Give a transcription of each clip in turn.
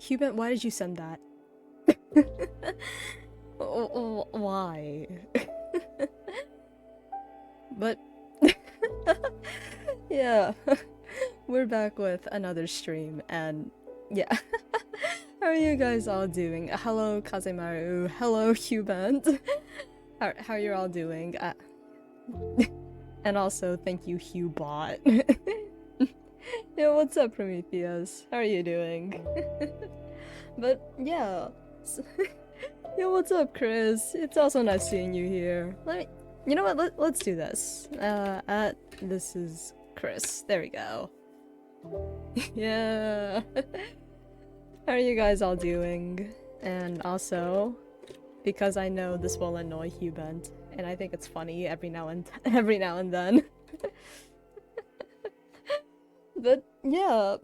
Hubert, why did you send that? Why? But yeah, we're back with another stream, and yeah. How are you guys all doing? Hello, Kazemaru. Hello, Hubert. How are you all doing? And also, thank you, Hubot. Yeah, what's up, Prometheus? How are you doing? But yeah. Yeah, what's up, Chris? It's also nice seeing you here. You know what? Let's do this. This is Chris. There we go. Yeah. How are you guys all doing? And also, because I know this will annoy Hubent, and I think it's funny every now and then. But yeah.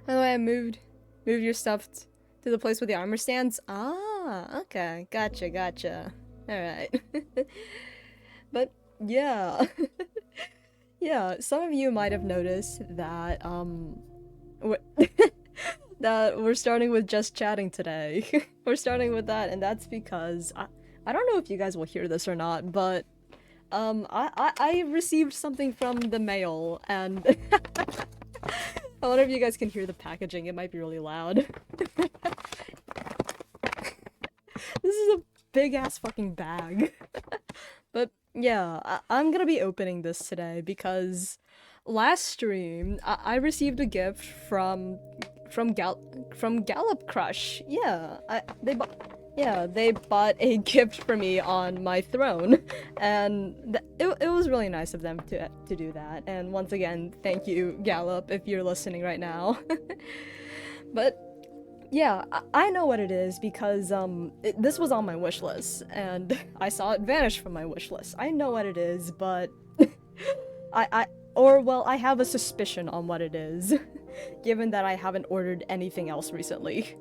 By the way, I moved your stuff to the place with the armor stands. Ah, okay, gotcha. All right. But yeah. Yeah, some of you might have noticed that that we're starting with just chatting today. We're starting with that, and that's because I don't know if you guys will hear this or not, but I received something from the mail, and I wonder if you guys can hear the packaging. It might be really loud. This is a big ass fucking bag. But yeah, I'm gonna be opening this today because last stream I received a gift from Gallop Crush. Yeah, they bought a gift for me on my throne, and it was really nice of them to do that. And once again, thank you, Gallop, if you're listening right now. But yeah, I know what it is because this was on my wish list, and I saw it vanish from my wish list. I know what it is, but I have a suspicion on what it is, given that I haven't ordered anything else recently.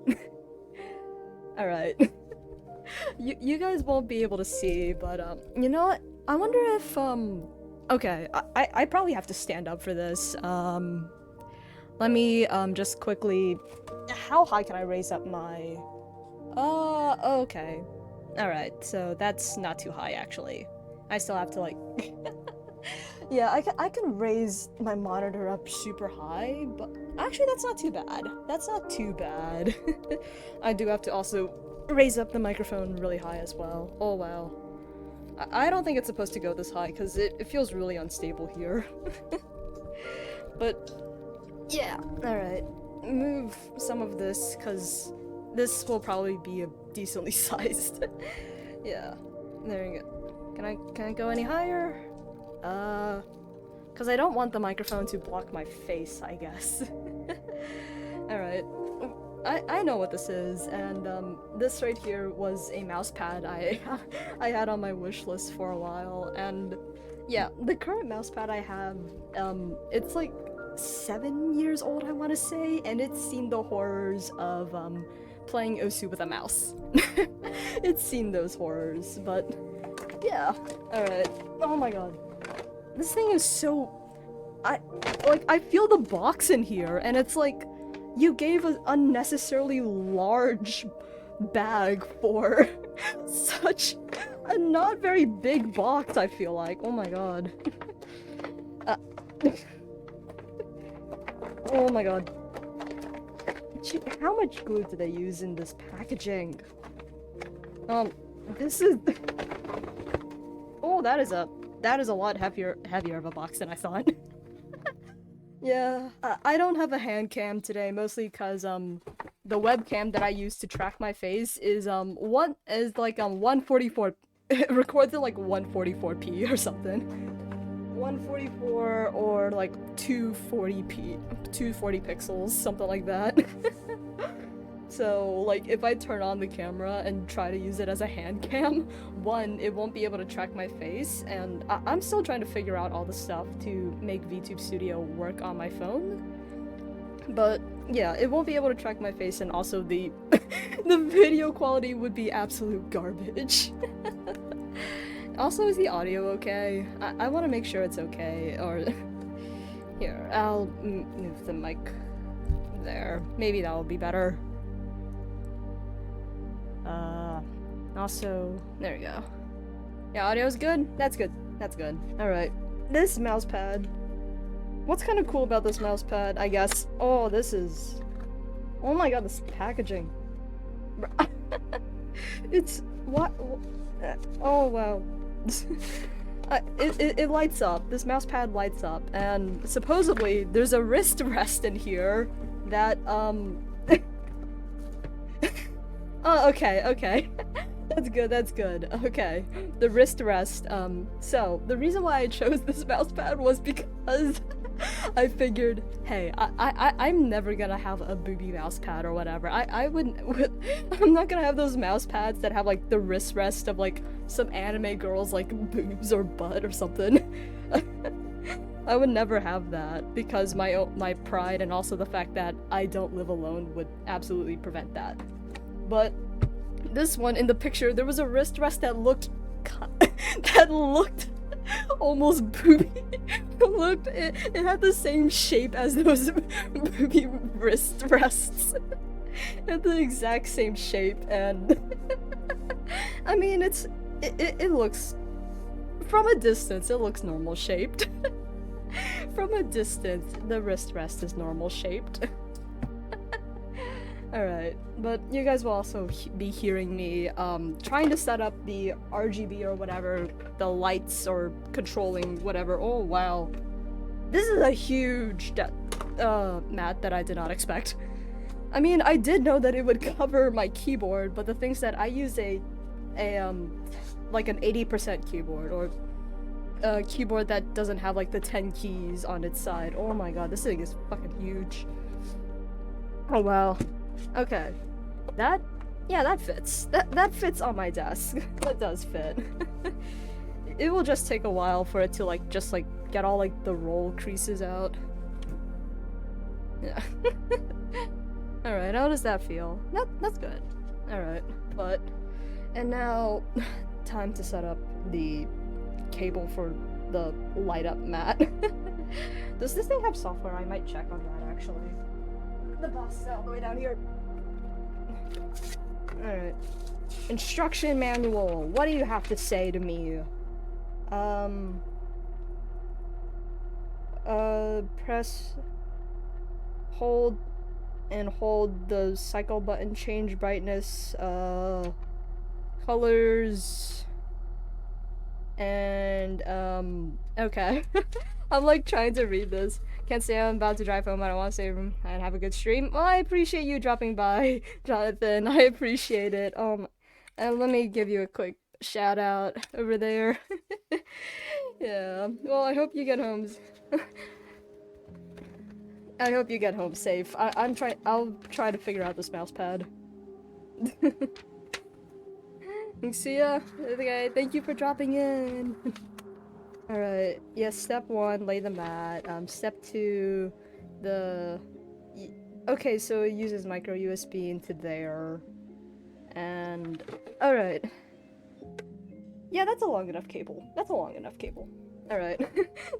Alright. You guys won't be able to see, but you know what? I wonder if okay, I probably have to stand up for this. Let me just quickly, how high can I raise up my okay. Alright, so that's not too high actually. I still have to like yeah, I can raise my monitor up super high, but actually that's not too bad. That's not too bad. I do have to also raise up the microphone really high as well. Oh wow. I don't think it's supposed to go this high because it feels really unstable here. But yeah, alright. Move some of this because this will probably be a decently sized. Yeah, there you go. Can I go any higher? Because I don't want the microphone to block my face, I guess. Alright. I know what this is, and this right here was a mouse pad I had on my wish list for a while, and yeah, the current mouse pad I have, it's like 7 years old, I want to say, and it's seen the horrors of playing Osu with a mouse. It's seen those horrors, but yeah. Alright. Oh my god. This thing is so... I feel the box in here, and it's like, you gave an unnecessarily large bag for such a not very big box, I feel like. Oh my god. Oh my god. How much glue did they use in this packaging? This is... Oh, that is a lot heavier of a box than I thought. Yeah, I don't have a hand cam today, mostly because the webcam that I use to track my face is 144 it records at like 144p or something. 144 or like 240p, 240 pixels, something like that. So, like, if I turn on the camera and try to use it as a hand cam, one, it won't be able to track my face, and I'm still trying to figure out all the stuff to make VTube Studio work on my phone. But, yeah, it won't be able to track my face, and also the video quality would be absolute garbage. Also, is the audio okay? I want to make sure it's okay, or... Here, I'll move the mic There. Maybe that will be better. Also, there we go. Yeah, audio's good? That's good. That's good. Alright. This mouse pad. What's kind of cool about this mouse pad, I guess? Oh, this is... Oh my god, this packaging. It's... What? Oh, wow. It lights up. This mouse pad lights up. And supposedly, there's a wrist rest in here that, Oh, okay, okay. That's good, that's good. Okay. The wrist rest, so, the reason why I chose this mouse pad was because I figured, hey, I'm never gonna have a booby mouse pad or whatever. I wouldn't, I'm not gonna have those mouse pads that have, like, the wrist rest of, like, some anime girl's, like, boobs or butt or something. I would never have that, because my pride and also the fact that I don't live alone would absolutely prevent that. But this one, in the picture, there was a wrist rest that looked almost booby. It had the same shape as those booby wrist rests. It had the exact same shape, and I mean, it looks, from a distance, it looks normal shaped. From a distance, the wrist rest is normal shaped. Alright, but you guys will also be hearing me trying to set up the RGB or whatever, the lights or controlling whatever. Oh wow. This is a huge mat that I did not expect. I mean, I did know that it would cover my keyboard, but the thing's that I use like an 80% keyboard, or a keyboard that doesn't have like the 10 keys on its side. Oh my god, this thing is fucking huge. Oh wow. Okay. That fits. That fits on my desk. That does fit. It will just take a while for it to like just like get all like the roll creases out. Yeah. Alright, how does that feel? That's good. Alright, and now time to set up the cable for the light up mat. Does this thing have software? I might check on that actually. The box is all the way down here. Alright. Instruction manual. What do you have to say to me? Press, hold, and hold the cycle button, change brightness, colors, and, okay. I'm like trying to read this. Can't say I'm about to drive home. I don't want to save him and have a good stream. Well, I appreciate you dropping by, Jonathan. I appreciate it. And let me give you a quick shout out over there. Yeah. Well, I hope you get home. I hope you get home safe. I'll try to figure out this mouse pad. See ya. Okay, thank you for dropping in. Alright, yes, step 1, lay the mat. Step 2, okay, so it uses micro USB into there. And, alright. Yeah, that's a long enough cable. That's a long enough cable. Alright.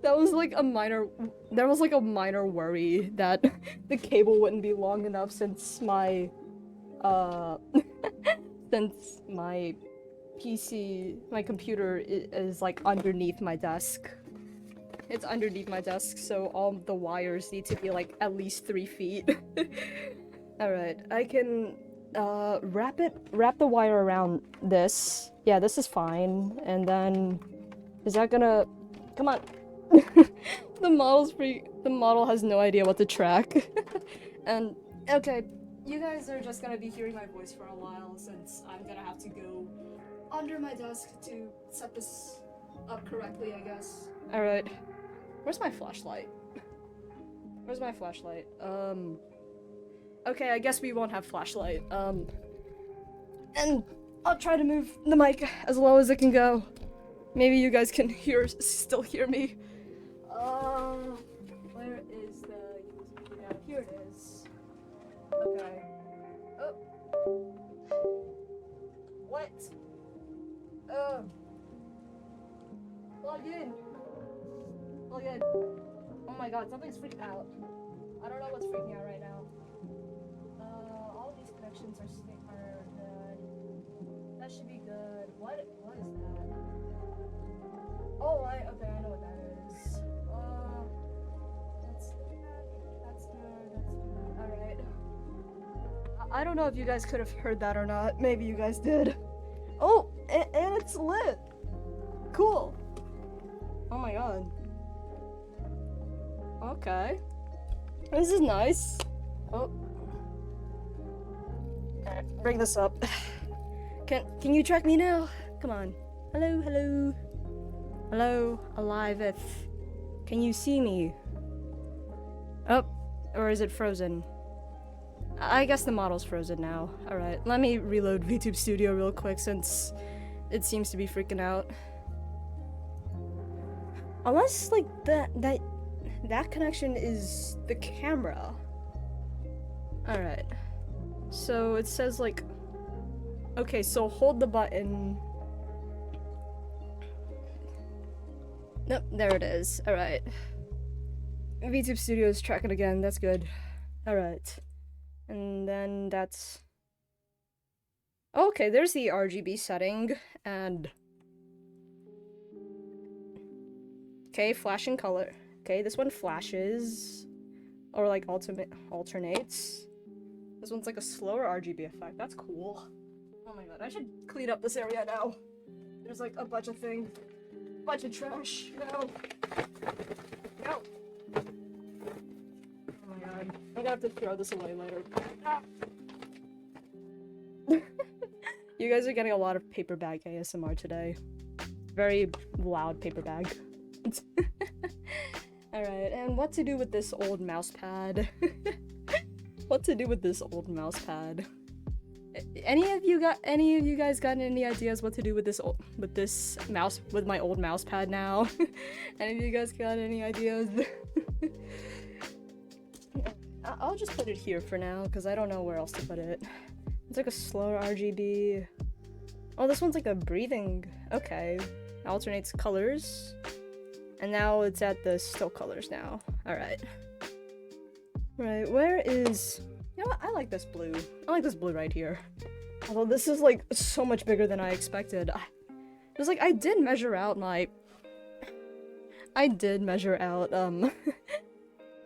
There was like a minor worry that the cable wouldn't be long enough since my, since my PC, my computer is like underneath my desk. It's underneath my desk, so all the wires need to be like at least 3 feet. Alright, I can wrap the wire around this. Yeah, this is fine. And then is that gonna, come on. The model has no idea what to track. And okay, you guys are just gonna be hearing my voice for a while since I'm gonna have to go under my desk to set this up correctly, I guess. Alright. Where's my flashlight? Where's my flashlight? Okay, I guess we won't have flashlight. And I'll try to move the mic as low as it can go. Maybe you guys can still hear me. Where is the USB? Yeah, here it is. Okay. Oh. What? Log in. Log in. Oh my god, something's freaking out. I don't know what's freaking out right now. Oh, okay, I know what that is. That's good, that's good. Alright. I don't know if you guys could have heard that or not. Maybe you guys did. Oh, and it's lit! Cool! Oh my god. Okay. This is nice. Oh. Alright, bring this up. Can you track me now? Come on. Hello, hello. Hello, alive if... Can you see me? Oh, or is it frozen? I guess the model's frozen now. Alright, let me reload VTube Studio real quick since it seems to be freaking out. Unless, like, that connection is the camera. Alright. So it says, like... Okay, so hold the button. Nope, there it is. Alright. VTube Studio is tracking again, that's good. Alright. And then that's... Okay, there's the RGB setting, and... Okay, flashing color. Okay, this one flashes. Or like alternates. This one's like a slower RGB effect, that's cool. Oh my god, I should clean up this area now. There's like a bunch of things. Bunch of trash. No. No. Oh my god. I'm gonna have to throw this away later. Ah. You guys are getting a lot of paper bag ASMR today. Very loud paper bag. Alright, and what to do with this old mouse pad? What to do with this old mouse pad? Any of you guys got any ideas what to do with this with my old mouse pad now? Any of you guys got any ideas? I'll just put it here for now because I don't know where else to put it. It's like a slower RGB. Oh, this one's like a breathing. Okay, alternates colors, and now it's at the still colors now. All right. Right, where is... You know what? I like this blue. I like this blue right here. Although this is like so much bigger than I expected. It was like I did measure out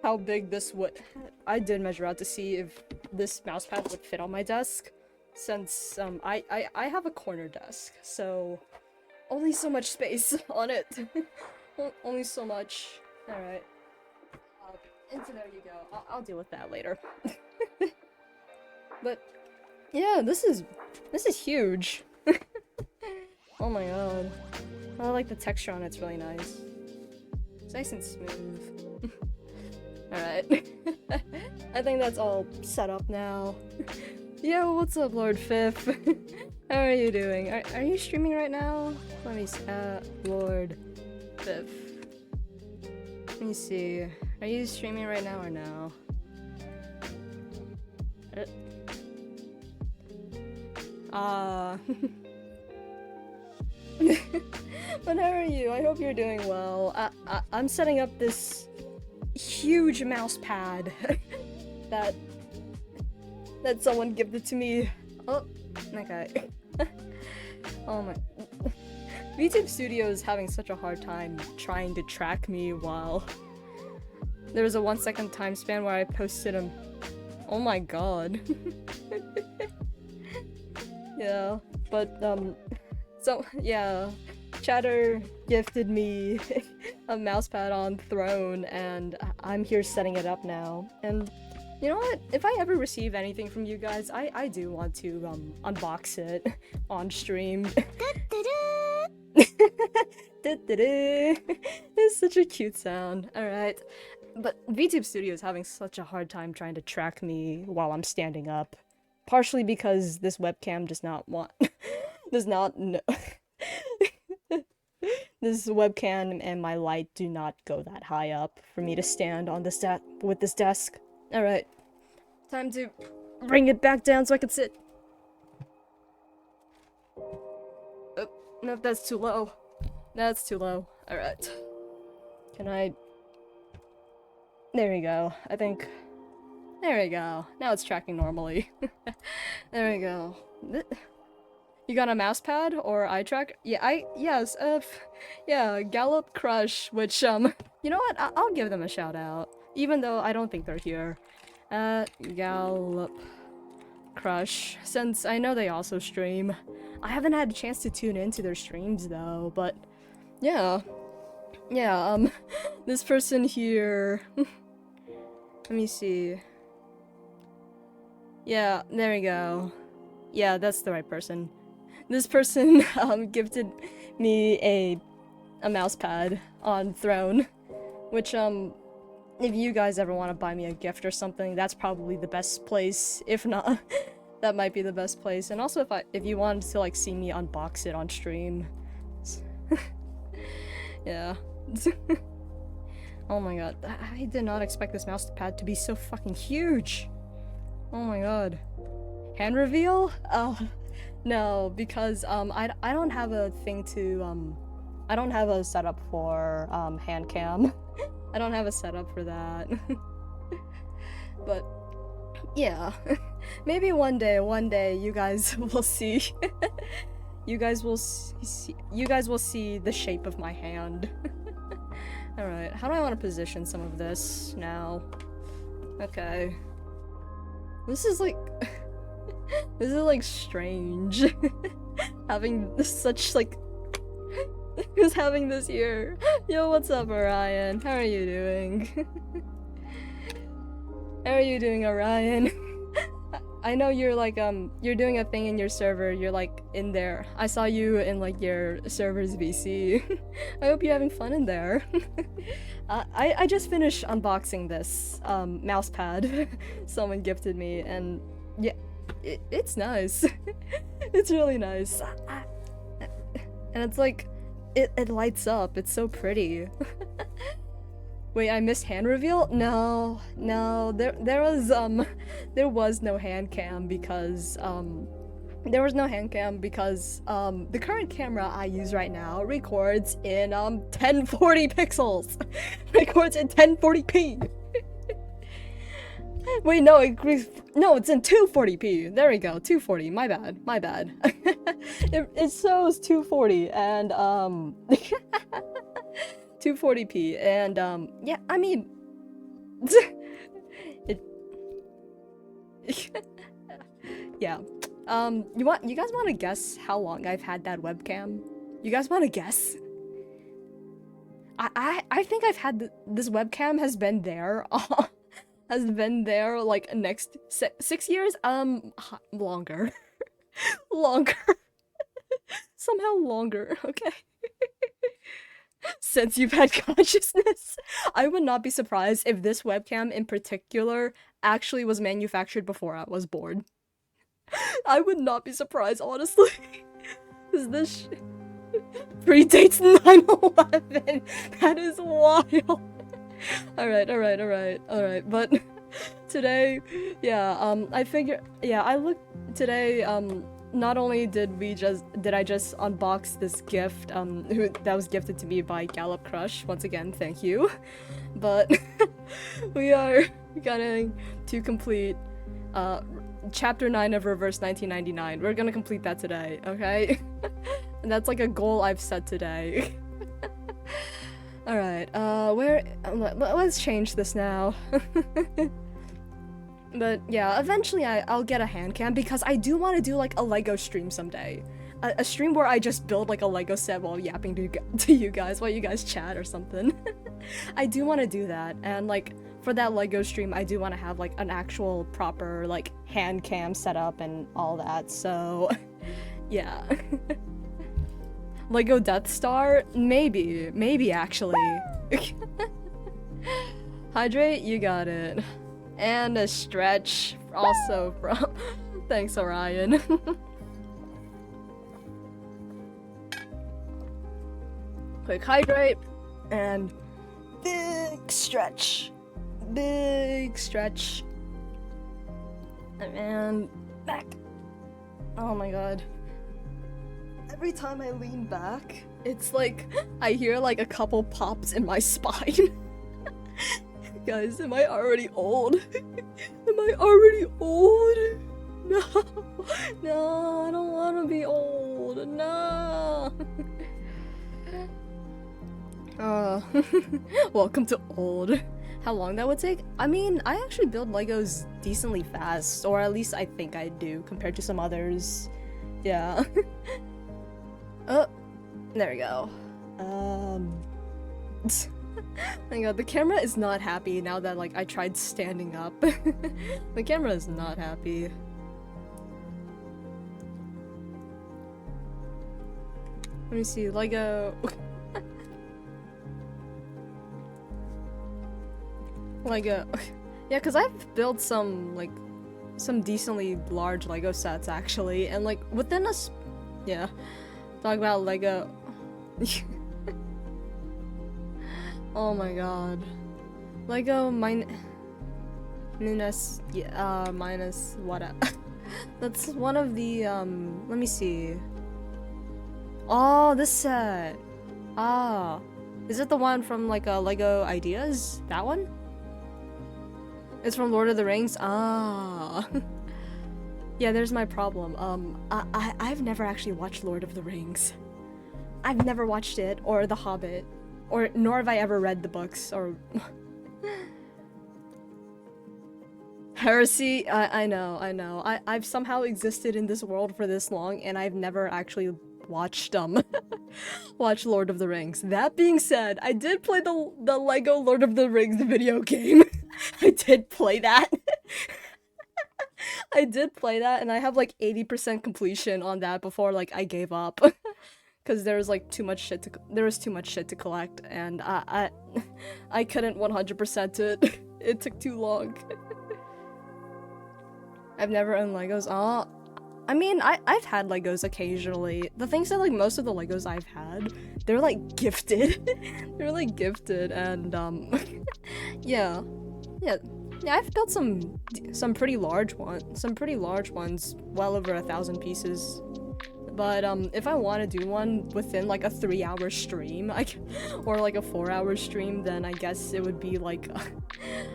how big this would... I did measure out to see if this mousepad would fit on my desk. Since I have a corner desk, so only so much space on it. Only so much. Alright. And so there you go. I'll deal with that later. But yeah, this is huge. Oh my god. I like the texture on it, it's really nice. It's nice and smooth. Alright. I think that's all set up now. Yo, what's up, Lord Fifth? How are you doing? Are you streaming right now? Let me see. Lord Fifth. Let me see. Are you streaming right now or no? But how are you? I hope you're doing well. I'm setting up this huge mouse pad that someone gifted to me. Oh, okay. Oh my. VTube Studio is having such a hard time trying to track me while there was a 1 second time span where I posted them. Oh my god. Yeah, but so yeah, Chatter gifted me a mousepad on Throne, and I'm here setting it up now. And you know what? If I ever receive anything from you guys, I do want to unbox it on stream. It's such a cute sound. Alright. But VTube Studio is having such a hard time trying to track me while I'm standing up. Partially because this webcam does not want... does not know... This webcam and my light do not go that high up for me to stand on this with this desk. Alright. Time to bring it back down so I can sit. Oh, nope, that's too low. That's too low. Alright. Can I... There we go. I think... There we go. Now it's tracking normally. There we go. You got a mouse pad or eye track? Yeah, yes, yeah, Gallop Crush, which, you know what? I'll give them a shout out, even though I don't think they're here. Gallop Crush, since I know they also stream. I haven't had a chance to tune into their streams though, but yeah. Yeah, this person here, let me see. Yeah, there we go. Yeah, that's the right person. This person, gifted me a mouse pad on Throne, which, if you guys ever want to buy me a gift or something, that's probably the best place. If not, that might be the best place. And also if you wanted to, like, see me unbox it on stream. Yeah. Oh my god, I did not expect this mouse pad to be so fucking huge. Oh my god. Hand reveal? Oh, no, because, I don't have a thing to, I don't have a setup for, hand cam. I don't have a setup for that. But, yeah. Maybe one day, you guys will see. You guys will see the shape of my hand. Alright, how do I want to position some of this now? Okay. This is like... this is like strange. Having such like... Who's having this here? Yo, what's up, Orion? How are you doing? How are you doing, Orion? I know you're like, you're doing a thing in your server, you're like in there. I saw you in like your server's VC. I hope you're having fun in there. I just finished unboxing this, mouse pad someone gifted me, and yeah, it's nice. It's really nice. And it's like, it lights up, it's so pretty. Wait, I missed hand reveal? No, there was no hand cam because, the current camera I use right now records in, 1040 pixels! Records in 1040p! Wait, no, it's in 240p! There we go, 240, my bad. It shows 240, and, 240p, and, yeah, I mean, yeah, you guys want to guess how long I've had that webcam? You guys want to guess? I think I've had this webcam has been there, like, next 6 years? Longer. Longer. Somehow longer, okay. Since you've had consciousness, I would not be surprised if this webcam in particular actually was manufactured before I was born. I would not be surprised, honestly. Is this predates 9/11? That is wild. Alright, but today, yeah, I looked today, not only did I just unbox this gift, that was gifted to me by Gallop Crush, once again, thank you, but we are going to complete, Chapter 9 of Reverse 1999. We're gonna complete that today, okay? And that's like a goal I've set today. Alright, let's change this now. But yeah, eventually I'll get a hand cam because I do want to do like a Lego stream someday. A stream where I just build like a Lego set while yapping to you guys, while you guys chat or something. I do want to do that, and like for that Lego stream I do want to have like an actual proper like hand cam setup and all that, so yeah. Lego Death Star? Maybe actually. Hydrate, you got it. And a stretch, also from... Thanks, Orion. Quick hydrate, and big stretch. Big stretch. And back. Oh my god. Every time I lean back, it's like, I hear like a couple pops in my spine. Guys, am I already old? Am I already old? No, I don't want to be old. No. Welcome to old. How long that would take? I mean, I actually build Legos decently fast, or at least I think I do compared to some others. Yeah. Oh, there we go. My god, the camera is not happy now that like I tried standing up. The camera is not happy. Let me see, Lego. Lego. Yeah, because I've built some decently large Lego sets actually, and like within us, yeah. Talk about Lego. Oh my god. Lego minus what? That's one of the let me see. Oh, this set. Ah. Is it the one from like Lego Ideas? That one? It's from Lord of the Rings? Ah. Yeah, there's my problem. I've never actually watched Lord of the Rings. I've never watched it, or The Hobbit, nor have I ever read the books, or... Heresy? I know. I've somehow existed in this world for this long, and I've never actually watched, watched Lord of the Rings. That being said, I did play the Lego Lord of the Rings video game. I did play that. I did play that, and I have like 80% completion on that before like I gave up. Cause there was like too much shit to collect, and I couldn't 100% it. It took too long. I've never owned Legos. Oh, I mean, I've had Legos occasionally. The things that like most of the Legos I've had, they're like gifted. They're like gifted, and yeah. I've built some pretty large ones, well over 1,000 pieces. But if I want to do one within like a 3-hour stream, or like a 4-hour stream, then I guess it would be like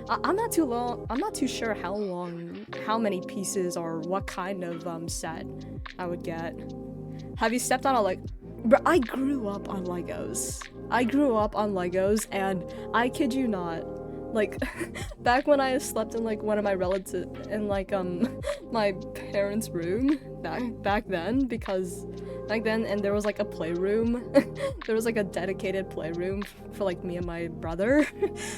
I'm not too sure how many pieces or what kind of set I would get. Have you stepped on a Bro, I grew up on Legos, and I kid you not, like, back when I slept in like one of my relatives in like my parents' room back then, because back then, and there was like a playroom. There was like a dedicated playroom for like me and my brother.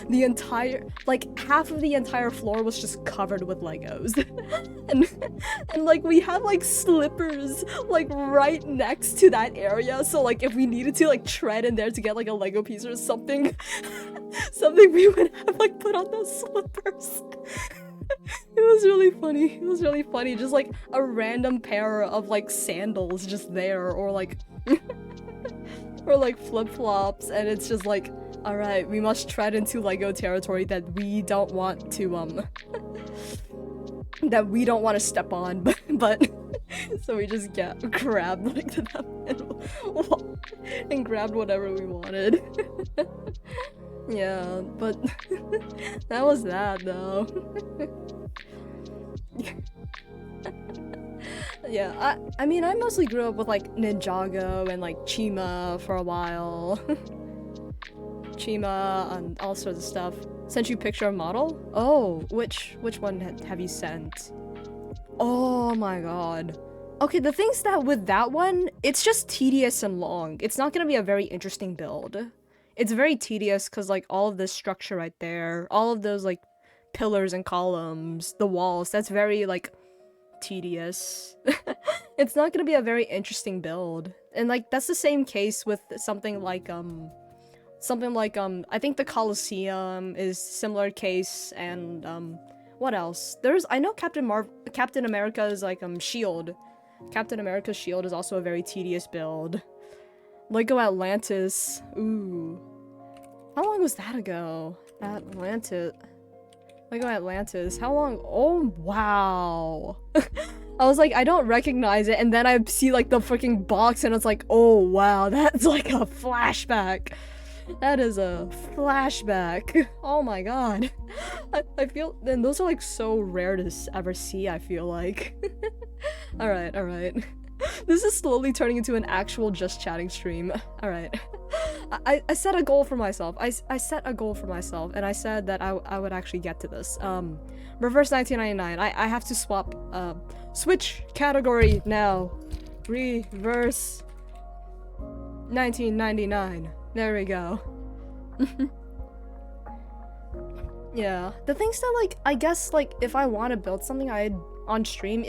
The entire, like, half of the entire floor was just covered with Legos. and like we had like slippers like right next to that area, so like if we needed to like tread in there to get like a Lego piece or something, we would have like put on those slippers. It was really funny. Just like a random pair of like sandals just there, or like or like flip-flops, and it's just like, all right, we must tread into Lego territory that we don't want to step on, but so we just grabbed like them and grabbed whatever we wanted. Yeah, but that was that though. Yeah, I mean, I mostly grew up with like Ninjago and like Chima for a while. Chima and all sorts of stuff. Sent you a picture of model? Oh, which one have you sent? Oh my god. Okay, the thing's that with that one, it's just tedious and long. It's not gonna be a very interesting build. It's very tedious because like all of this structure right there, all of those like pillars and columns, the walls, that's very like tedious. It's not gonna be a very interesting build. And like that's the same case with something like I think the Colosseum is similar case, and what else? I know Captain America's like shield. Captain America's shield is also a very tedious build. Lego Atlantis. Ooh. How long was that ago? Lego Atlantis. How long? Oh, wow. I was like, I don't recognize it, and then I see like the freaking box and it's like, oh wow, that's like a flashback. That is a flashback. Oh my god. I feel, and those are like so rare to ever see, I feel like. Alright. This is slowly turning into an actual just chatting stream. Alright. I set a goal for myself. I set a goal for myself, and I said that I would actually get to this. Reverse 1999. I have to swap, switch category now. Reverse 1999. There we go. Yeah. The thing's that, like, I guess, like, if I want to build something on stream,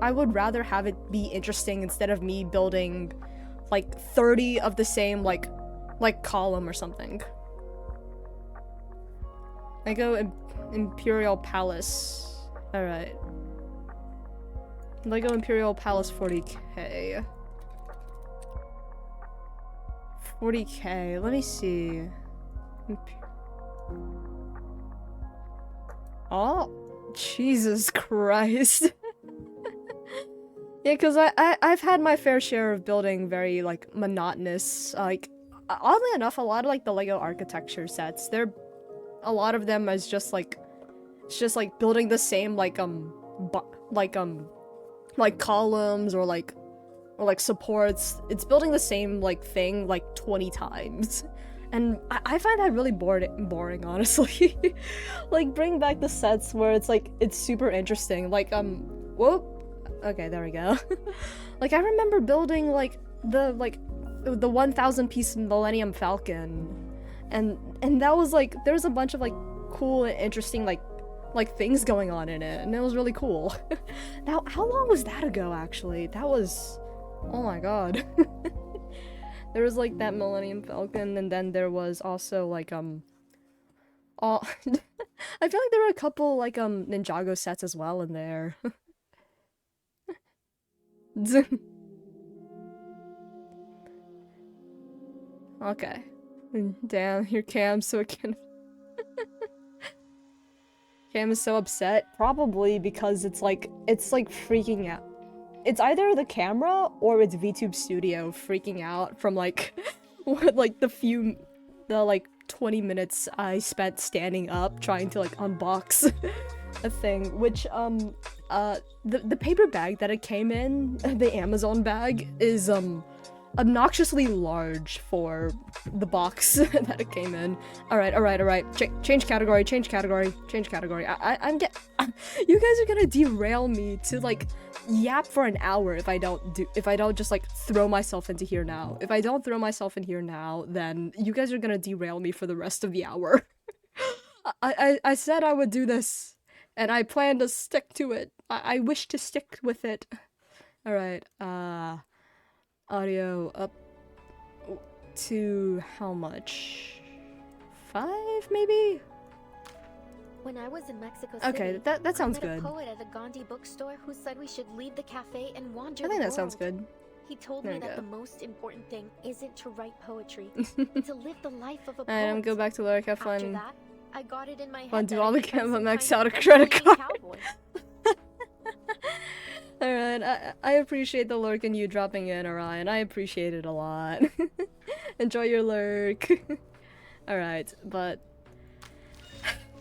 I would rather have it be interesting instead of me building, like, 30 of the same, like column or something. Lego Imperial Palace. Alright. Lego Imperial Palace 40k. 40k. Let me see. Oh, Jesus Christ. Yeah, because I've had my fair share of building very, like, monotonous, like, oddly enough, a lot of, like, the Lego architecture sets, a lot of them is just, like, it's just, like, building the same, like, columns or, like, supports. It's building the same, like, thing, like, 20 times. And I find that really boring, honestly. Like, bring back the sets where it's, like, it's super interesting. Like, whoop. Okay, there we go. Like, I remember building, like, the 1,000 piece Millennium Falcon. And that was, like, there's a bunch of, like, cool and interesting, like things going on in it. And it was really cool. Now, how long was that ago, actually? That was... Oh my god. There was, like, that Millennium Falcon, and then there was also, like, I feel like there were a couple, like, Ninjago sets as well in there. Okay. Damn, your Cam's so Cam is so upset. Probably because it's like freaking out. It's either the camera or it's VTube Studio freaking out from, like, like, the 20 minutes I spent standing up trying to, like, unbox a thing, which, the paper bag that it came in, the Amazon bag, is, obnoxiously large for the box that it came in. Alright. Change category. I'm you guys are gonna derail me to, like, yap for an hour if I don't just, like, throw myself into here now. If I don't throw myself in here now, then you guys are gonna derail me for the rest of the hour. I said I would do this, and I plan to stick to it. I wish to stick with it. Alright, audio up to how much? 5, maybe? When I was in Mexico City, okay, that sounds I met good. a poet at a Gandhi bookstore who said we should leave the cafe and wander I think the that sounds world. good. He told There me we that go. the most important thing isn't to write poetry, but to live the life of a poet. Alright, I'm gonna go back to Lyric, have After fun. that, I got it in my head Fun, do that all I'd the become Canva some max kind out of a credit Brazilian card. cowboy. Alright, I appreciate the lurk and you dropping in, Orion. I appreciate it a lot. Enjoy your lurk. Alright, but...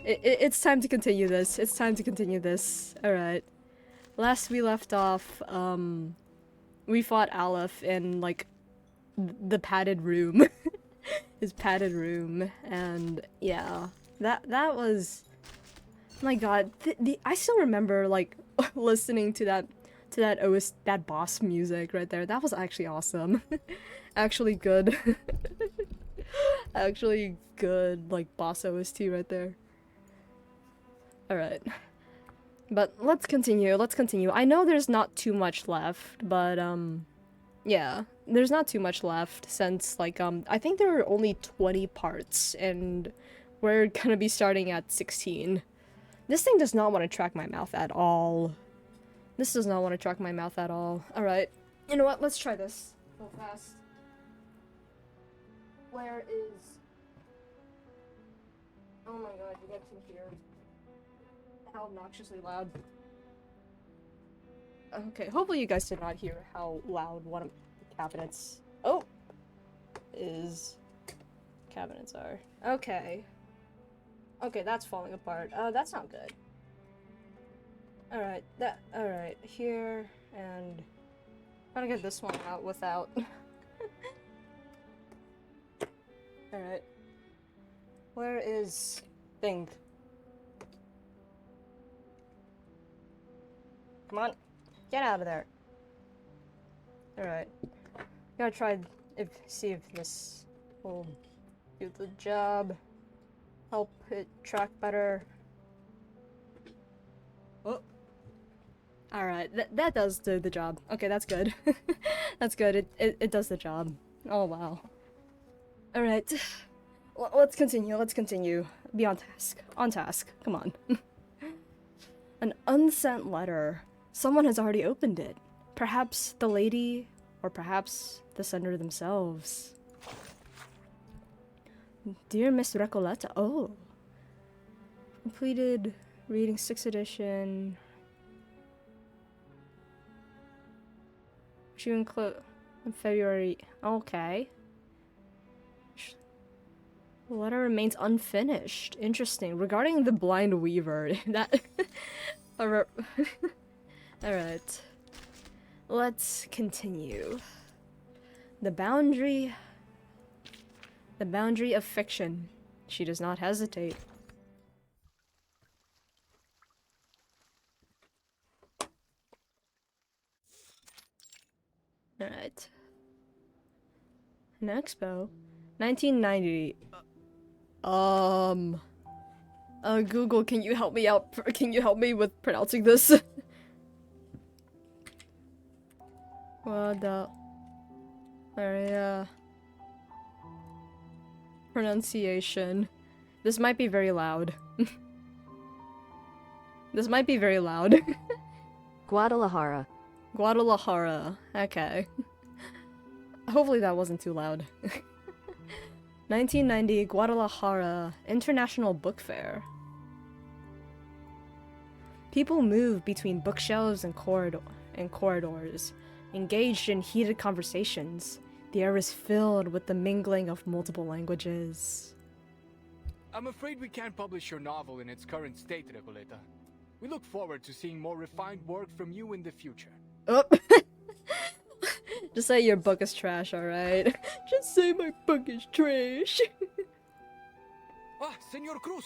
It's time to continue this. It's time to continue this. Alright. Last we left off, we fought Aleph in, like, the padded room. His padded room. And, yeah. That was... My god. I still remember, like, listening to that boss music right there. That was actually awesome. Actually good. Actually good, like, boss OST right there. Alright. But let's continue. I know there's not too much left, but, yeah. There's not too much left since, like, I think there are only 20 parts, and we're gonna be starting at 16. This thing does not want to track my mouth at all. This does not want to track my mouth at all. Alright. You know what? Let's try this. Real fast. Where is... Oh my god, you guys can hear how obnoxiously loud. Okay, hopefully you guys did not hear how loud one of the cabinets... Oh! Cabinets are. Okay. Okay, that's falling apart. That's not good. Alright, alright, here, and Trying to get this one out without. Alright. Where is thing? Come on. Get out of there. Alright. Gotta try see if this will do the job. Help it track better. Oh. Alright, that does do the job. Okay, that's good. That's good. It does the job. Oh wow. Alright. Let's continue. Be on task. On task. Come on. An unsent letter. Someone has already opened it. Perhaps the lady, or perhaps the sender themselves. Dear Miss Recoleta. Oh. Completed reading 6th edition. She include in February. Okay. The letter remains unfinished. Interesting. Regarding the blind weaver, that. Alright. Let's continue. The boundary of fiction. She does not hesitate. Alright. An expo. 1990. Google, can you help me out? Can you help me with pronouncing this? What the? Pronunciation. This might be very loud. This might be very loud. Guadalajara. Guadalajara. Okay. Hopefully that wasn't too loud. 1990 Guadalajara International Book Fair. People move between bookshelves and corridors, engaged in heated conversations. The air is filled with the mingling of multiple languages. I'm afraid we can't publish your novel in its current state, Recoleta. We look forward to seeing more refined work from you in the future. Oh. Just say your book is trash, alright? Just say my book is trash. Senor Cruz,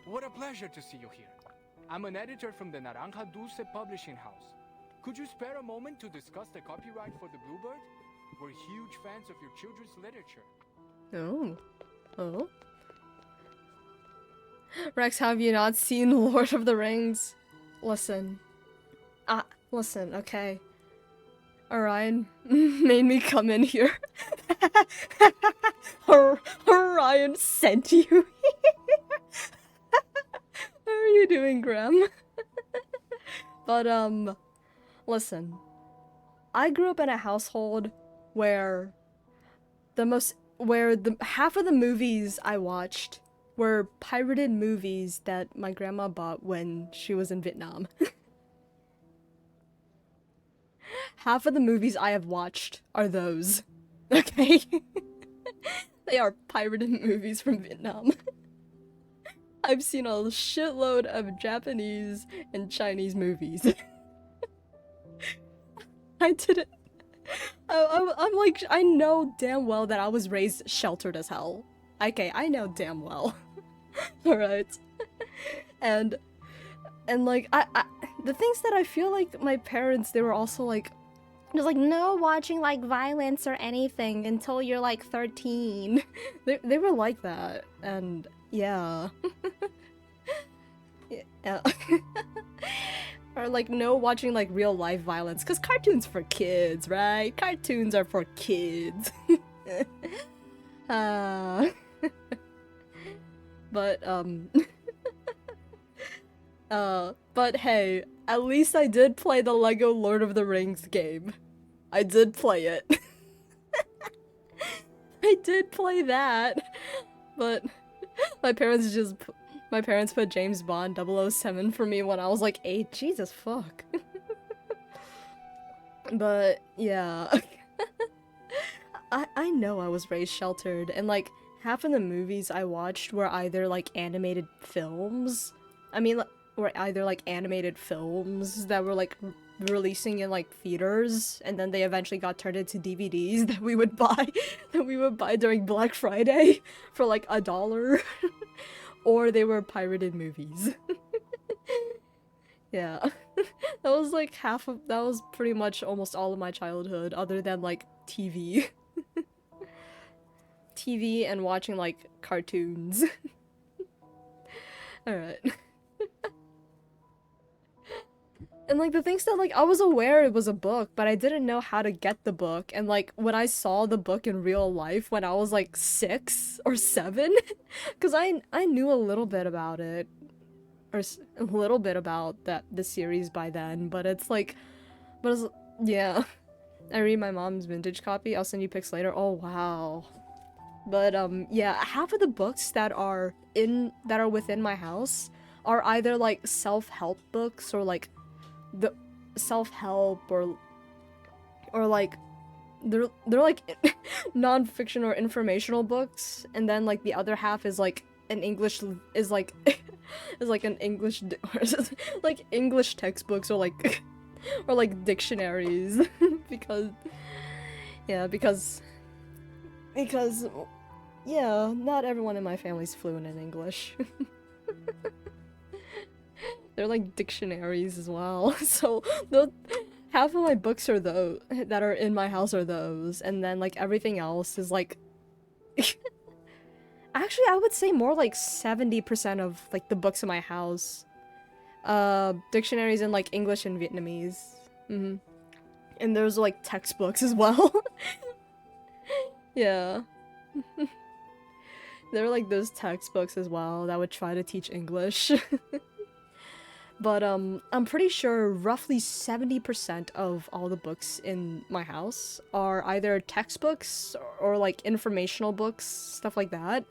what a pleasure to see you here. I'm an editor from the Naranja Dulce Publishing House. Could you spare a moment to discuss the copyright for the Bluebird? We're huge fans of your children's literature. Oh. Rex, have you not seen Lord of the Rings? Listen, okay. Orion made me come in here. Orion sent you here. How are you doing, Graham? But, listen. I grew up in a household where half of the movies I watched were pirated movies that my grandma bought when she was in Vietnam. Half of the movies I have watched are those. Okay? They are pirated movies from Vietnam. I've seen a shitload of Japanese and Chinese movies. I didn't. I'm like, I know damn well that I was raised sheltered as hell. Okay, I know damn well. Alright. And like, I the things that I feel like my parents, they were also like, just like, no watching like violence or anything until you're like 13. They were like that, and yeah. Yeah. Or like no watching like real life violence, cause cartoons for kids, right? Cartoons are for kids. But hey, at least I did play the Lego Lord of the Rings game. I did play it. I did play that. But my parents put James Bond 007 for me when I was like 8. Jesus fuck. But yeah. I know I was raised sheltered, and like half of the movies I watched were either like animated films. Were either like animated films that were like releasing in like theaters, and then they eventually got turned into DVDs that we would buy during Black Friday for like $1. Or they were pirated movies. Yeah. That was like that was pretty much almost all of my childhood, other than like TV. TV and watching like cartoons. Alright. And like the things that like I was aware it was a book, but I didn't know how to get the book. And like when I saw the book in real life when I was like 6 or 7, because I knew a little bit about it, or a little bit about the series by then. But it's like, yeah. I read my mom's vintage copy. I'll send you pics later. Oh wow. But yeah, half of the books that are within my house are either like self-help books or like the self-help or like they're like non-fiction or informational books, and then like the other half is like an English is like an English or like English textbooks or like dictionaries because yeah, not everyone in my family's fluent in English. They're like dictionaries as well. So half of my books are those that are in my house are those, and then like everything else is like actually I would say more like 70% of like the books in my house dictionaries in like English and Vietnamese. And there's like textbooks as well. Yeah. There are like those textbooks as well that would try to teach English. But I'm pretty sure roughly 70% of all the books in my house are either textbooks or like informational books, stuff like that.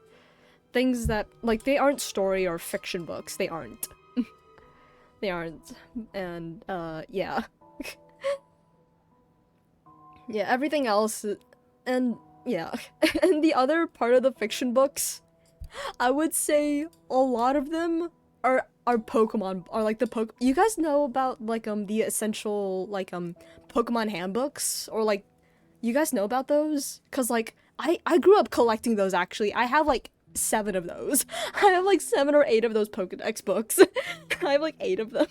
Things that like they aren't story or fiction books. They aren't. They aren't. And yeah. Yeah, everything else and yeah. And the other part of the fiction books, I would say a lot of them are Pokemon, are like you guys know about like the essential like Pokemon handbooks, or like you guys know about those? Cause like I grew up collecting those actually. I have like 7 of those. I have like 7 or 8 of those Pokedex books. I have like 8 of them.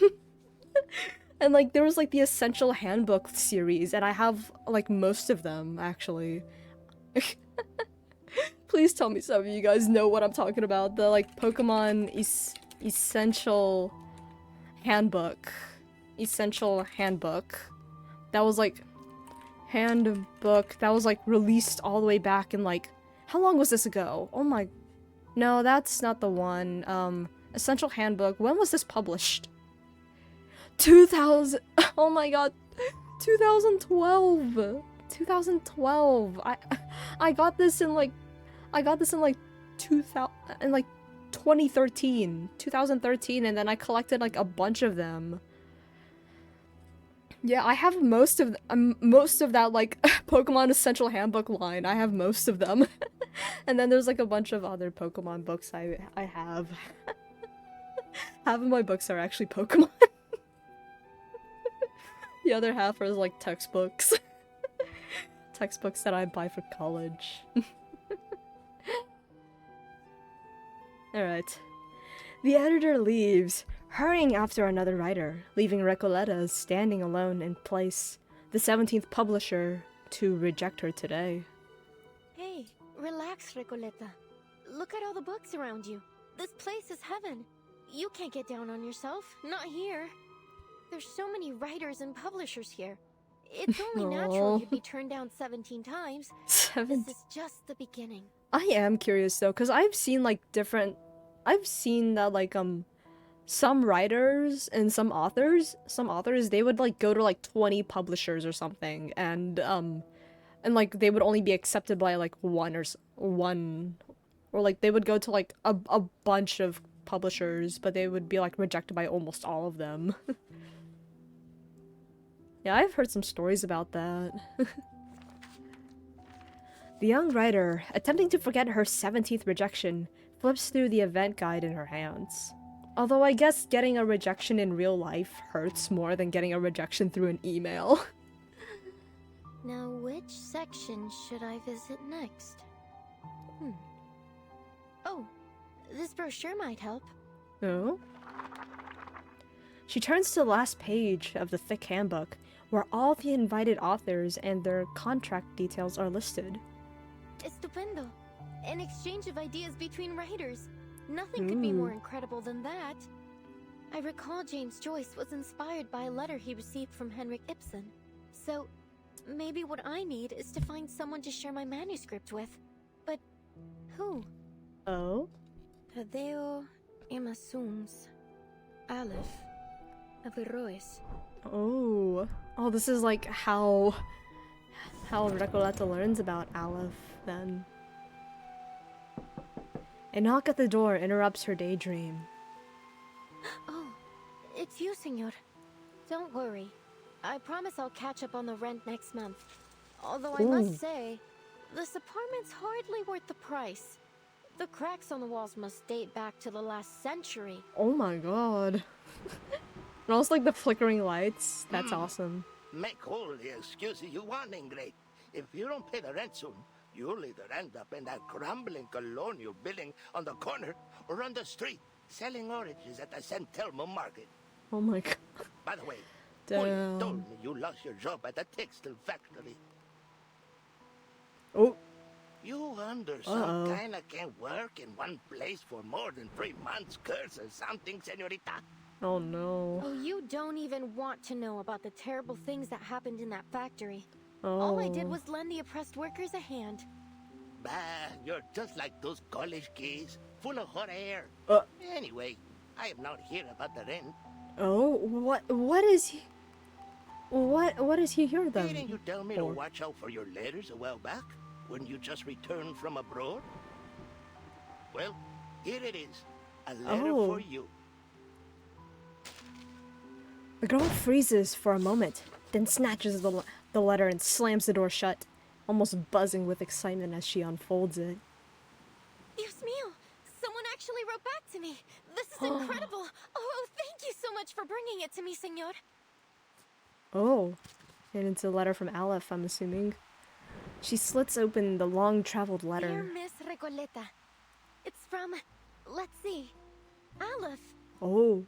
And like there was like the essential handbook series, and I have like most of them actually. Please tell me some of you guys know what I'm talking about. The like Pokemon essential handbook. Essential handbook. That was like handbook that was like released all the way back in like, how long was this ago? Oh my, no, that's not the one. Essential handbook. When was this published? 2000. Oh my god. 2012. 2012. I got this in like 2013, and then I collected like a bunch of them. Yeah, I have most of that like Pokemon Essential Handbook line. I have most of them. And then there's like a bunch of other Pokemon books I have. Half of my books are actually Pokemon. The other half are like textbooks. Textbooks that I buy for college. Alright. The editor leaves, hurrying after another writer, leaving Recoleta standing alone in place, the 17th publisher to reject her today. Hey, relax, Recoleta. Look at all the books around you. This place is heaven. You can't get down on yourself, not here. There's so many writers and publishers here. It's only natural you'd be turned down 17 times. This is just the beginning. I am curious though, because I've seen that like some writers and some authors, they would like go to like 20 publishers or something, and like they would only be accepted by like one or like they would go to like a bunch of publishers, but they would be like rejected by almost all of them. Yeah, I've heard some stories about that. The young writer, attempting to forget her 17th rejection, flips through the event guide in her hands. Although I guess getting a rejection in real life hurts more than getting a rejection through an email. Now, which section should I visit next? Oh, this brochure might help. Oh? She turns to the last page of the thick handbook, where all the invited authors and their contract details are listed. Estupendo. An exchange of ideas between writers. Nothing could be more incredible than that. I recall James Joyce was inspired by a letter he received from Henrik Ibsen. So, maybe what I need is to find someone to share my manuscript with. But who? Oh? Tadeo Emasums. Aleph. Averroes. Oh. Oh, this is like how Recoleta learns about Aleph, then. A knock at the door interrupts her daydream. Oh, it's you, senor. Don't worry. I promise I'll catch up on the rent next month. Although I must say, this apartment's hardly worth the price. The cracks on the walls must date back to the last century. Oh my god. And also like the flickering lights. That's awesome. Make all the excuses you want, Ingrid. If you don't pay the rent soon, you'll either end up in that crumbling colonial building on the corner or on the street, selling oranges at the San Telmo market. Oh my god. By the way, Damn. Polly told me you lost your job at the textile factory. Oh. You under some kinda can't work in one place for more than 3 months, curse or something, senorita. Oh no. Oh, you don't even want to know about the terrible things that happened in that factory. Oh. All I did was lend the oppressed workers a hand. Bah, you're just like those college kids, full of hot air. Anyway, I am not here about the rent. Oh, what is he? What is he here then? Didn't you tell me to watch out for your letters a while back, when you just returned from abroad? Well, here it is. A letter for you. The girl freezes for a moment, then snatches the letter and slams the door shut, almost buzzing with excitement as she unfolds it. Dios mío! Someone actually wrote back to me! This is incredible! Oh, thank you so much for bringing it to me, senor! Oh, and it's a letter from Aleph, I'm assuming. She slits open the long-traveled letter. Dear Miss Recoleta, it's from, let's see, Aleph. Oh.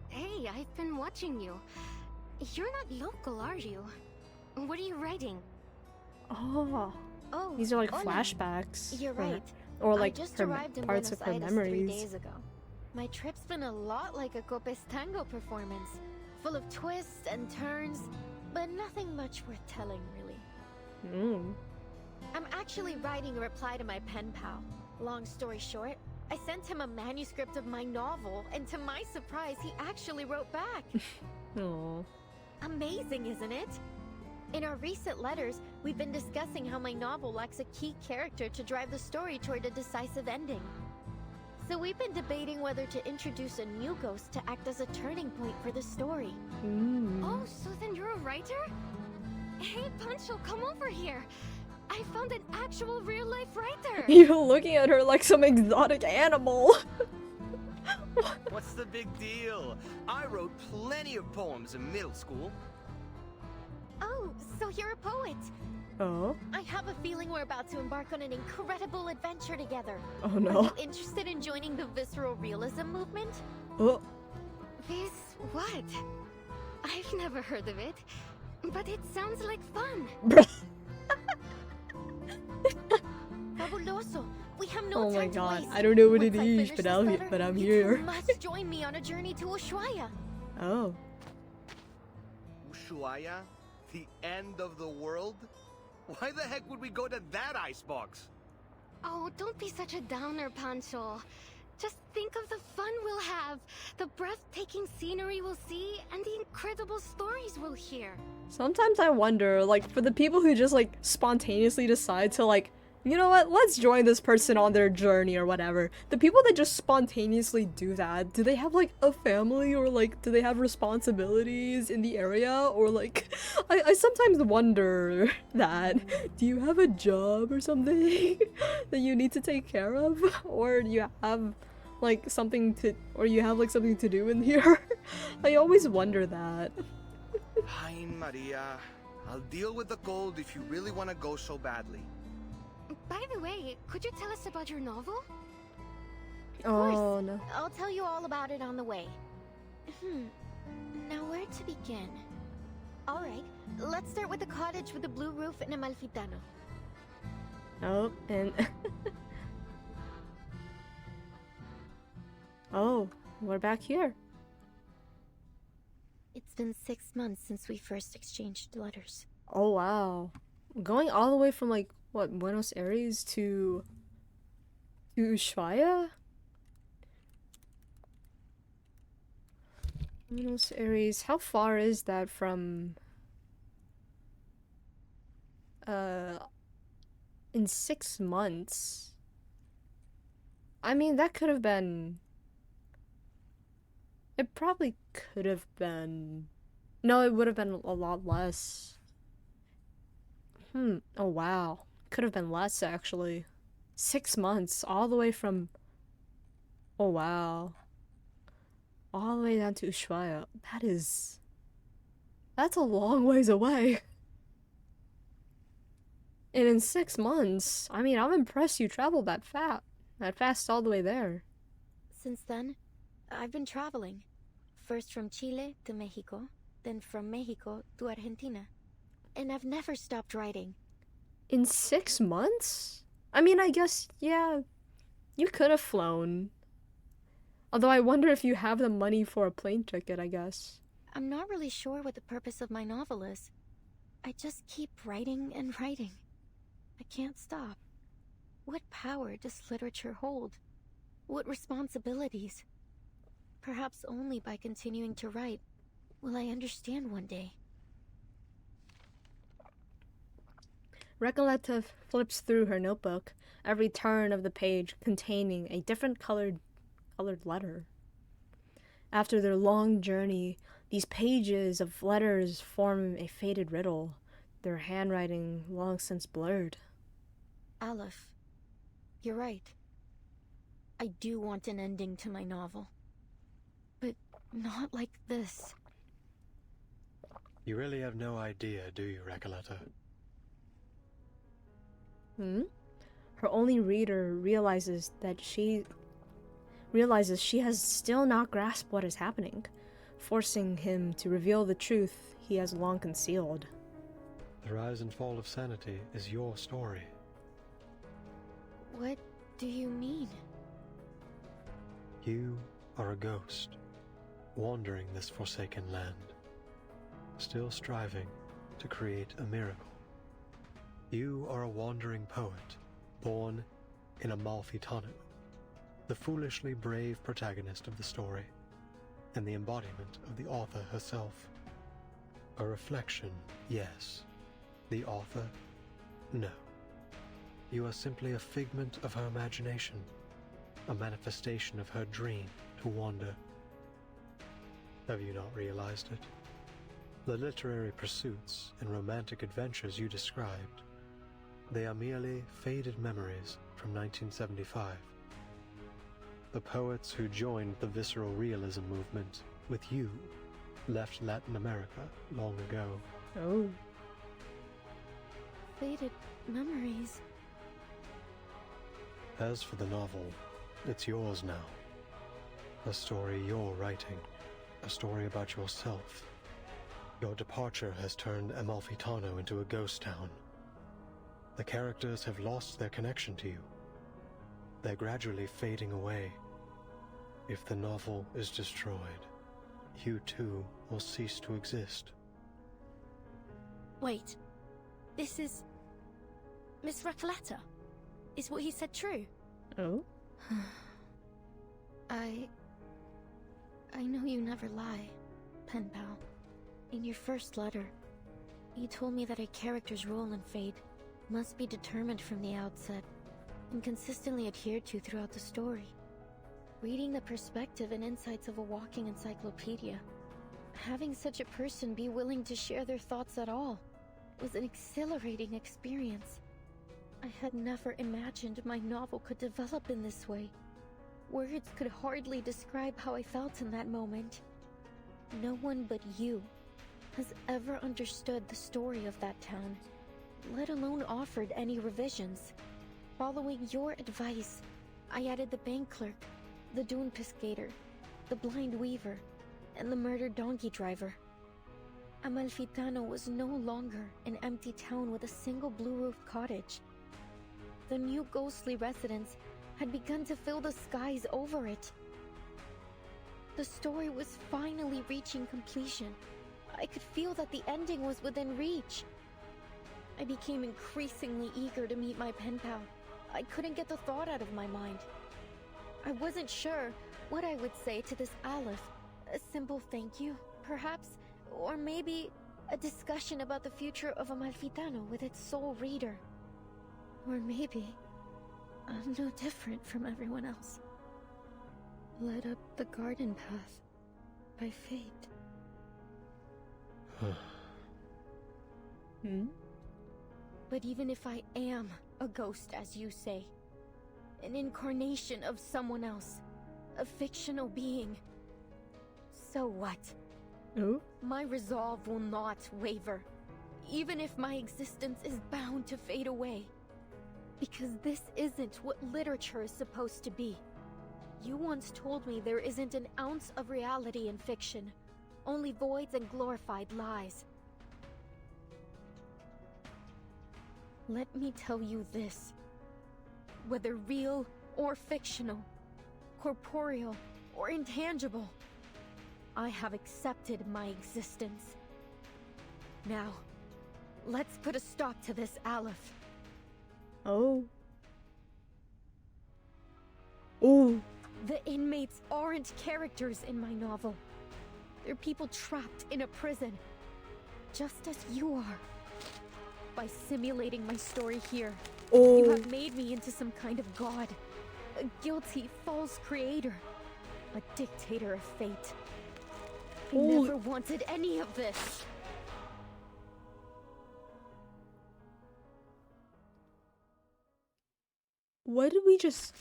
Hey, I've been watching you. You're not local, are you? What are you writing? Oh. Oh, These are like hola. flashbacks. You're right. Or like I just her arrived in parts Buenos of her Aires memories. 3 days ago. My trip's been a lot like a Copes Tango performance, full of twists and turns, but nothing much worth telling, really. I'm actually writing a reply to my pen pal. Long story short, I sent him a manuscript of my novel, and to my surprise, he actually wrote back. Oh. Amazing, isn't it? In our recent letters, we've been discussing how my novel lacks a key character to drive the story toward a decisive ending. So we've been debating whether to introduce a new ghost to act as a turning point for the story. Oh, so then you're a writer? Hey, Pancho, come over here. I found an actual real-life writer. You're looking at her like some exotic animal. What's the big deal? I wrote plenty of poems in middle school. Oh, so you're a poet. Oh. I have a feeling we're about to embark on an incredible adventure together. Oh Are no. you interested in joining the visceral realism movement? Oh. This what? I've never heard of it, but it sounds like fun. Fabuloso. We have no Oh my time to god. waste. I don't know what Once it I is, finish but this letter, I'm you here. two must join me on a journey to Ushuaia. Oh. Ushuaia? The end of the world? Why the heck would we go to that icebox? Oh, don't be such a downer, Pancho. Just think of the fun we'll have, the breathtaking scenery we'll see, and the incredible stories we'll hear. Sometimes I wonder, like, for the people who just like spontaneously decide to like You know what? Let's join this person on their journey or whatever. The people that just spontaneously do that, do they have like a family or like do they have responsibilities in the area or like I sometimes wonder that. Do you have a job or something that you need to take care of or do you have like something to something to do in here? I always wonder that. Fine, Maria. I'll deal with the gold if you really want to go so badly. By the way, could you tell us about your novel? Oh no. I'll tell you all about it on the way. Now where to begin? Alright, let's start with the cottage with the blue roof in Amalfitano. Oh, and oh, we're back here. It's been 6 months since we first exchanged letters. Oh wow. Going all the way from like what, Buenos Aires to Ushuaia? Buenos Aires, how far is that from in 6 months? I mean, that could have been, it probably could have been, no, it would have been a lot less. Oh wow. Could have been less actually. 6 months all the way from, oh wow, all the way down to Ushuaia. That's a long ways away. And in 6 months, I mean, I'm impressed you traveled that fast all the way there. Since then, I've been traveling. First from Chile to Mexico, then from Mexico to Argentina. And I've never stopped writing. In 6 months? I mean, I guess, yeah, you could have flown. Although I wonder if you have the money for a plane ticket, I guess. I'm not really sure what the purpose of my novel is. I just keep writing and writing. I can't stop. What power does literature hold? What responsibilities? Perhaps only by continuing to write will I understand one day. Recoleta flips through her notebook, every turn of the page containing a different colored letter. After their long journey, these pages of letters form a faded riddle, their handwriting long since blurred. Aleph, you're right. I do want an ending to my novel. But not like this. You really have no idea, do you, Recoleta? Her only reader realizes she has still not grasped what is happening, forcing him to reveal the truth he has long concealed. The rise and fall of sanity is your story. What do you mean? You are a ghost, wandering this forsaken land, still striving to create a miracle. You are a wandering poet, born in Amalfitano, the foolishly brave protagonist of the story, and the embodiment of the author herself. A reflection, yes. The author, no. You are simply a figment of her imagination, a manifestation of her dream to wander. Have you not realized it? The literary pursuits and romantic adventures you described, they are merely faded memories from 1975. The poets who joined the visceral realism movement with you left Latin America long ago. Oh. Faded memories. As for the novel, it's yours now. A story you're writing. A story about yourself. Your departure has turned Amalfitano into a ghost town. The characters have lost their connection to you. They're gradually fading away. If the novel is destroyed, you too will cease to exist. Wait. This is... Miss Recoleta. Is what he said true? Oh? I know you never lie, pen pal. In your first letter, you told me that a character's role and fate must be determined from the outset and consistently adhered to throughout the story. Reading the perspective and insights of a walking encyclopedia, having such a person be willing to share their thoughts at all, was an exhilarating experience. I had never imagined my novel could develop in this way. Words could hardly describe how I felt in that moment. No one but you has ever understood the story of that town, let alone offered any revisions. Following your advice, I added the bank clerk, the dune pescator, the blind weaver, and the murdered donkey driver. Amalfitano was no longer an empty town with a single blue-roofed cottage. The new ghostly residents had begun to fill the skies over it. The story was finally reaching completion. I could feel that the ending was within reach. I became increasingly eager to meet my pen pal. I couldn't get the thought out of my mind. I wasn't sure what I would say to this Aleph. A simple thank you, perhaps, or maybe a discussion about the future of Amalfitano with its sole reader. Or maybe I'm no different from everyone else, led up the garden path by fate. But even if I am a ghost, as you say, an incarnation of someone else, a fictional being, so what? Oh? My resolve will not waver, even if my existence is bound to fade away. Because this isn't what literature is supposed to be. You once told me there isn't an ounce of reality in fiction, only voids and glorified lies. Let me tell you this. Whether real or fictional, corporeal or intangible, I have accepted my existence. Now, let's put a stop to this, Aleph. Oh. Oh. The inmates aren't characters in my novel. They're people trapped in a prison, just as you are. By simulating my story here, you have made me into some kind of god, a guilty, false creator, a dictator of fate. I never wanted any of this. What did we just...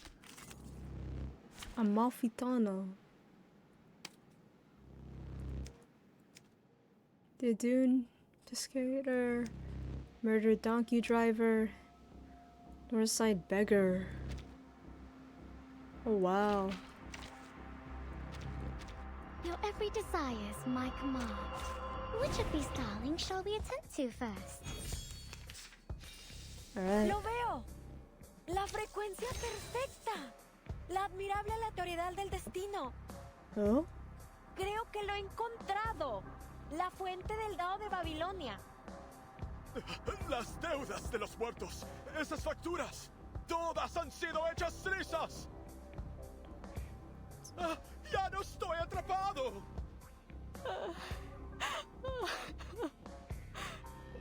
Amalfitano. The dune pescator, murdered donkey driver, Northside beggar. Oh wow. Your every desire is my command. Which of these darlings shall we attend to first? Alright. ¡Lo veo! ¡La frecuencia perfecta! ¡La admirable aleatoriedad del destino! Oh? Creo que lo he encontrado. La fuente del dado de Babilonia. Las deudas de los muertos. Esas facturas. Todas han sido hechas trizas. ¡Ya no estoy atrapado!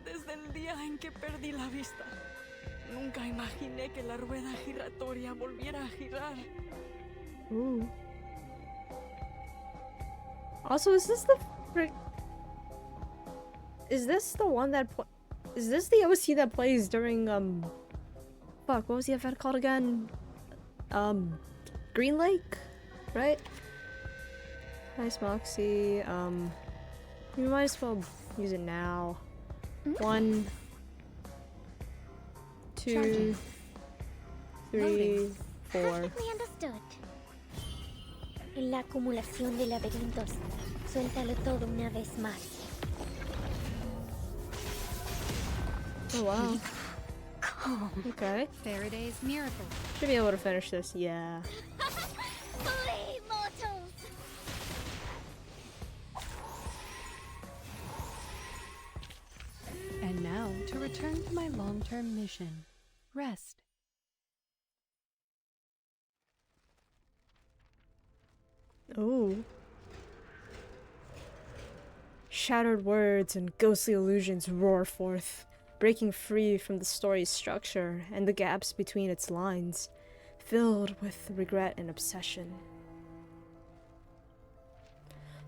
Desde el día en que perdí la vista, nunca imaginé que la rueda giratoria volviera a girar. Ooh. Also, is this the is this the one that is this the OC that plays during fuck, what was the event called again? Green Lake, right? Nice Moxie. We might as well use it now. 1, 2, 3, 4. Perfectly understood. En la acumulación de laberintos, suéltalo todo una vez más. Oh wow. Okay. Faraday's miracle. Should be able to finish this, yeah. Flee, mortals! And now to return to my long-term mission. Rest. Oh. Shattered words and ghostly illusions roar forth. breaking free from the story's structure and the gaps between its lines, filled with regret and obsession.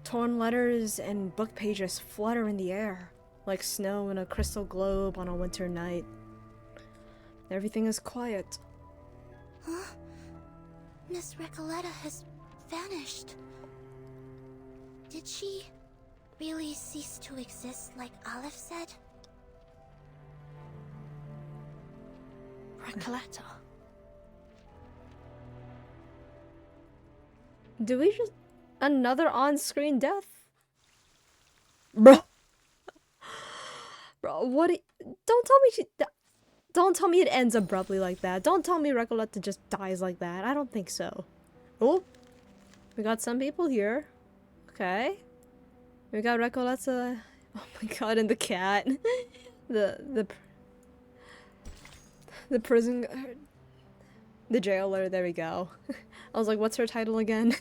Torn letters and book pages flutter in the air, like snow in a crystal globe on a winter night. Everything is quiet. Huh? Miss Recoleta has vanished. Did she really cease to exist like Aleph said? Recoleta. Do we just... Another on-screen death? Bro. Bro, what... Don't tell me she... Don't tell me it ends abruptly like that. Don't tell me Recoleta just dies like that. I don't think so. Oh. We got some people here. Okay. We got Recoleta... Oh my god, and the cat. The prison guard. The jailer, there we go. I was like, what's her title again?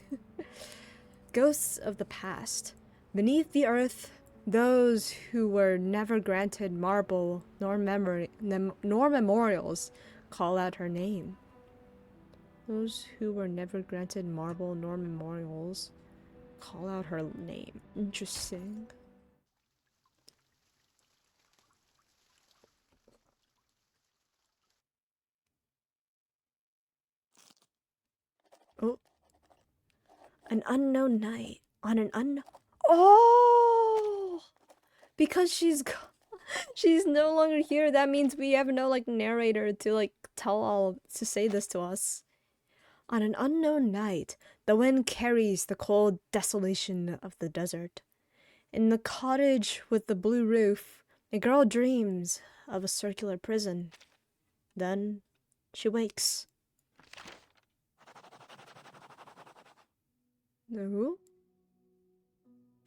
Ghosts of the past. Beneath the earth, those who were never granted marble nor memorials call out her name. Those who were never granted marble nor memorials call out her name. Interesting. Oh. An unknown night on an unknown... Oh! Because she's no longer here, that means we have no, like, narrator to, like, to say this to us. On an unknown night, the wind carries the cold desolation of the desert. In the cottage with the blue roof, a girl dreams of a circular prison. Then, she wakes. No?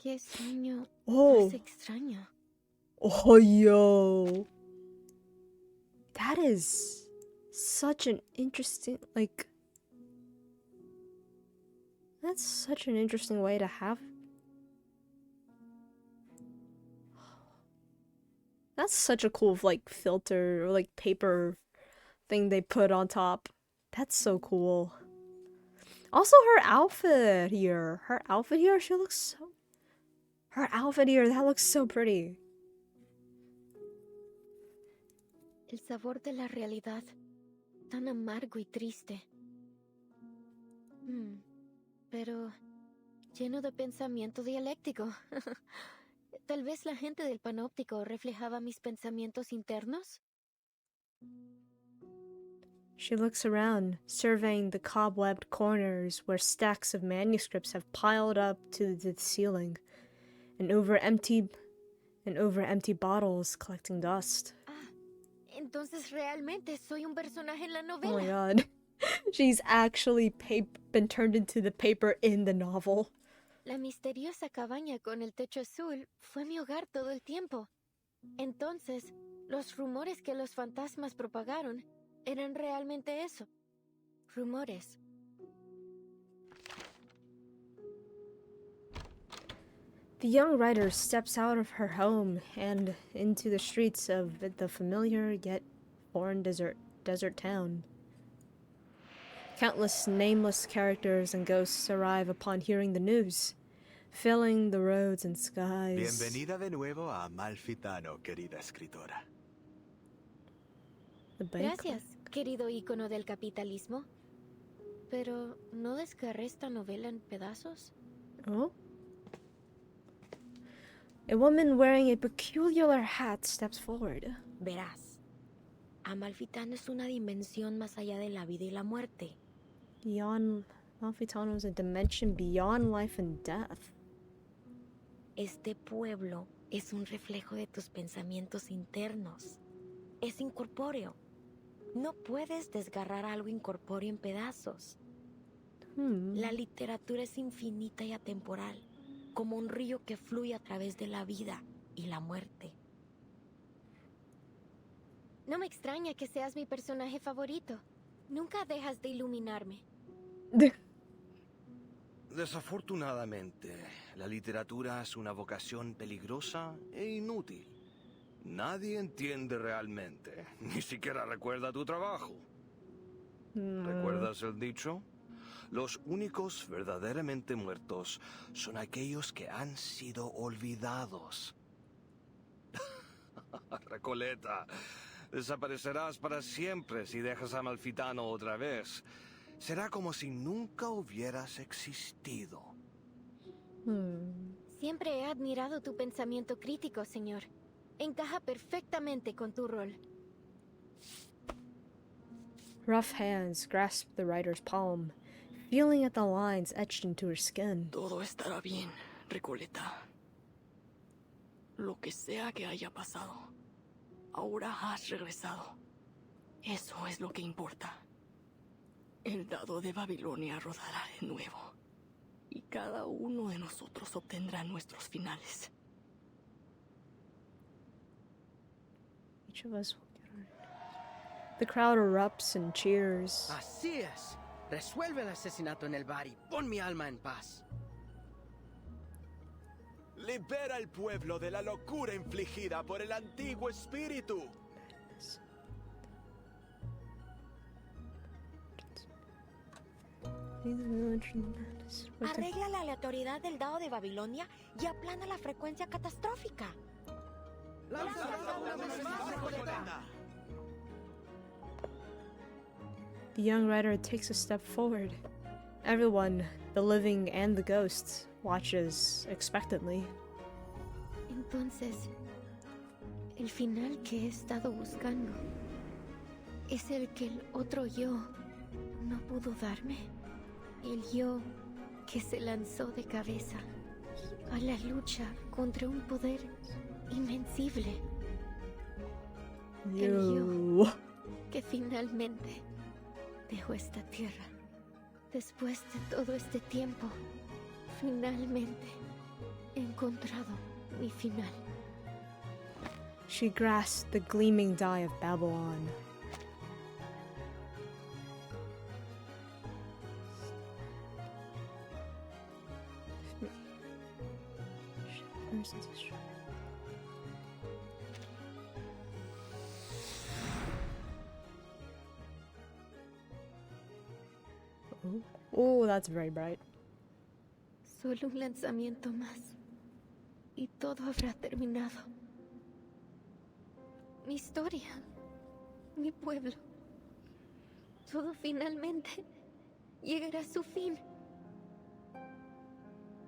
Qué sueño Oh. más extraño. Oh, yo. That is such an interesting, like... That's such an interesting way to have... That's such a cool, like, filter or, like, paper thing they put on top. That's so cool. Also, her outfit here. She looks so... Her outfit here, that looks so pretty. El sabor de la realidad, tan amargo y triste. Pero lleno de pensamiento dialéctico. Tal vez la gente del panóptico reflejaba mis pensamientos internos. She looks around, surveying the cobwebbed corners where stacks of manuscripts have piled up to the ceiling, and over empty bottles collecting dust. Entonces realmente soy un personaje en la novela. Oh my god. She's actually been turned into the paper in the novel. La misteriosa cabaña con el techo azul fue mi hogar todo el tiempo. Entonces, los rumores que los fantasmas propagaron eran realmente eso. Rumores. The young writer steps out of her home and into the streets of the familiar yet foreign desert town. Countless nameless characters and ghosts arrive upon hearing the news, filling the roads and skies. Bienvenida de nuevo a Amalfitano, querida escritora. Gracias, querido ícono del capitalismo. Pero, ¿no desgarré esta novela en pedazos? Oh? A woman wearing a peculiar hat steps forward. Verás, Amalfitano es una dimensión más allá de la vida y la muerte. Amalfitano is a dimension beyond life and death. Este pueblo es un reflejo de tus pensamientos internos. Es incorpóreo. No puedes desgarrar algo incorpóreo en pedazos. La literatura es infinita y atemporal, como un río que fluye a través de la vida y la muerte. No me extraña que seas mi personaje favorito. Nunca dejas de iluminarme. Desafortunadamente, la literatura es una vocación peligrosa e inútil. Nadie entiende realmente, ni siquiera recuerda tu trabajo. ¿Recuerdas el dicho? Los únicos verdaderamente muertos son aquellos que han sido olvidados. Recoleta, desaparecerás para siempre si dejas a Malfitano otra vez. Será como si nunca hubieras existido. Siempre he admirado tu pensamiento crítico, señor. Encaja perfectamente con tu rol. Rough hands grasp the writer's palm, feeling at the lines etched into her skin. Todo estará bien, Recoleta. Lo que sea que haya pasado, ahora has regresado. Eso es lo que importa. El dado de Babilonia rodará de nuevo. Y cada uno de nosotros obtendrá nuestros finales. Each of us will get our... The crowd erupts and cheers. Así es. Resuelve el asesinato en el bar y pon mi alma en paz. Libera al pueblo de la locura infligida por el antiguo espíritu. Arregla la aleatoriedad del dado de Babilonia y aplana la frecuencia catastrófica. The young writer takes a step forward. Everyone, the living and the ghosts, watches expectantly. Entonces, el final que he estado buscando es el que el otro yo no pudo darme. El yo que se lanzó de cabeza a la lucha contra un poder invencible. El yo que finalmente dejó esta tierra. Después de todo este tiempo, finalmente he encontrado mi final. She grasped the gleaming die of Babylon. Oh, that's very bright. Solo un lanzamiento más y todo habrá terminado. Mi historia, mi pueblo, todo finalmente llegará a su fin.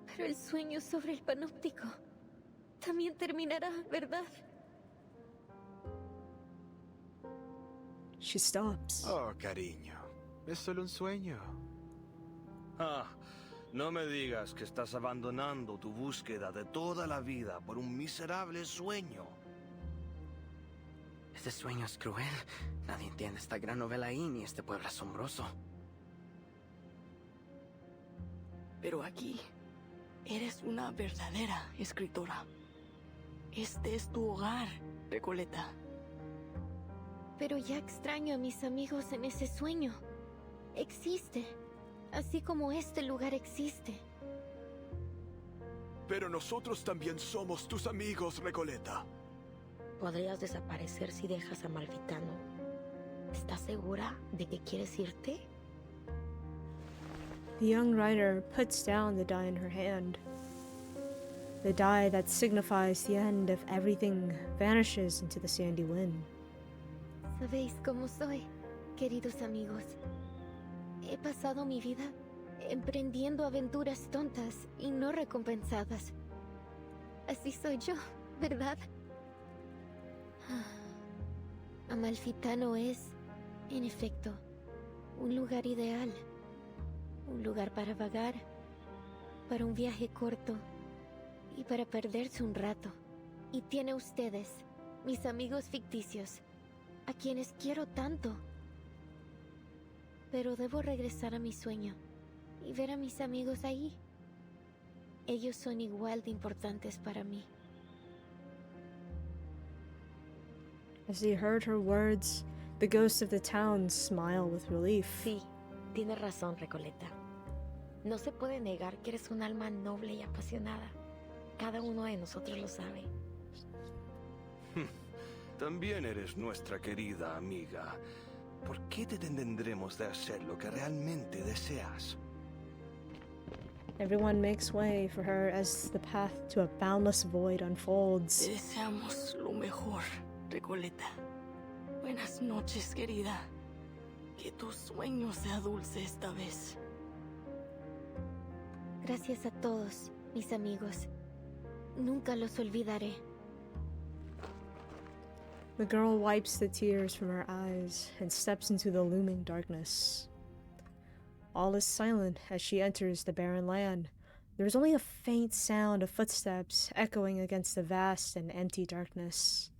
Pero el sueño sobre el panóptico también terminará, ¿verdad? She stops. Oh, cariño, es solo un sueño. Ah, no me digas que estás abandonando tu búsqueda de toda la vida por un miserable sueño. Este sueño es cruel. Nadie entiende esta gran novela ahí ni este pueblo asombroso. Pero aquí, eres una verdadera escritora. Este es tu hogar, Recoleta. Pero ya extraño a mis amigos en ese sueño. Existe, así como este lugar existe. Pero nosotros también somos tus amigos, Recoleta. Podrías desaparecer si dejas a Malfitano. ¿Estás segura de que quieres irte? The young writer puts down the die in her hand. The die that signifies the end of everything vanishes into the sandy wind. ¿Sabéis cómo soy, queridos amigos? He pasado mi vida emprendiendo aventuras tontas y no recompensadas. Así soy yo, ¿verdad? Amalfitano es, en efecto, un lugar ideal. Un lugar para vagar, para un viaje corto y para perderse un rato. Y tiene ustedes, mis amigos ficticios, a quienes quiero tanto. Pero debo regresar a mi sueño y ver a mis amigos ahí. Ellos son igual de importantes para mí. As he heard her words, the ghosts of the town smile with relief. Sí, tienes razón, Recoleta. No se puede negar que eres un alma noble y apasionada. Cada uno de nosotros lo sabe. También eres nuestra querida amiga. ¿Por qué te detendremos de hacer lo que realmente deseas? Everyone makes way for her as the path to a boundless void unfolds. Te deseamos lo mejor, Recoleta. Buenas noches, querida. Que tu sueño sea dulce esta vez. Gracias a todos, mis amigos. Nunca los olvidaré. The girl wipes the tears from her eyes and steps into the looming darkness. All is silent as she enters the barren land. There is only a faint sound of footsteps echoing against the vast and empty darkness.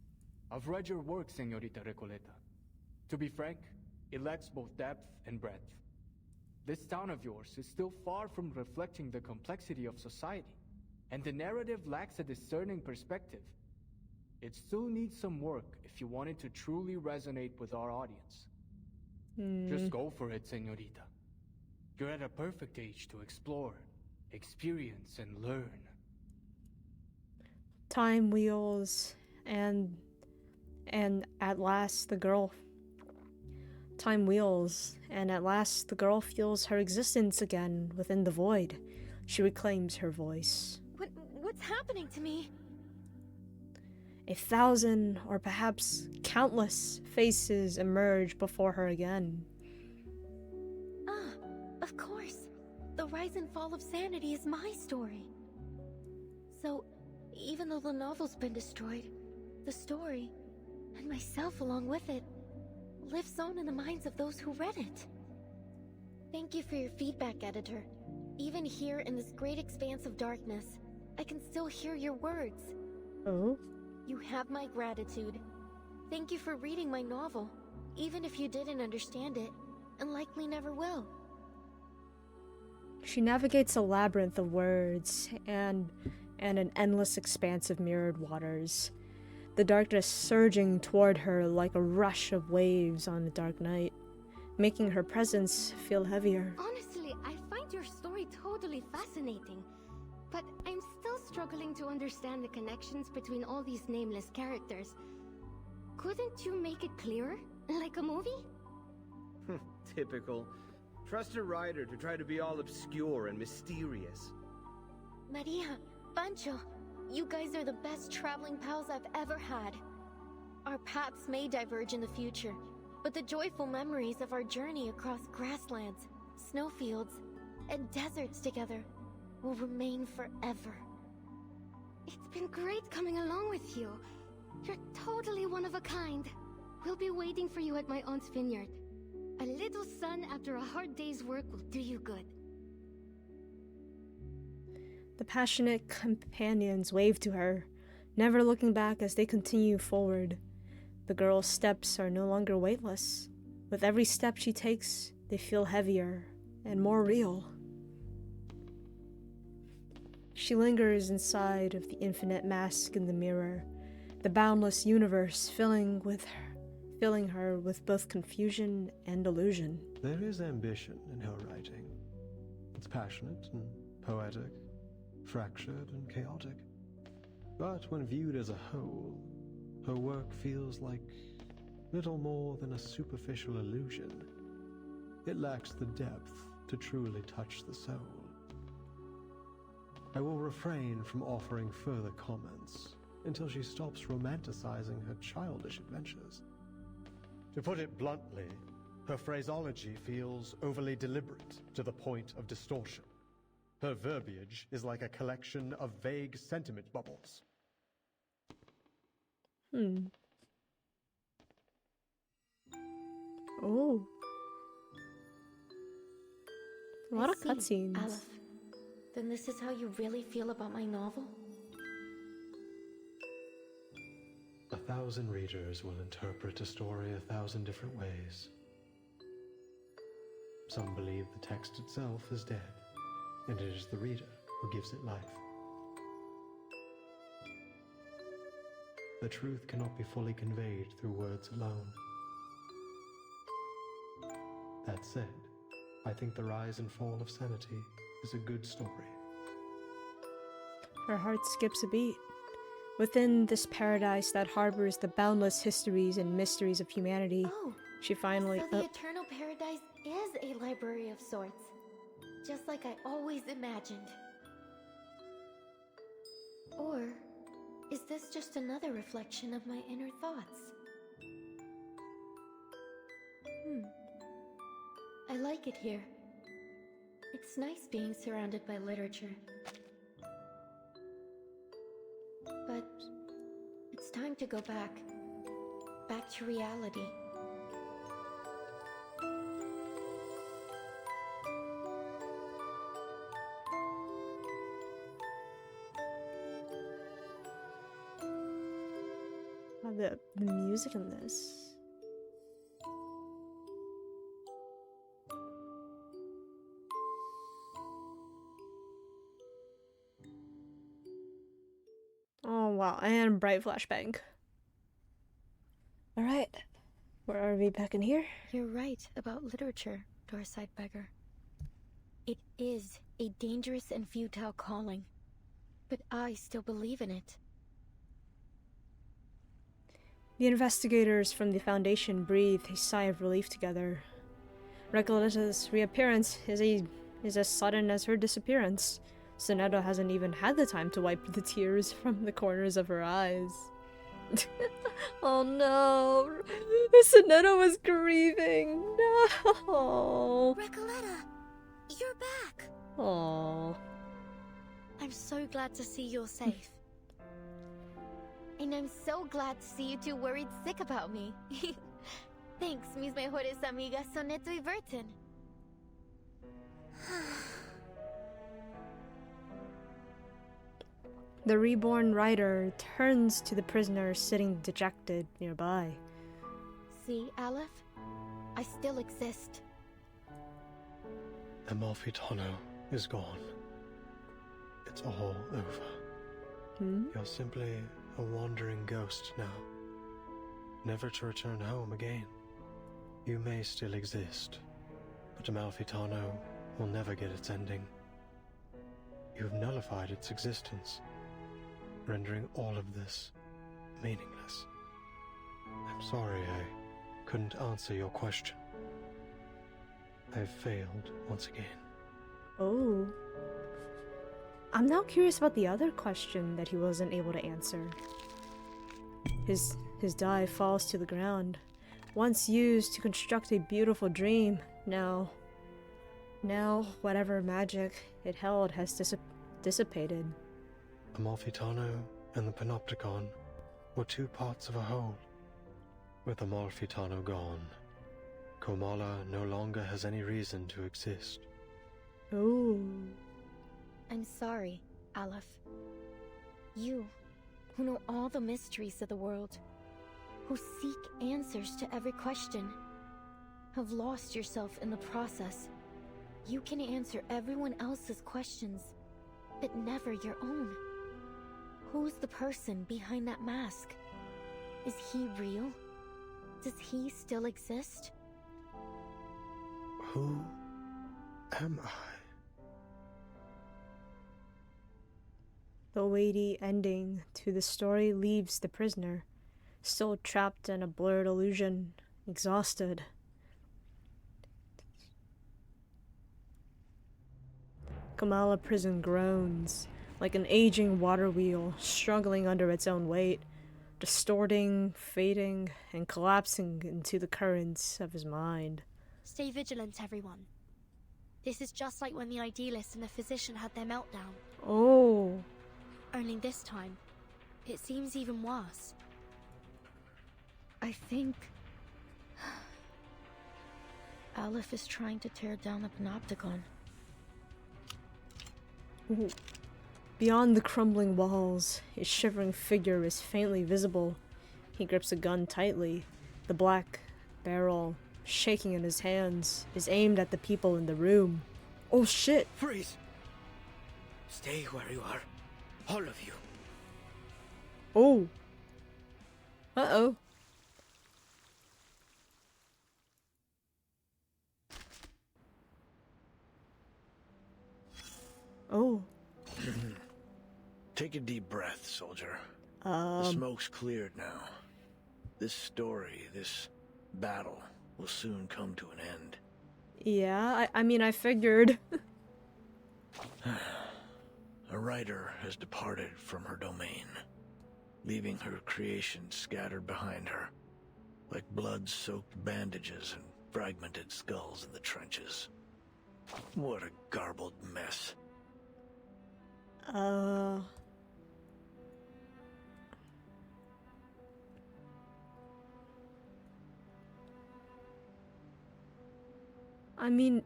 I've read your work, Señorita Recoleta. To be frank, it lacks both depth and breadth. This town of yours is still far from reflecting the complexity of society, and the narrative lacks a discerning perspective. It still needs some work if you want it to truly resonate with our audience. Just go for it, Señorita. You're at a perfect age to explore, experience, and learn. Time wheels, and at last the girl... Time wheels, and at last the girl feels her existence again within the void. She reclaims her voice. What's happening to me? 1,000, or perhaps countless, faces emerge before her again. Ah, of course. The rise and fall of sanity is my story. So, even though the novel's been destroyed, the story, and myself along with it, lives on in the minds of those who read it. Thank you for your feedback, editor. Even here in this great expanse of darkness, I can still hear your words. Oh? You have my gratitude. Thank you for reading my novel, even if you didn't understand it, and likely never will. She navigates a labyrinth of words and an endless expanse of mirrored waters, the darkness surging toward her like a rush of waves on a dark night, making her presence feel heavier. Honestly, I find your story totally fascinating, but I'm still struggling to understand the connections between all these nameless characters. Couldn't you make it clearer? Like a movie? Typical. Trust a writer to try to be all obscure and mysterious. Maria, Pancho, you guys are the best traveling pals I've ever had. Our paths may diverge in the future, but the joyful memories of our journey across grasslands, snowfields, and deserts together will remain forever. It's been great coming along with you. You're totally one of a kind. We'll be waiting for you at my aunt's vineyard. A little sun after a hard day's work will do you good. The passionate companions wave to her, never looking back as they continue forward. The girl's steps are no longer weightless. With every step she takes, they feel heavier and more real. She lingers inside of the infinite mask in the mirror, the boundless universe filling her with both confusion and illusion. There is ambition in her writing. It's passionate and poetic, fractured and chaotic. But when viewed as a whole, her work feels like little more than a superficial illusion. It lacks the depth to truly touch the soul. I will refrain from offering further comments until she stops romanticizing her childish adventures. To put it bluntly, her phraseology feels overly deliberate to the point of distortion. Her verbiage is like a collection of vague sentiment bubbles. Oh. A lot of I see, cutscenes. Aleph. Then this is how you really feel about my novel? 1,000 readers will interpret a story 1,000 different ways. Some believe the text itself is dead, and it is the reader who gives it life. The truth cannot be fully conveyed through words alone. That said, I think the rise and fall of sanity is a good story. Her heart skips a beat. Within this paradise that harbors the boundless histories and mysteries of humanity, Oh, she finally... so the Eternal Paradise is a library of sorts. Just like I always imagined. Or is this just another reflection of my inner thoughts? I like it here. It's nice being surrounded by literature. But it's time to go back. Back to reality. The music in this. Oh wow, and bright flashbang. Alright, where are we back in here? You're right about literature, Dorside Beggar. It is a dangerous and futile calling, but I still believe in it. The investigators from the Foundation breathe a sigh of relief together. Recoletta's reappearance is as sudden as her disappearance. Sonetta hasn't even had the time to wipe the tears from the corners of her eyes. Oh no! Sonetta was grieving! No! Recoletta! You're back! Aww. I'm so glad to see you're safe. And I'm so glad to see you two worried sick about me. Thanks, mis mejores amigas Soneto y Burton. The reborn writer turns to the prisoner sitting dejected nearby. See, Aleph? I still exist. Amalfitano is gone. It's all over. You're simply a wandering ghost now, never to return home again. You may still exist, but Amalfitano will never get its ending. You've nullified its existence, rendering all of this meaningless. I'm sorry I couldn't answer your question. I've failed once again. Oh. I'm now curious about the other question that he wasn't able to answer. His die falls to the ground. Once used to construct a beautiful dream, now whatever magic it held has dissipated. Amalfitano and the Panopticon were two parts of a whole. With Amalfitano gone, Komala no longer has any reason to exist. Oh. I'm sorry, Aleph. You, who know all the mysteries of the world, who seek answers to every question, have lost yourself in the process. You can answer everyone else's questions, but never your own. Who's the person behind that mask? Is he real? Does he still exist? Who am I? The weighty ending to the story leaves the prisoner, still trapped in a blurred illusion, exhausted. Kamala prison groans, like an aging water wheel struggling under its own weight, distorting, fading, and collapsing into the currents of his mind. Stay vigilant, everyone. This is just like when the idealist and the physician had their meltdown. Oh. Only this time, it seems even worse. I think Aleph is trying to tear down the Panopticon. Ooh. Beyond the crumbling walls, a shivering figure is faintly visible. He grips a gun tightly. The black barrel, shaking in his hands, is aimed at the people in the room. Oh shit! Freeze! Stay where you are. All of you. Oh. Uh-oh. Oh. Take a deep breath, soldier. The smoke's cleared now. This story, this battle, will soon come to an end. Yeah, I mean, I figured. A writer has departed from her domain, leaving her creations scattered behind her, like blood-soaked bandages and fragmented skulls in the trenches. What a garbled mess. I mean,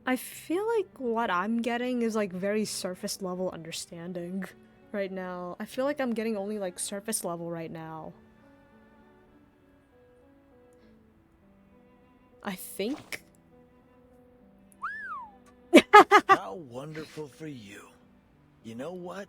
I feel like what I'm getting is like very surface level understanding right now. I feel like I'm getting only like surface level right now. I think. How wonderful for you. You know what?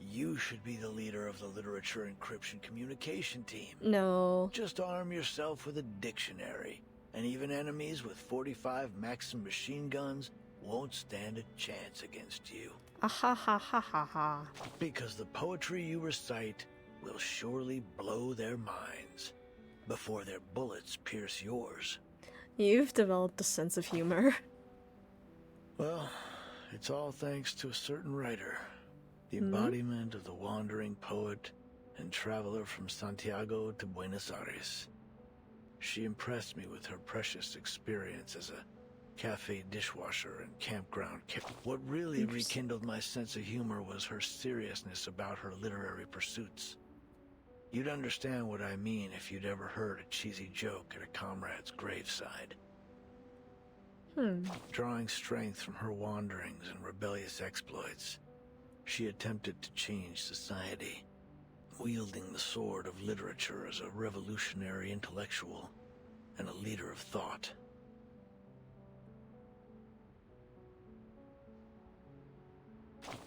You should be the leader of the literature encryption communication team. No. Just arm yourself with a dictionary, and even enemies with 45 Maxim machine guns won't stand a chance against you. Ha. Because the poetry you recite will surely blow their minds before their bullets pierce yours. You've developed a sense of humor. Well, it's all thanks to a certain writer. The embodiment of the wandering poet and traveler from Santiago to Buenos Aires. She impressed me with her precious experience as a cafe dishwasher and campground. What really rekindled my sense of humor was her seriousness about her literary pursuits. You'd understand what I mean if you'd ever heard a cheesy joke at a comrade's graveside. Drawing strength from her wanderings and rebellious exploits, she attempted to change society, wielding the sword of literature as a revolutionary intellectual and a leader of thought.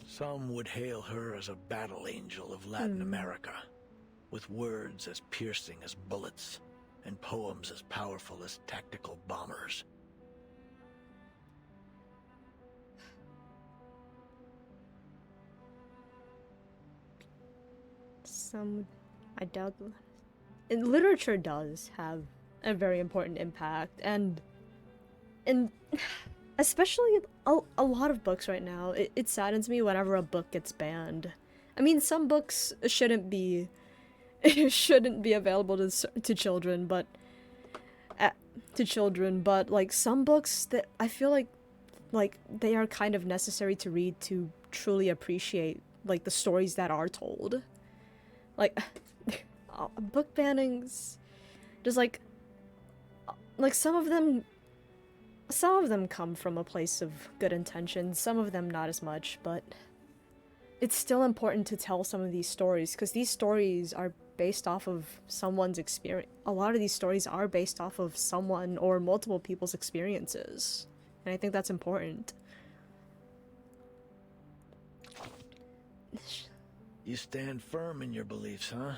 Some would hail her as a battle angel of Latin America, with words as piercing as bullets and poems as powerful as tactical bombers. I doubt. And literature does have a very important impact, and especially a lot of books right now. It saddens me whenever a book gets banned. I mean, some books shouldn't be available to children, but like some books that I feel like they are kind of necessary to read to truly appreciate like the stories that are told. Like book bannings, just like some of them come from a place of good intentions, some of them not as much, but it's still important to tell some of these stories because these stories are based off of someone's experience. A lot of these stories are based off of someone or multiple people's experiences, and I think that's important. You stand firm in your beliefs, huh?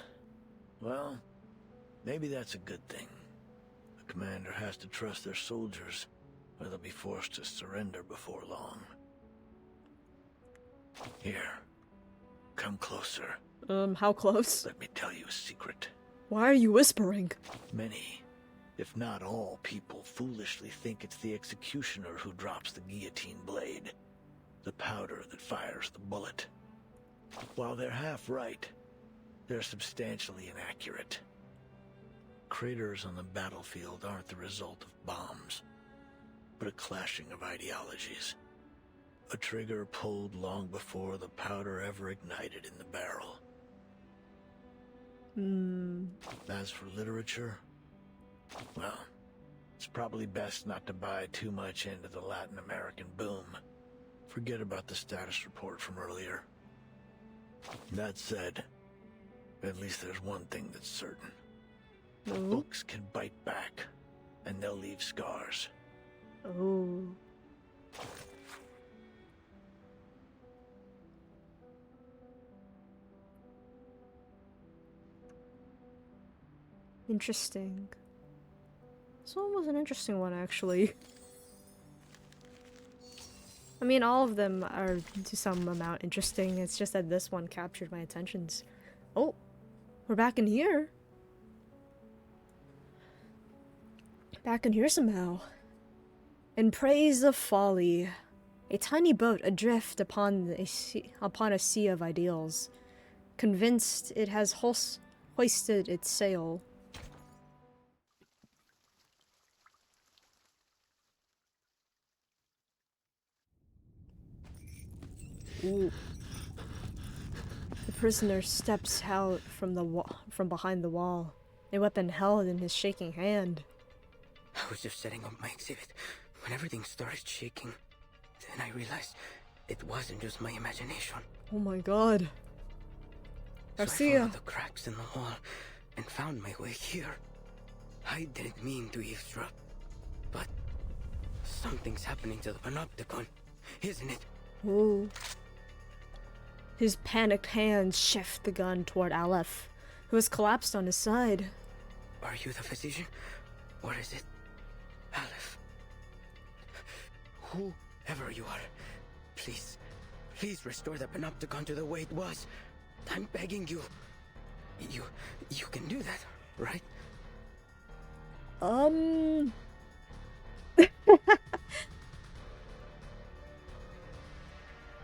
Well, maybe that's a good thing. The commander has to trust their soldiers, or they'll be forced to surrender before long. Here, come closer. How close? Let me tell you a secret. Why are you whispering? Many, if not all, people foolishly think it's the executioner who drops the guillotine blade, the powder that fires the bullet. While they're half right, they're substantially inaccurate. Craters on the battlefield aren't the result of bombs, but a clashing of ideologies. A trigger pulled long before the powder ever ignited in the barrel. As for literature, well, it's probably best not to buy too much into the Latin American boom. Forget about the status report from earlier. That said, at least there's one thing that's certain. Books can bite back, and they'll leave scars. Oh. Interesting. This one was an interesting one, actually. I mean, all of them are to some amount interesting. It's just that this one captured my attentions. Oh, we're back in here. Back in here somehow. In praise of folly, a tiny boat adrift upon a sea of ideals, convinced it has hoisted its sail. Ooh. The prisoner steps out from behind the wall, a weapon held in his shaking hand. I was just setting up my exhibit when everything started shaking. Then I realized it wasn't just my imagination. Oh my god. So Garcia. I followed the cracks in the wall and found my way here. I didn't mean to eavesdrop, but something's happening to the panopticon, isn't it? Ooh. His panicked hands shift the gun toward Aleph, who has collapsed on his side. Are you the physician? Or is it Aleph? Whoever you are, please restore the panopticon to the way it was. I'm begging you. You can do that, right?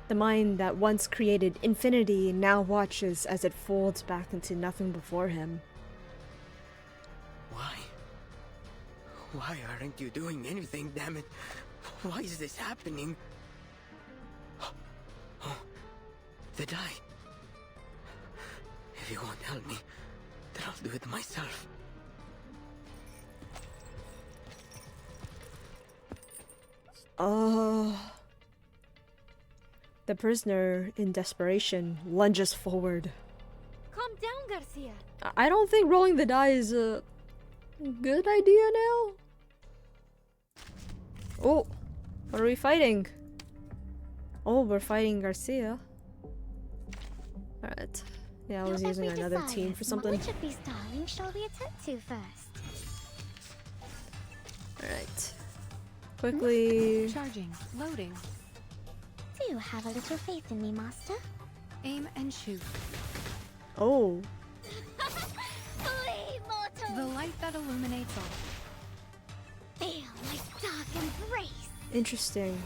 The mind that once created infinity now watches as it folds back into nothing before him. Why? Why aren't you doing anything, damn it? Why is this happening? Oh, the die. If you won't help me, then I'll do it myself. The prisoner, in desperation, lunges forward. Calm down, Garcia. I don't think rolling the die is a good idea now. Oh, what are we fighting? Oh, we're fighting Garcia. Alright. Yeah, I was using another team for something. Which of these darlings shall we attend to first? Alright. Quickly. Charging. Loading. Do you have a little faith in me, Master? Aim and shoot. Oh. Flee, mortal! The light that illuminates all. Feel my dark embrace! Interesting.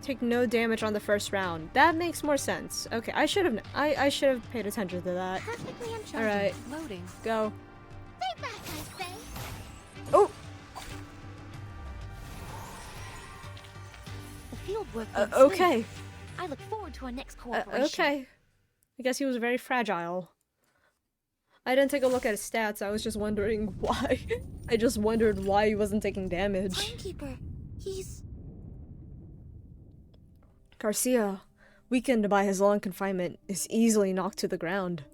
Take no damage on the first round. That makes more sense. Okay, I should have paid attention to that. All right, Loading. Go. Stay back, I say. Oh. The field work went Okay. smooth. I look forward to our next cooperation. Okay. I guess he was very fragile. I didn't take a look at his stats. I was just wondering why. I just wondered why he wasn't taking damage. Timekeeper, he's... Garcia, weakened by his long confinement, is easily knocked to the ground,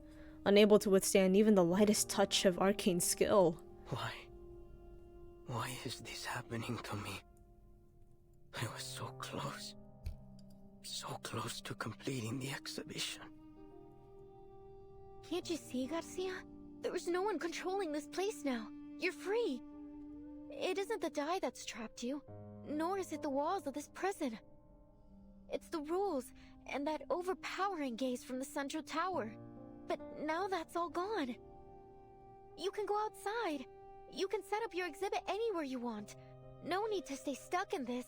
unable to withstand even the lightest touch of arcane skill. Why? Why is this happening to me? I was so close. So close to completing the exhibition. Can't you see, Garcia? There's no one controlling this place now. You're free. It isn't the die that's trapped you, nor is it the walls of this prison. It's the rules and that overpowering gaze from the central tower. But now that's all gone. You can go outside. You can set up your exhibit anywhere you want. No need to stay stuck in this.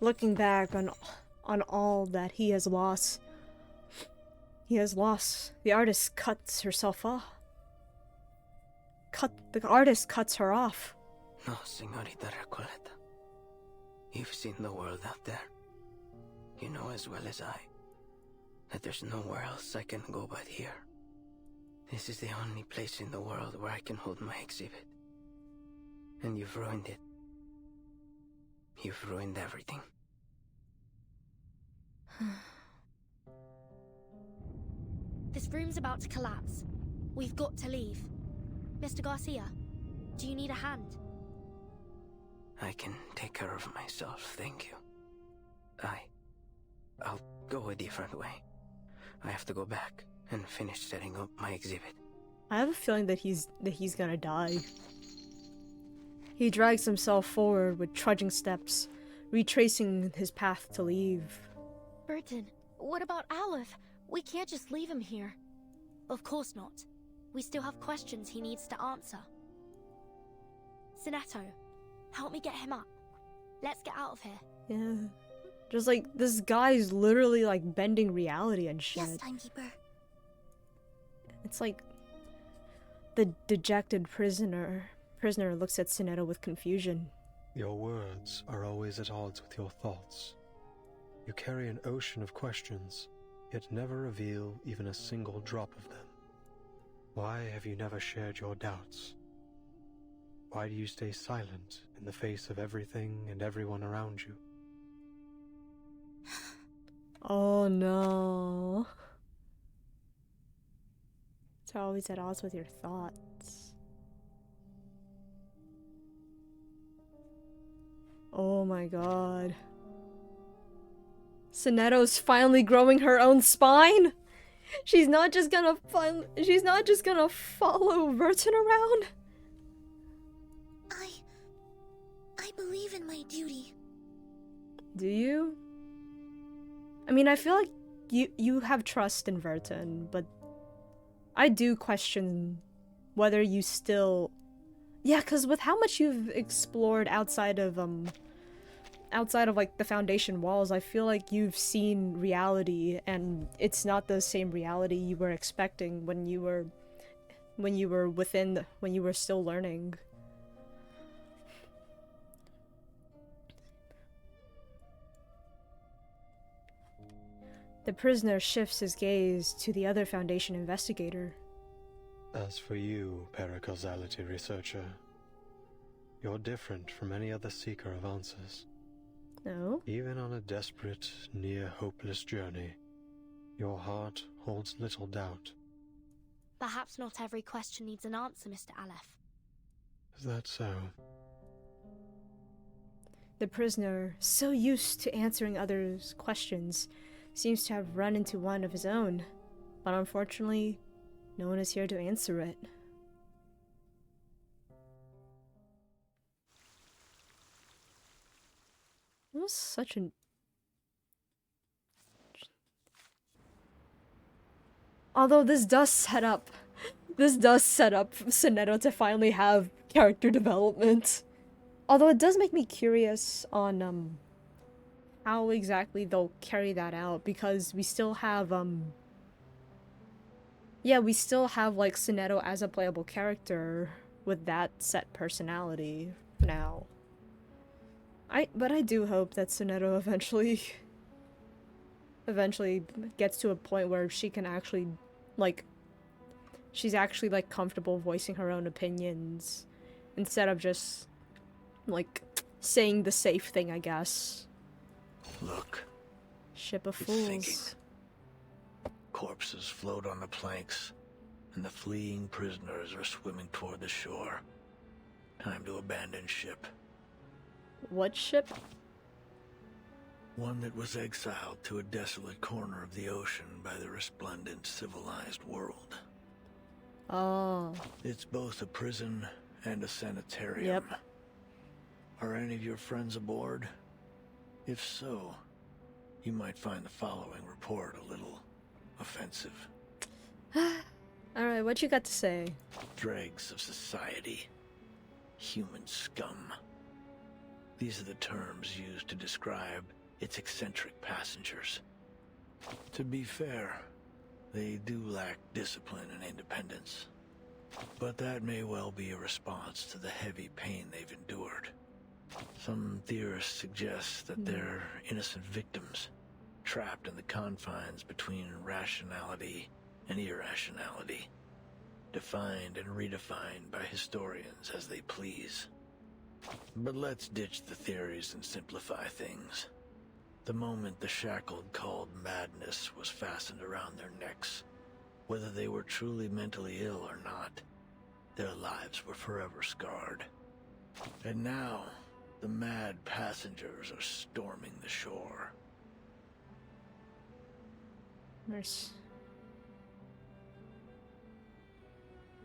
Looking back on all that he has lost, the artist cuts herself off. The artist cuts her off. No, Señorita Recoleta. You've seen the world out there. You know as well as I that there's nowhere else I can go but here. This is the only place in the world where I can hold my exhibit. And you've ruined it. You've ruined everything. This room's about to collapse. We've got to leave. Mr. Garcia, do you need a hand? I can take care of myself, thank you. I'll go a different way. I have to go back and finish setting up my exhibit. I have a feeling that he's gonna die. He drags himself forward with trudging steps, retracing his path to leave. Burton, what about Aleph? We can't just leave him here. Of course not. We still have questions he needs to answer. Sinetto, help me get him up. Let's get out of here. Yeah. Just like, this guy's literally like bending reality and shit. Yes, timekeeper. It's like the dejected prisoner looks at Sinetto with confusion. Your words are always at odds with your thoughts. You carry an ocean of questions, yet never reveal even a single drop of them. Why have you never shared your doubts? Why do you stay silent in the face of everything and everyone around you? Oh no. It's always at odds with your thoughts. Oh my god. Sinetto's finally growing her own spine? She's not just gonna follow Verton around? I believe in my duty. Do you? I mean, I feel like you have trust in Verton, but I do question whether you still... Yeah, because with how much you've explored outside of like the Foundation walls, I feel like you've seen reality, and it's not the same reality you were expecting when you were still learning. The prisoner shifts his gaze to the other Foundation investigator. As for you, paracausality researcher, you're different from any other seeker of answers. No? Even on a desperate, near-hopeless journey, your heart holds little doubt. Perhaps not every question needs an answer, Mr. Aleph. Is that so? The prisoner, so used to answering others' questions, seems to have run into one of his own, but unfortunately, no one is here to answer it. It was such an... Although this does set up Sinetto to finally have character development. Although it does make me curious on how exactly they'll carry that out, because we still have we still have like Sinetto as a playable character with that set personality now. But I do hope that Sinetto eventually gets to a point where she can actually she's actually like comfortable voicing her own opinions instead of just like saying the safe thing, I guess. Look. Ship of It's fools. sinking. Corpses float on the planks, and the fleeing prisoners are swimming toward the shore. Time to abandon ship. What ship? One that was exiled to a desolate corner of the ocean by the resplendent civilized world. Oh. It's both a prison and a sanitarium. Yep. Are any of your friends aboard? If so, you might find the following report a little offensive. Alright, what you got to say? Dregs of society. Human scum. These are the terms used to describe its eccentric passengers. To be fair, they do lack discipline and independence. But that may well be a response to the heavy pain they've endured. Some theorists suggest that they're innocent victims, trapped in the confines between rationality and irrationality, defined and redefined by historians as they please. But let's ditch the theories and simplify things. The moment the shackled called madness was fastened around their necks, whether they were truly mentally ill or not, their lives were forever scarred. And now, the mad passengers are storming the shore. There's...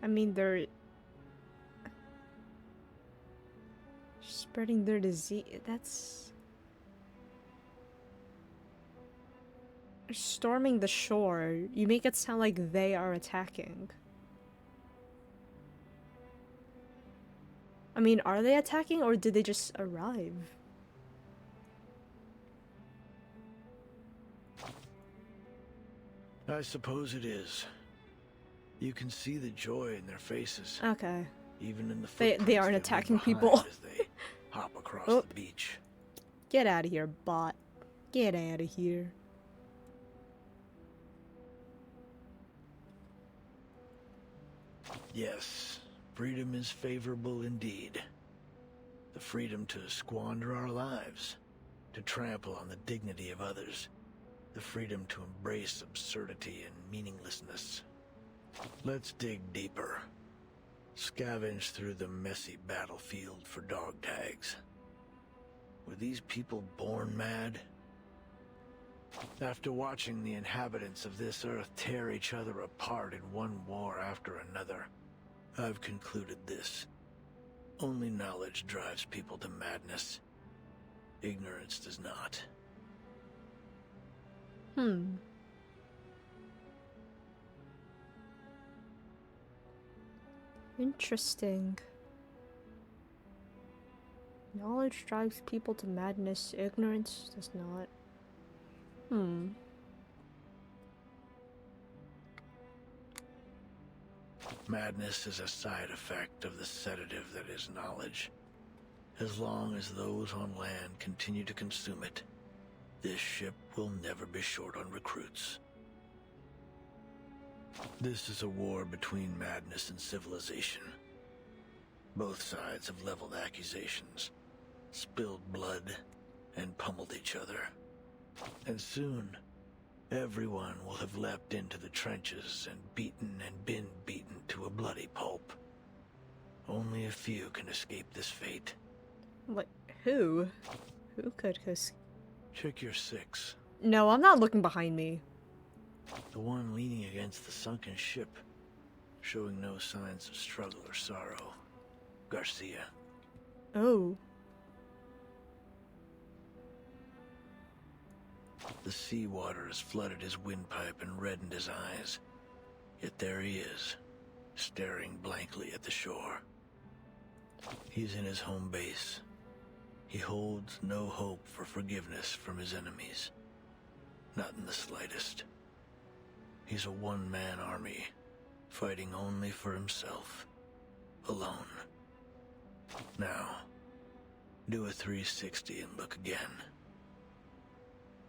I I mean, they're spreading their disease. That's storming the shore. You make it sound like they are attacking. I mean, are they attacking or did they just arrive? I suppose it is. You can see the joy in their faces. Okay. Even in the they aren't attacking people. as they hop across Oh. the beach. Get out of here, bot. Get out of here. Yes, freedom is favorable indeed. The freedom to squander our lives, to trample on the dignity of others, the freedom to embrace absurdity and meaninglessness. Let's dig deeper. Scavenge through the messy battlefield for dog tags. Were these people born mad? After watching the inhabitants of this earth tear each other apart in one war after another, I've concluded this. Only knowledge drives people to madness. Ignorance does not. Interesting. Knowledge drives people to madness, ignorance does not. Madness is a side effect of the sedative that is knowledge. As long as those on land continue to consume it, this ship will never be short on recruits. This is a war between madness and civilization. Both sides have leveled accusations, spilled blood, and pummeled each other. And soon, everyone will have leapt into the trenches and been beaten to a bloody pulp. Only a few can escape this fate. Like, who? Who could Check your 6. No, I'm not looking behind me. The one leaning against the sunken ship, showing no signs of struggle or sorrow. Garcia. Oh. The seawater has flooded his windpipe and reddened his eyes. Yet there he is, staring blankly at the shore. He's in his home base. He holds no hope for forgiveness from his enemies. Not in the slightest. He's a one-man army, fighting only for himself. Alone. Now, do a 360 and look again.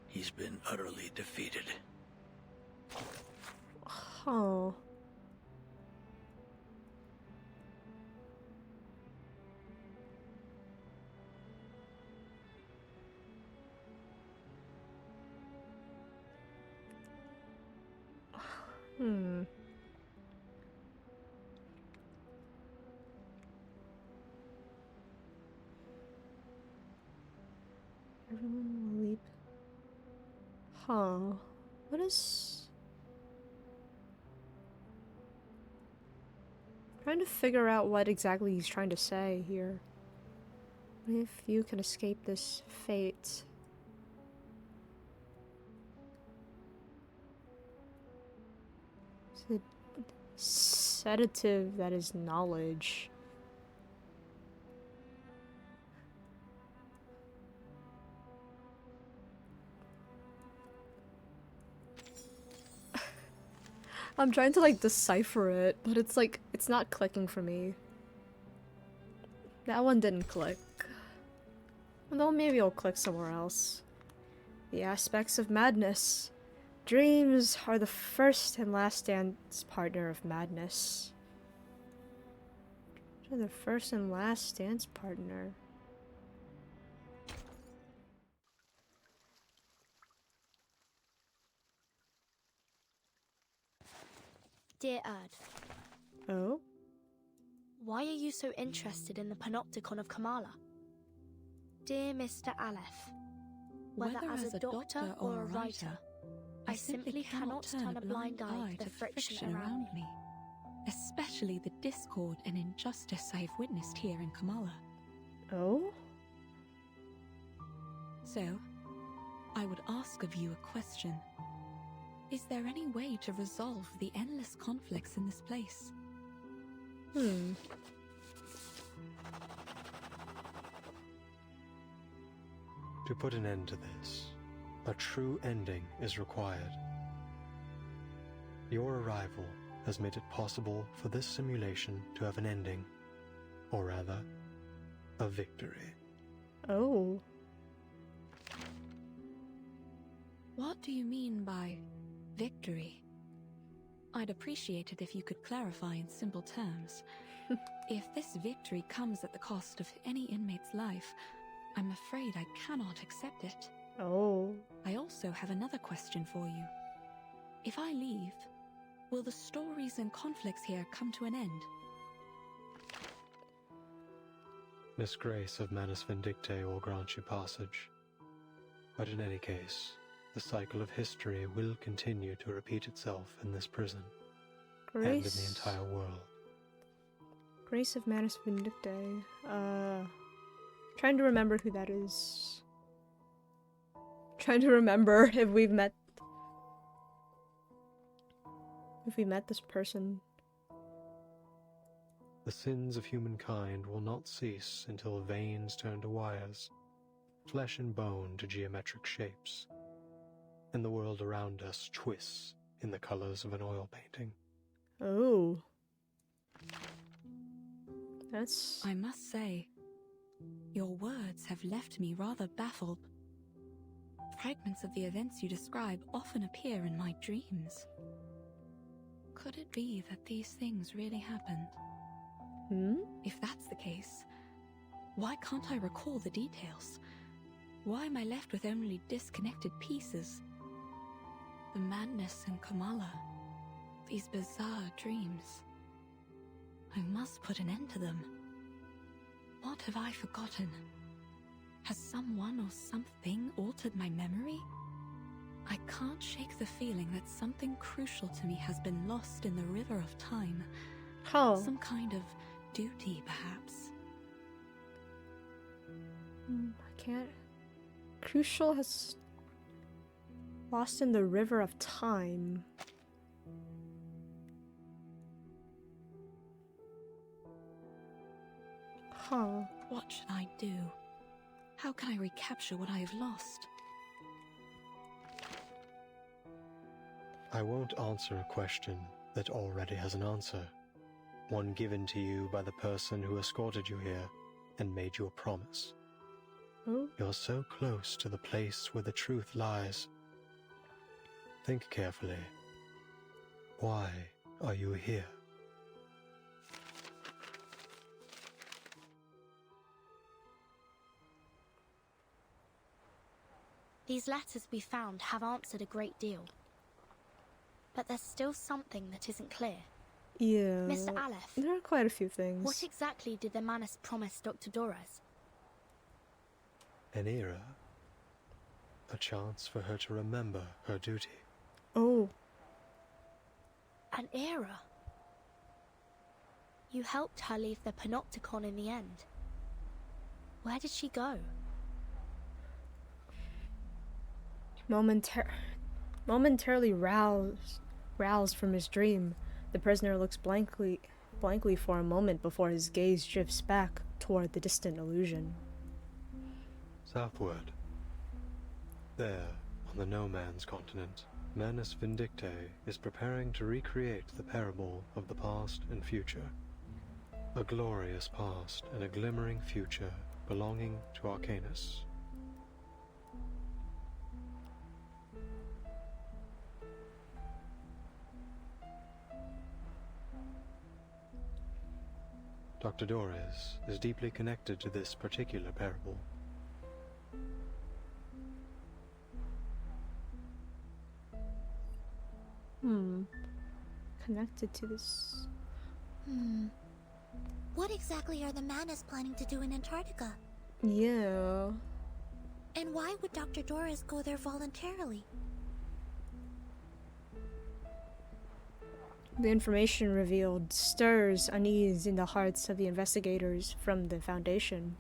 He's been utterly defeated. Oh. Everyone will leap. What is... I'm trying to figure out what exactly he's trying to say here. If you can escape this fate. It's a sedative that is knowledge. I'm trying to like decipher it, but it's like, it's not clicking for me. That one didn't click. Although maybe it'll click somewhere else. The aspects of madness. Dreams are the first and last dance partner of madness. They're the first and last dance partner. Dear Erd. Oh? Why are you so interested in the panopticon of Kamala? Dear Mr. Aleph, whether as a doctor or a writer, I simply cannot turn a blind eye to the friction around me. especially the discord and injustice I have witnessed here in Kamala. Oh? So, I would ask of you a question. Is there any way to resolve the endless conflicts in this place? To put an end to this, a true ending is required. Your arrival has made it possible for this simulation to have an ending, or rather, a victory. Oh. What do you mean by victory? I'd appreciate it if you could clarify in simple terms. If this victory comes at the cost of any inmate's life, I'm afraid I cannot accept it. Oh. I also have another question for you. If I leave, will the stories and conflicts here come to an end? Miss Grace of Manus Vindicte will grant you passage. But in any case, the cycle of history will continue to repeat itself in this prison and in the entire world. Grace of Manus Vindicte. Trying to remember who that is. Trying to remember if we met this person. The sins of humankind will not cease until veins turn to wires, flesh and bone to geometric shapes, and the world around us twists in the colors of an oil painting. Oh. That's... I must say, your words have left me rather baffled. Fragments of the events you describe often appear in my dreams. Could it be that these things really happened? If that's the case, why can't I recall the details? Why am I left with only disconnected pieces? The madness in Kamala, these bizarre dreams. I must put an end to them. What have I forgotten? Has someone or something altered my memory? I can't shake the feeling that something crucial to me has been lost in the river of time. Some kind of duty, perhaps. I can't... Crucial has... lost in the river of time. What should I do? How can I recapture what I have lost? I won't answer a question that already has an answer. One given to you by the person who escorted you here and made you a promise. You're so close to the place where the truth lies. Think carefully. Why are you here? These letters we found have answered a great deal. But there's still something that isn't clear. Yeah. Mr. Aleph. There are quite a few things. What exactly did the Manus promise Dr. Dorez? An era. A chance for her to remember her duty. Oh. An era? You helped her leave the Panopticon in the end. Where did she go? Momentarily roused from his dream, the prisoner looks blankly for a moment before his gaze drifts back toward the distant illusion. Southward. There, on the No Man's continent, Manus Vindicte is preparing to recreate the parable of the past and future. A glorious past and a glimmering future belonging to Arcanus. Dr. Dorez is deeply connected to this particular parable. Connected to this... What exactly are the Manus planning to do in Antarctica? Yeah. And why would Dr. Dorez go there voluntarily? The information revealed stirs unease in the hearts of the investigators from the Foundation.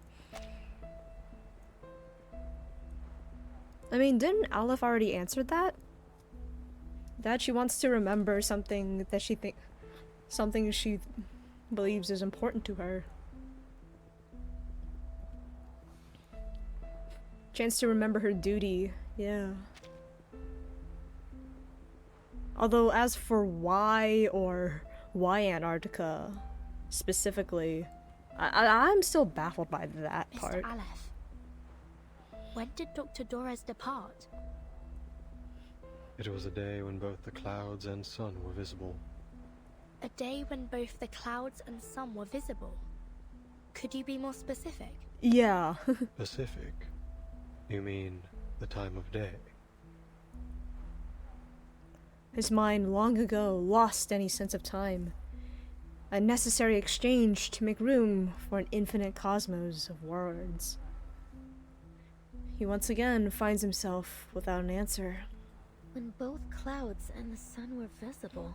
I mean, didn't Aleph already answer that? That she wants to remember something that something she believes is important to her. Chance to remember her duty, yeah. Although as for why Antarctica specifically, I'm still baffled by that part. Mr. Aleph, when did Dr. Dorez depart? It was a day when both the clouds and sun were visible. A day when both the clouds and sun were visible. Could you be more specific? Yeah. Specific? You mean the time of day? His mind long ago lost any sense of time. A necessary exchange to make room for an infinite cosmos of words. He once again finds himself without an answer. When both clouds and the sun were visible.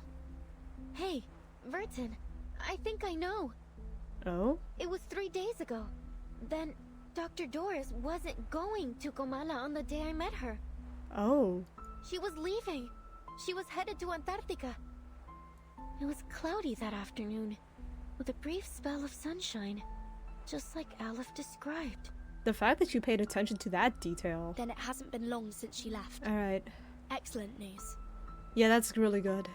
Hey, Vertin, I think I know. Oh? It was 3 days ago. Then Dr. Doris wasn't going to Comala on the day I met her. Oh. She was leaving. She was headed to Antarctica. It was cloudy that afternoon, with a brief spell of sunshine, just like Aleph described. The fact that you paid attention to that detail. Then it hasn't been long since she left. Alright. Excellent news. Yeah, that's really good.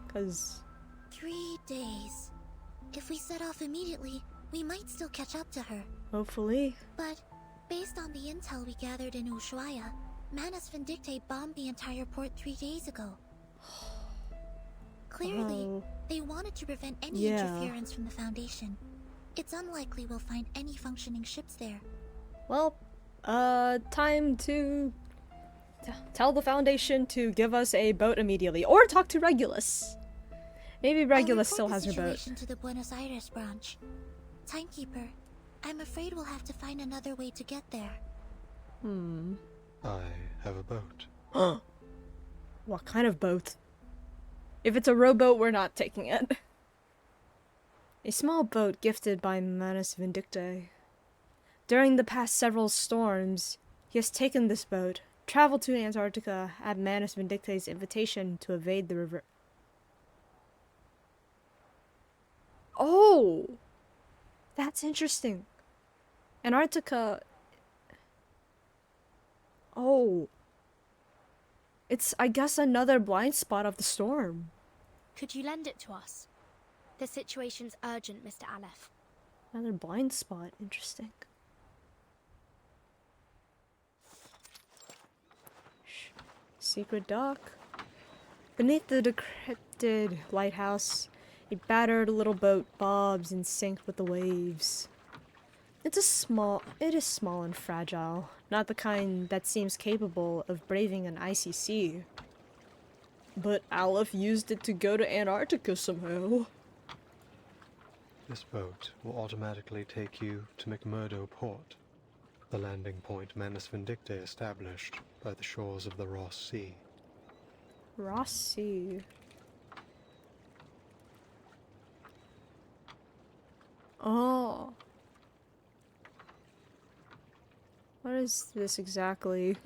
'Cause 3 days. If we set off immediately, we might still catch up to her. hopefully. But, based on the intel we gathered in Ushuaia, Manus Vindictae bombed the entire port 3 days ago. Clearly, they wanted to prevent any interference from the Foundation. It's unlikely we'll find any functioning ships there. Well, time to tell the Foundation to give us a boat immediately, or talk to Regulus. Maybe Regulus still has her boat. To the Buenos Aires branch. Timekeeper, I'm afraid we'll have to find another way to get there. I have a boat. What kind of boat? If it's a rowboat, we're not taking it. A small boat gifted by Manus Vindictae. During the past several storms, he has taken this boat, traveled to Antarctica at Manus Vindictae's invitation to evade the river. Oh! That's interesting. Antarctica... Oh. It's, I guess, another blind spot of the storm. Could you lend it to us? The situation's urgent, Mr. Aleph. Another blind spot. Interesting. Secret dock. Beneath the decrepit lighthouse, a battered little boat bobs in sync with the waves. It is small and fragile, not the kind that seems capable of braving an icy sea. But Aleph used it to go to Antarctica somehow. This boat will automatically take you to McMurdo Port, the landing point Manus Vindictae established by the shores of the Ross Sea. Ross Sea. Oh. What is this exactly?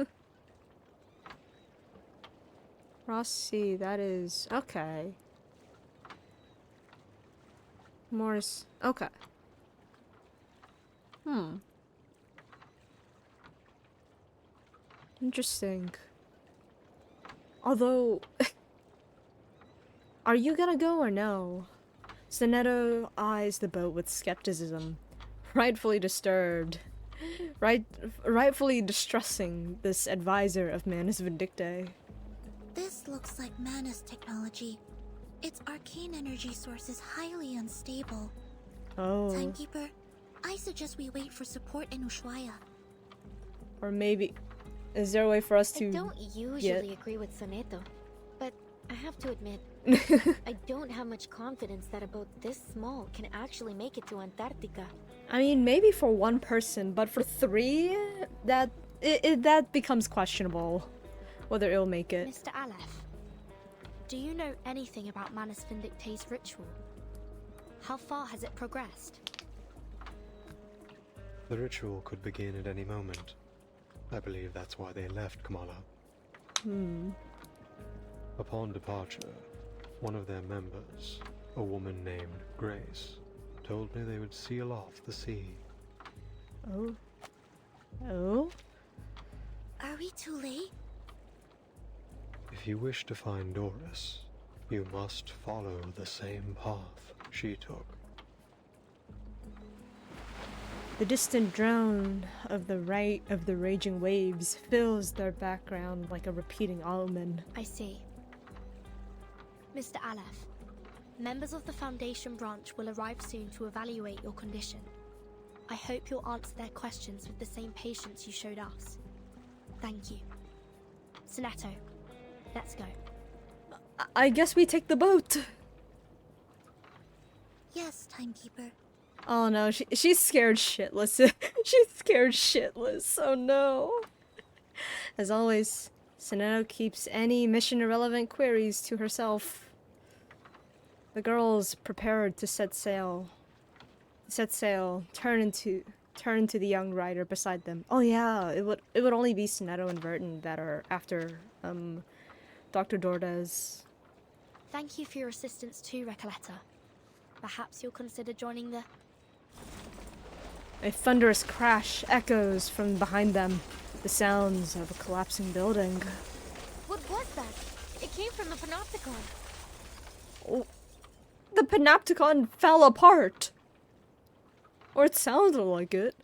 Ross Sea, that is... Okay. Morris... Okay. Interesting. Although... Are you gonna go or no? Sonetto eyes the boat with skepticism, rightfully disturbed. Rightfully distrusting this advisor of Manus Vindictae. This looks like Manus technology. Its arcane energy source is highly unstable. Oh. Timekeeper, I suggest we wait for support in Ushuaia. Or maybe... Is there a way for us to... I don't usually agree with Sonetto, but I have to admit, I don't have much confidence that a boat this small can actually make it to Antarctica. I mean, maybe for one person, but for 3, that becomes questionable whether it'll make it. Mr. Aleph, Do you know anything about Manus Vindictae's ritual? How far has it progressed? The ritual could begin at any moment. I believe that's why they left Kamala. Upon departure, one of their members, a woman named Grace, told me they would seal off the sea. Oh. Oh? Are we too late? If you wish to find Doris, you must follow the same path she took. The distant drone of the raging waves fills their background like a repeating omen. I see. Mr. Aleph, members of the Foundation branch will arrive soon to evaluate your condition. I hope you'll answer their questions with the same patience you showed us. Thank you. Sonetto, let's go. I guess we take the boat. Yes, timekeeper. Oh no, she's scared shitless. She's scared shitless. Oh no. As always, Sonetto keeps any mission-irrelevant queries to herself. The girls prepared to set sail. Turn to the young rider beside them. Oh yeah, it would only be Sonetto and Verton that are after Dr. Dordes. Thank you for your assistance too, Recoleta. Perhaps you'll consider joining the... A thunderous crash echoes from behind them, the sounds of a collapsing building. What was that? It came from the Panopticon. Oh, the Panopticon fell apart! Or it sounded like it.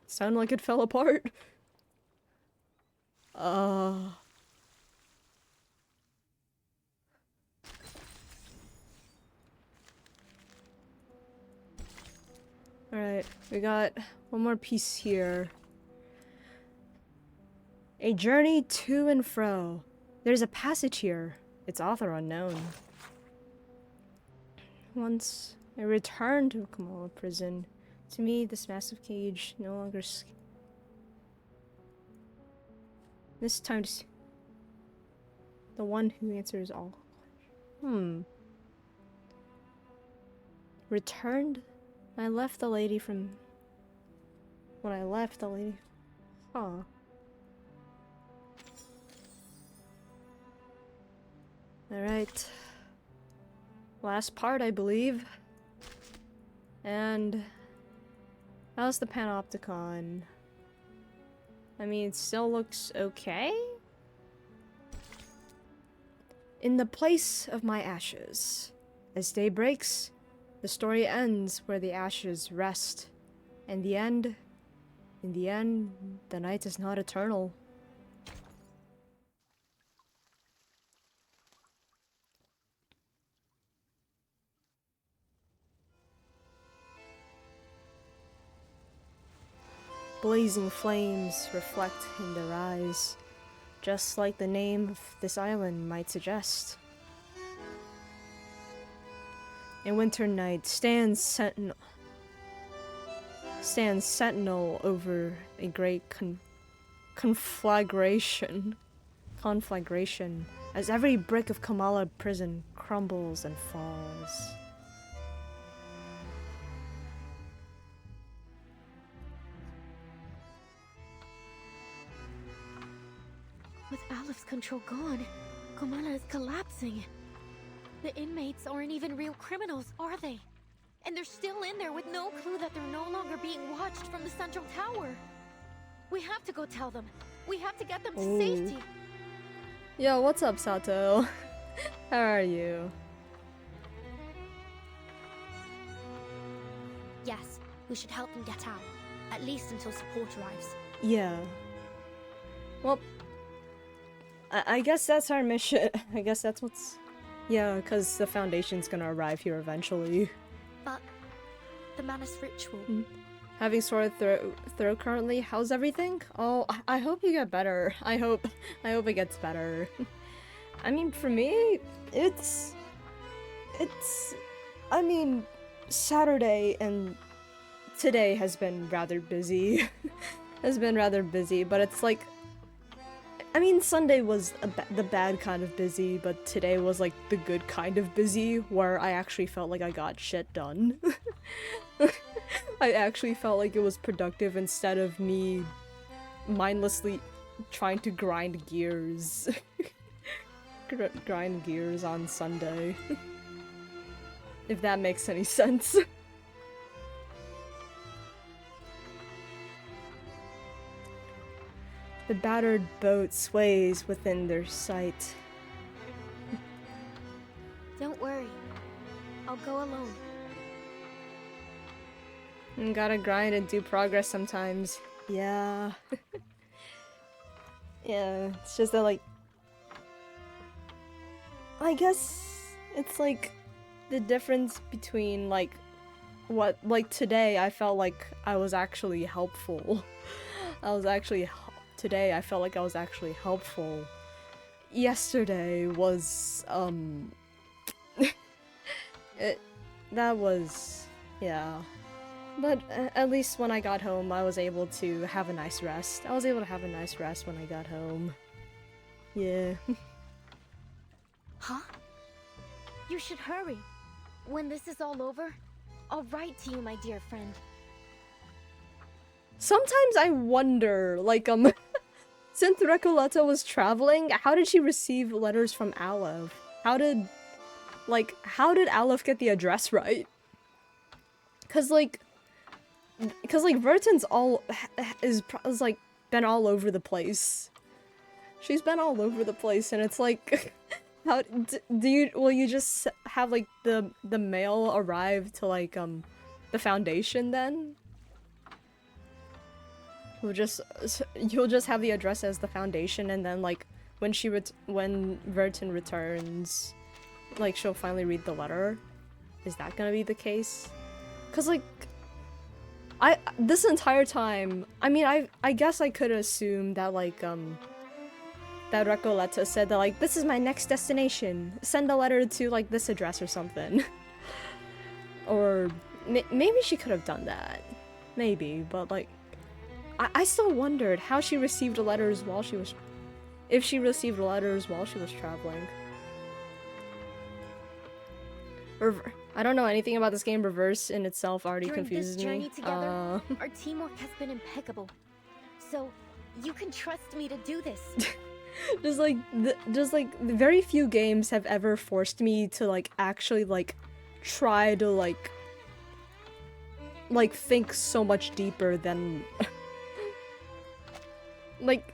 It sounded like it fell apart. Alright, we got one more piece here. A journey to and fro. There's a passage here. Its author unknown. Once I returned to Kamala prison, to me this massive cage no longer this time the one who answers all. Returned? When I left the lady. Huh. Alright. Last part, I believe. And how's the Panopticon? I mean, it still looks okay? In the place of my ashes. As day breaks, the story ends where the ashes rest. In the end, the night is not eternal. Blazing flames reflect in their eyes, just like the name of this island might suggest. A winter night stands sentinel over a great conflagration as every brick of Kamala prison crumbles and falls. With Aleph's control gone, Kamala is collapsing. The inmates aren't even real criminals, are they? And they're still in there with no clue that they're no longer being watched from the central tower. We have to go tell them. We have to get them to safety. Yo, what's up, Sato? How are you? Yes, we should help them get out. At least until support arrives. Yeah. Well, I guess that's our mission. I guess that's what's... Yeah, because the Foundation's gonna arrive here eventually. But the Manus ritual... Having sore throat currently, how's everything? Oh, I hope you get better. I hope it gets better. I mean, for me, it's... I mean, Saturday and today has been rather busy. But it's like... I mean, Sunday was the bad kind of busy, but today was like the good kind of busy, where I actually felt like I got shit done. I actually felt like it was productive instead of me mindlessly trying to grind gears. Grind gears on Sunday. If that makes any sense. The battered boat sways within their sight. Don't worry. I'll go alone. You gotta grind and do progress sometimes. Yeah. Yeah, it's just that, like, I guess it's like the difference between like what, like, today I felt like I was actually helpful. Today I felt like I was actually helpful. Yesterday was that was, yeah. But at least when I got home, I was able to have a nice rest. I was able to have a nice rest when I got home. Yeah. Huh? You should hurry. When this is all over, I'll write to you, my dear friend. Sometimes I wonder, like, since Recoleta was traveling, how did she receive letters from Aleph? How did Aleph get the address right? Cause like, Verton's is like been all over the place. She's been all over the place, and it's like, how will you just have like the mail arrive to like the Foundation then? You'll just have the address as the Foundation, and then like when Verton returns, like she'll finally read the letter. Is that gonna be the case? Cause like, this entire time, I mean, I guess I could assume that like that Recoleta said that like, this is my next destination. Send a letter to like this address or something. Or maybe she could have done that. Maybe, but like, I still wondered how she received letters while she was... If she received letters while she was traveling. I don't know anything about this game. Reverse in itself already confuses me. During this journey together, our teamwork has been impeccable. So, you can trust me to do this. just like very few games have ever forced me to like actually like try to like think so much deeper than like,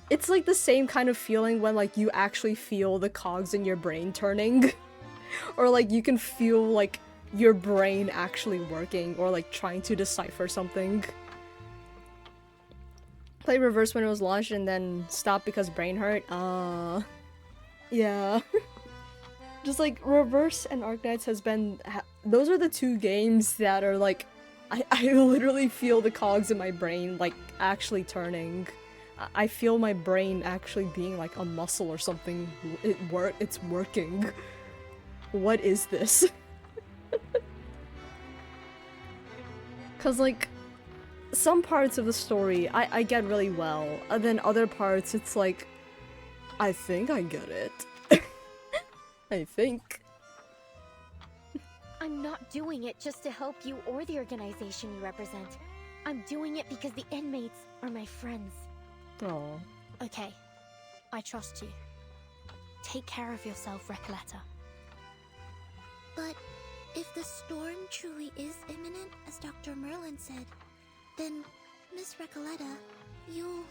it's like the same kind of feeling when like you actually feel the cogs in your brain turning. Or like you can feel like your brain actually working or like trying to decipher something. Played Reverse when it was launched and then stopped because brain hurt. Yeah. Just like Reverse and Arknights has been... those are the two games that are like... I literally feel the cogs in my brain like actually turning. I feel my brain actually being like a muscle or something. It's working. What is this? Cause like, some parts of the story I get really well, and then other parts it's like, I think I get it. I think. I'm not doing it just to help you or the organization you represent. I'm doing it because the inmates are my friends. Oh. Okay. I trust you. Take care of yourself, Recoleta. But if the storm truly is imminent, as Dr. Merlin said, then, Miss Recoleta, you'll...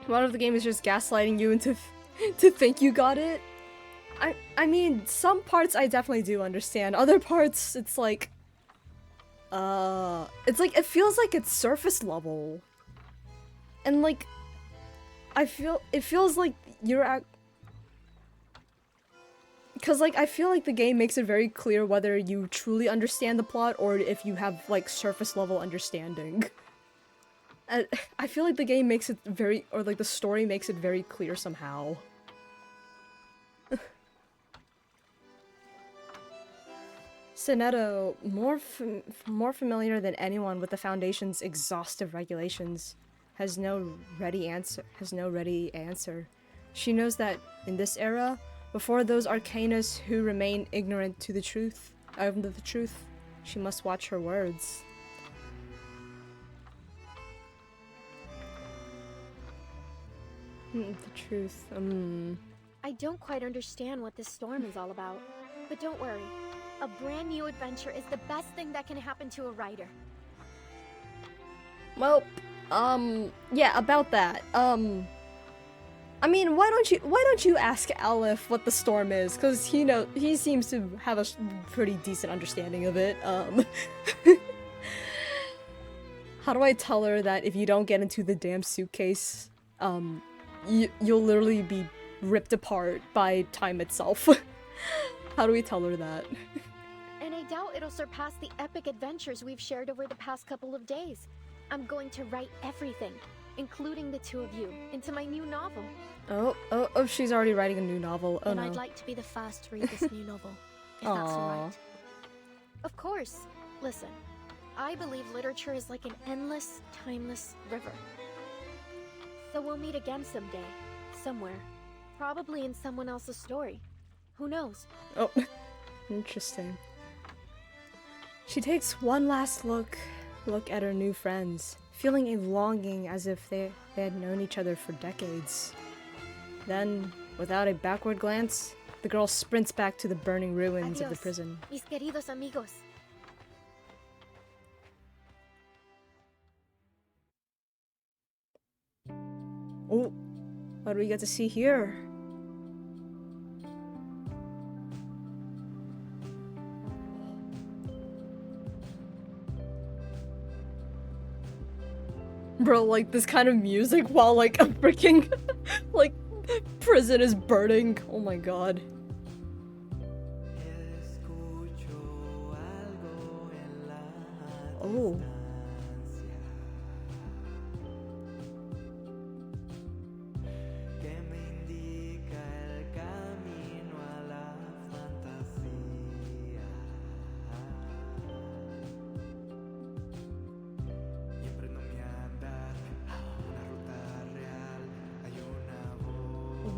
One of the game is just gaslighting you into to think you got it. I mean, some parts I definitely do understand. Other parts, it's like... it feels like it's surface level. And like, it feels like you're at... Because, like, I feel like the game makes it very clear whether you truly understand the plot or if you have, like, surface-level understanding. I feel like the game makes it very... or, like, the story makes it very clear somehow. Sonetto, more familiar than anyone with the Foundation's exhaustive regulations, has no ready answer. She knows that in this era, before those arcanists who remain ignorant to the truth, she must watch her words. The truth. I don't quite understand what this storm is all about. But don't worry. A brand new adventure is the best thing that can happen to a writer. Well, yeah, about that. I mean, why don't you ask Aleph what the storm is? Cause he seems to have a pretty decent understanding of it. How do I tell her that if you don't get into the damn suitcase, you'll literally be ripped apart by time itself? How do we tell her that? And I doubt it'll surpass the epic adventures we've shared over the past couple of days. I'm going to write everything, including the two of you, into my new novel. Oh, she's already writing a new novel. Oh And no. I'd like to be the first to read this new novel, if that's alright. Of course. Listen, I believe literature is like an endless, timeless river. So we'll meet again someday, somewhere. Probably in someone else's story. Who knows? Oh, interesting. She takes one last look at her new friends, feeling a longing as if they had known each other for decades. Then, without a backward glance, the girl sprints back to the burning ruins of the prison. Mis queridos amigos. Oh, what do we get to see here? Bro, like this kind of music while like a freaking like prison is burning. Oh my god. Oh.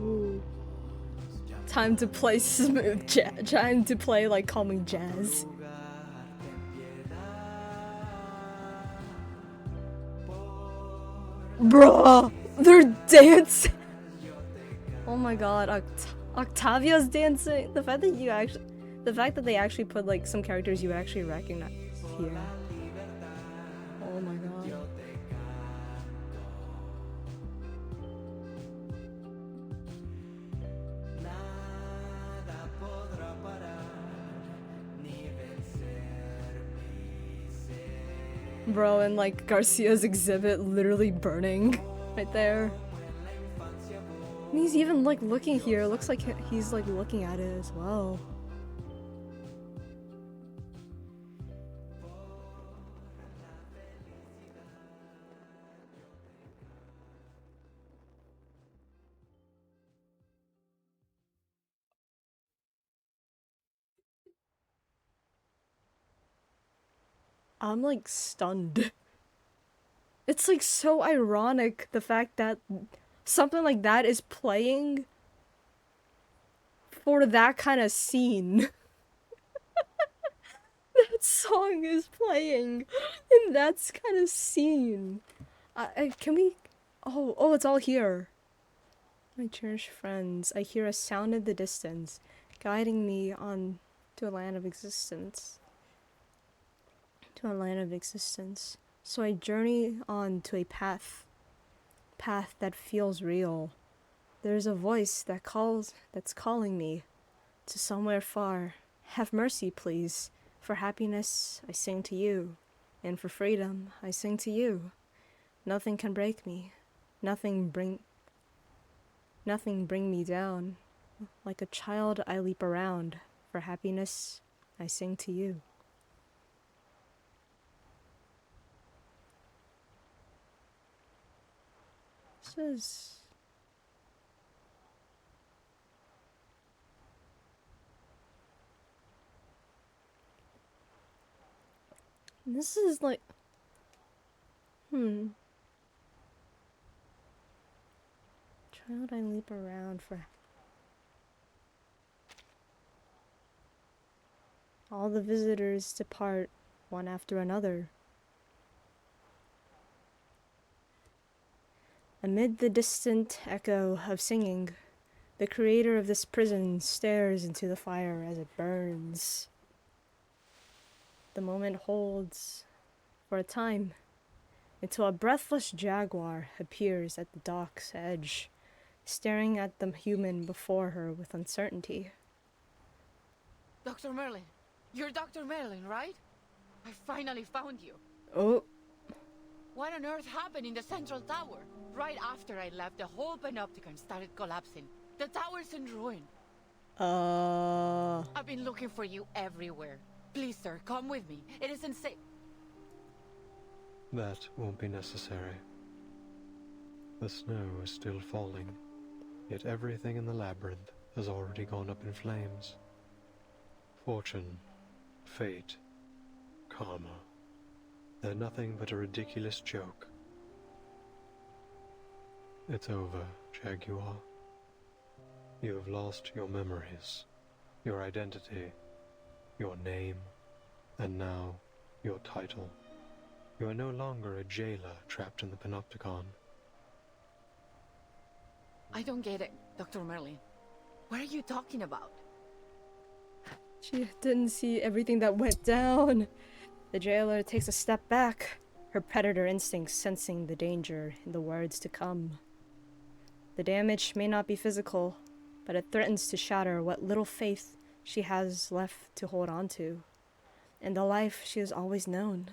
Ooh. Time to play smooth jazz. Time to play like calming jazz. Bruh, they're dancing. Oh my god, Octavia's dancing. The fact that they actually put like some characters you actually recognize here. Oh my god. Bro, and like Garcia's exhibit literally burning right there. And he's even like looking here. Looks like he's like looking at it as well. I'm like stunned. It's like so ironic the fact that something like that is playing for that kind of scene. That song is playing in that kind of scene. Can we? Oh, it's all here. My cherished friends, I hear a sound in the distance, guiding me on to a land of existence. So I journey on to a path that feels real. There's a voice that's calling me to somewhere far. Have mercy, please. For happiness, I sing to you, and for freedom, I sing to you. Nothing can break me. Nothing bring me down. Like a child, I leap around. For happiness, I sing to you. This is like, Why would I leap around for... All the visitors depart, one after another. Amid the distant echo of singing, the creator of this prison stares into the fire as it burns. The moment holds for a time, until a breathless jaguar appears at the dock's edge, staring at the human before her with uncertainty. Dr. Merlin, you're Dr. Merlin, right? I finally found you. Oh. What on earth happened in the central tower? Right after I left, the whole panopticon started collapsing. The tower's in ruin. I've been looking for you everywhere. Please, sir, come with me. It isn't safe. That won't be necessary. The snow is still falling, yet everything in the labyrinth has already gone up in flames. Fortune, fate, karma. They're nothing but a ridiculous joke. It's over, Jaguar. You have lost your memories, your identity, your name, and now your title. You are no longer a jailer trapped in the Panopticon. I don't get it, Dr. Merlin. What are you talking about? She didn't see everything that went down. The jailer takes a step back, her predator instincts sensing the danger in the words to come. The damage may not be physical, but it threatens to shatter what little faith she has left to hold on to, and the life she has always known.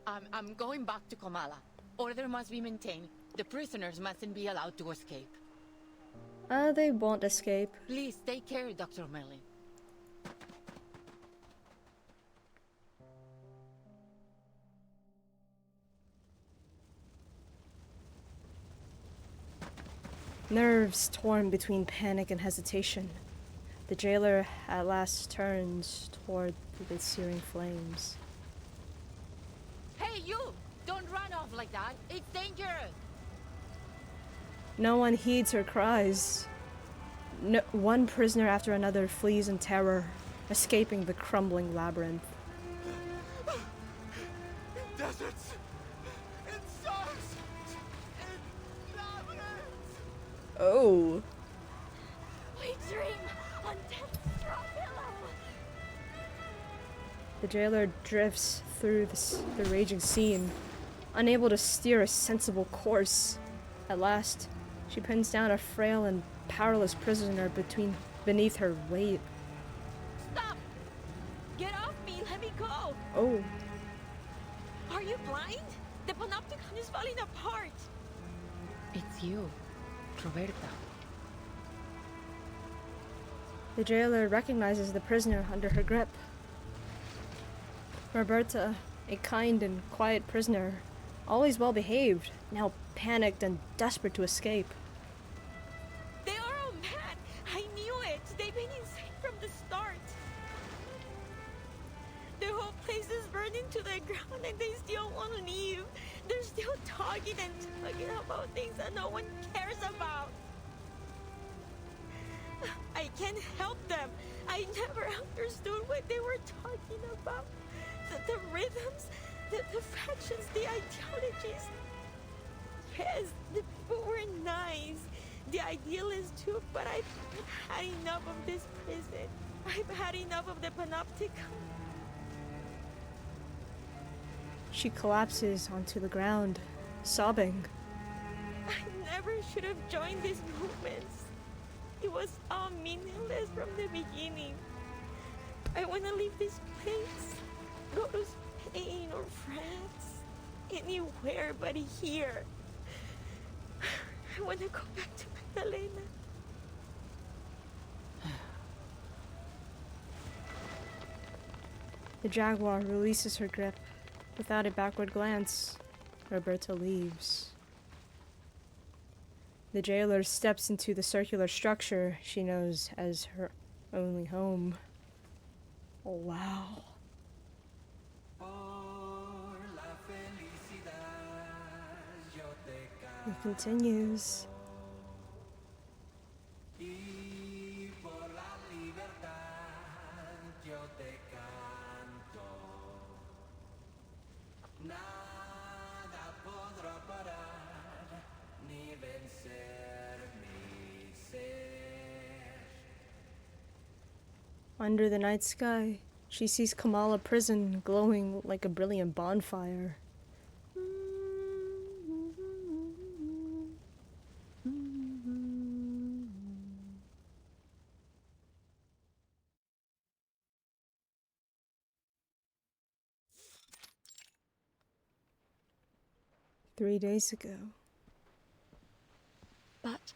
I'm going back to Komala. Order must be maintained. The prisoners mustn't be allowed to escape. They won't escape. Please take care, Dr. Merlin. Nerves torn between panic and hesitation, the jailer at last turns toward the searing flames. Hey, you! Don't run off like that. It's dangerous. No one heeds her cries. One prisoner after another flees in terror, escaping the crumbling labyrinth. Deserts! It sucks! It labyrinths! Oh. We dream on death's straw pillow. The jailer drifts through the raging scene, unable to steer a sensible course. At last, she pins down a frail and powerless prisoner beneath her weight. Stop! Get off me! Let me go! Oh. Are you blind? The Panopticon is falling apart! It's you, Roberta. The jailer recognizes the prisoner under her grip. Roberta, a kind and quiet prisoner, always well behaved, now panicked and desperate to escape. They are all mad! I knew it! They've been insane from the start! The whole place is burning to the ground and they still won't leave! They're still talking and talking about things that no one cares about! I can't help them! I never understood what they were talking about! The rhythms, the factions, the ideologies. Yes, the people were nice. The idealists too, but I've had enough of this prison. I've had enough of the Panopticon. She collapses onto the ground, sobbing. I never should have joined these movements. It was all meaningless from the beginning. I want to leave this place. Go to Spain or France. Anywhere but here. I want to go back to Magdalena. The jaguar releases her grip. Without a backward glance, Roberta leaves. The jailer steps into the circular structure she knows as her only home. Oh, wow. It continues. Under the night sky, she sees Kamala Prison glowing like a brilliant bonfire. 3 days ago. But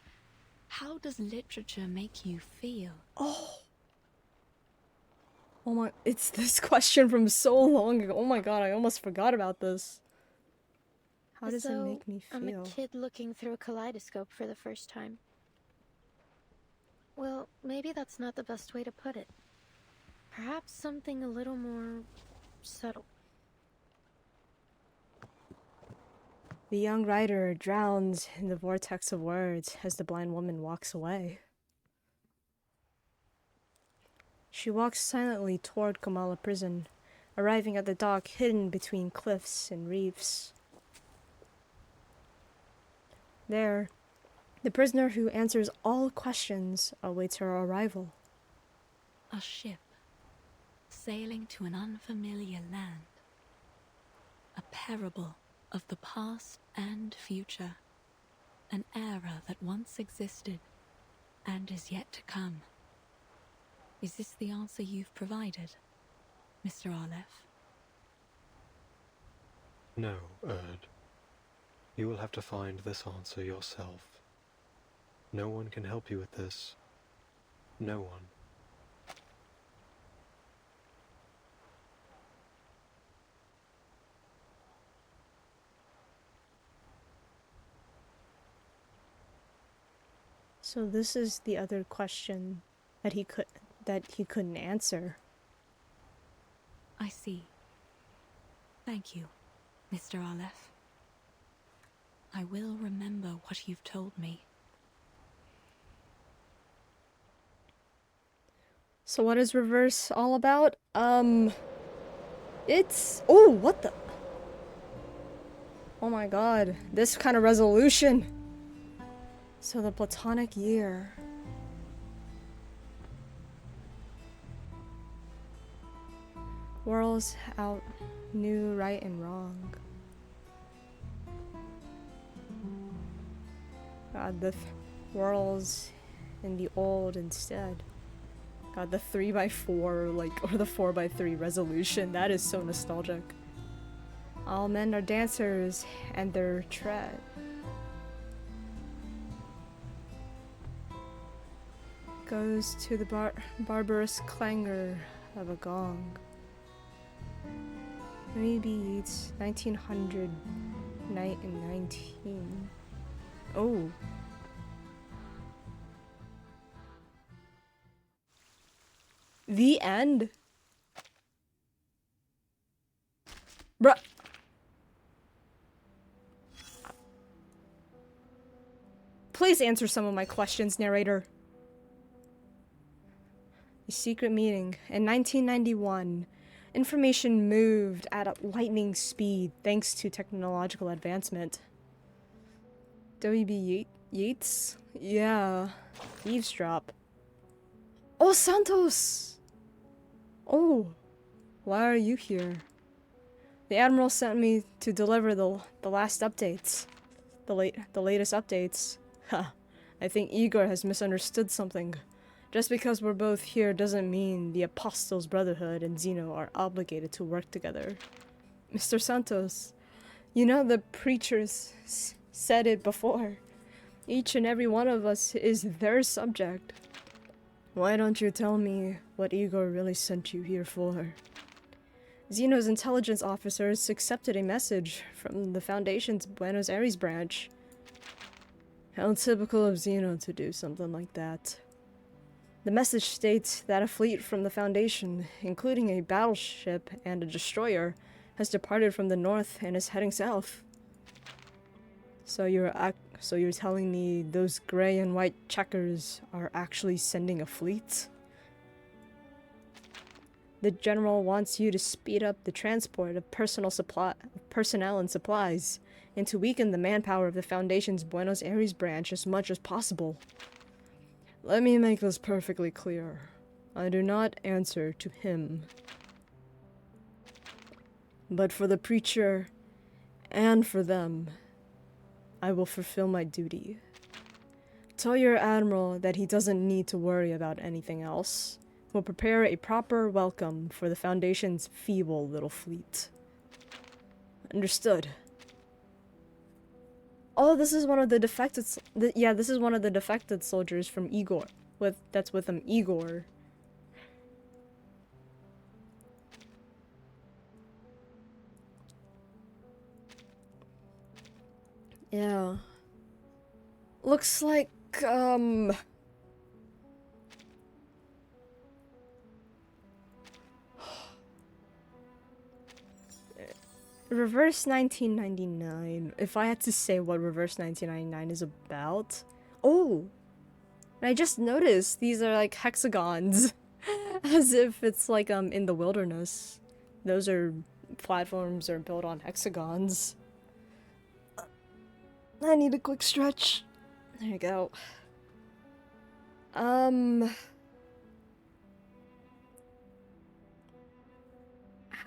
how does literature make you feel? Oh my, it's this question from so long ago. Oh my god, I almost forgot about this. How does it make me feel? I'm a kid looking through a kaleidoscope for the first time. Well, maybe that's not the best way to put it. Perhaps something a little more subtle. The young writer drowns in the vortex of words as the blind woman walks away. She walks silently toward Kamala Prison, arriving at the dock hidden between cliffs and reefs. There, the prisoner who answers all questions awaits her arrival. A ship sailing to an unfamiliar land. A parable of the past and future. An era that once existed and is yet to come. Is this the answer you've provided, Mr. Aleph? No, Erd. You will have to find this answer yourself. No one can help you with this. No one. So this is the other question that he couldn't answer. I see. Thank you, Mr. Aleph. I will remember what you've told me. So what is Reverse all about? It's... Oh, what the... Oh my god, this kind of resolution. So the Platonic year. Worlds out knew right and wrong. God, the worlds in the old instead. God, the 3x4, like, or the 4x3 resolution, that is so nostalgic. All men are dancers, and their tread. Goes to the barbarous clangor of a gong. Maybe it's 1900, night and 19. Oh. The end? Bruh. Please answer some of my questions, narrator. A secret meeting. In 1991, information moved at a lightning speed thanks to technological advancement. W.B. Yeats? Yeah. Eavesdrop. Oh, Santos! Oh. Why are you here? The Admiral sent me to deliver the last updates. The latest updates. Ha. I think Igor has misunderstood something. Just because we're both here doesn't mean the Apostles' Brotherhood and Zeno are obligated to work together. Mr. Santos, you know the preachers said it before. Each and every one of us is their subject. Why don't you tell me what Igor really sent you here for? Zeno's intelligence officers accepted a message from the Foundation's Buenos Aires branch. How typical of Zeno to do something like that. The message states that a fleet from the Foundation, including a battleship and a destroyer, has departed from the north and is heading south. So you're telling me those gray and white checkers are actually sending a fleet? The General wants you to speed up the transport of personnel and supplies, and to weaken the manpower of the Foundation's Buenos Aires branch as much as possible. Let me make this perfectly clear. I do not answer to him. But for the preacher, and for them, I will fulfill my duty. Tell your admiral that he doesn't need to worry about anything else. We'll prepare a proper welcome for the Foundation's feeble little fleet. Understood. Oh, this is one of the defected... yeah, this is one of the defected soldiers from Igor. That's with him, Igor. Yeah. Looks like, Reverse 1999. If I had to say what Reverse 1999 is about... Oh! I just noticed these are like hexagons. As if it's like, in the wilderness. Those are... platforms are built on hexagons. I need a quick stretch. There you go. How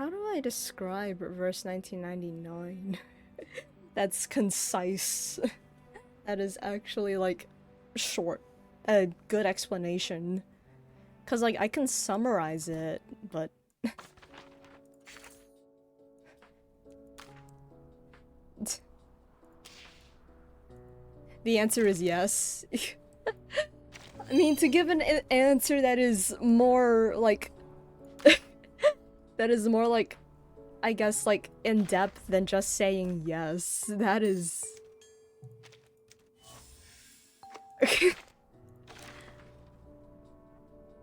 do I describe Reverse 1999? That's concise. That is actually, like, short. A good explanation. Cause, like, I can summarize it, but... The answer is yes. I mean, to give an answer that is more, like... that is more, like, I guess, like, in-depth than just saying yes. That is...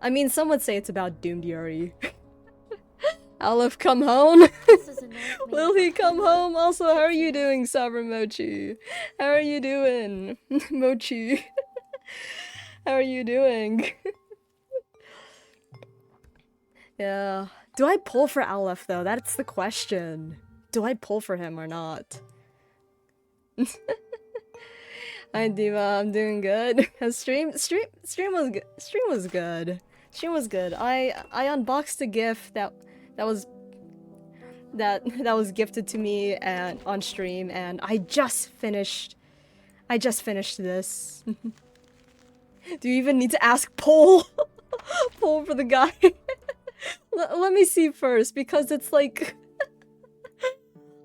I mean, some would say it's about Doomed Yuri. Aleph, come home? Will he come home? Also, how are you doing, Sovereign Mochi? How are you doing? Mochi. How are you doing? Yeah. Do I pull for Aleph, though? That's the question. Do I pull for him or not? Hi, Diva. I'm doing good. Stream was good. Stream was good. Stream was good. I unboxed a gift that was gifted to me and on stream, and I just finished this. Do you even need to ask Poll? Poll for the guy. Let me see first, because it's like...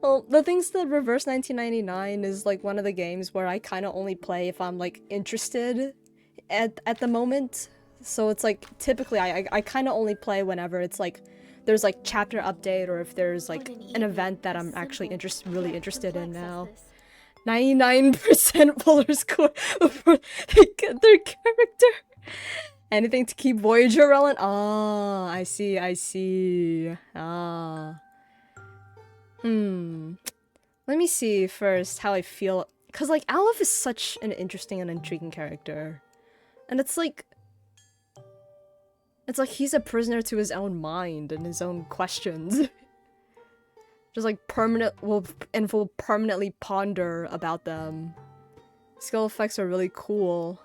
Well, the things that Reverse 1999 is like one of the games where I kind of only play if I'm like interested at the moment. So it's like typically I kind of only play whenever it's like there's like chapter update or if there's like an event that I'm actually really interested in now. 99% puller score before they get their character. Anything to keep Voyager relevant? Ah, I see. Ah. Let me see first how I feel. Cause like Aleph is such an interesting and intriguing character. And it's like he's a prisoner to his own mind and his own questions. Just like will permanently ponder about them. Skill effects are really cool.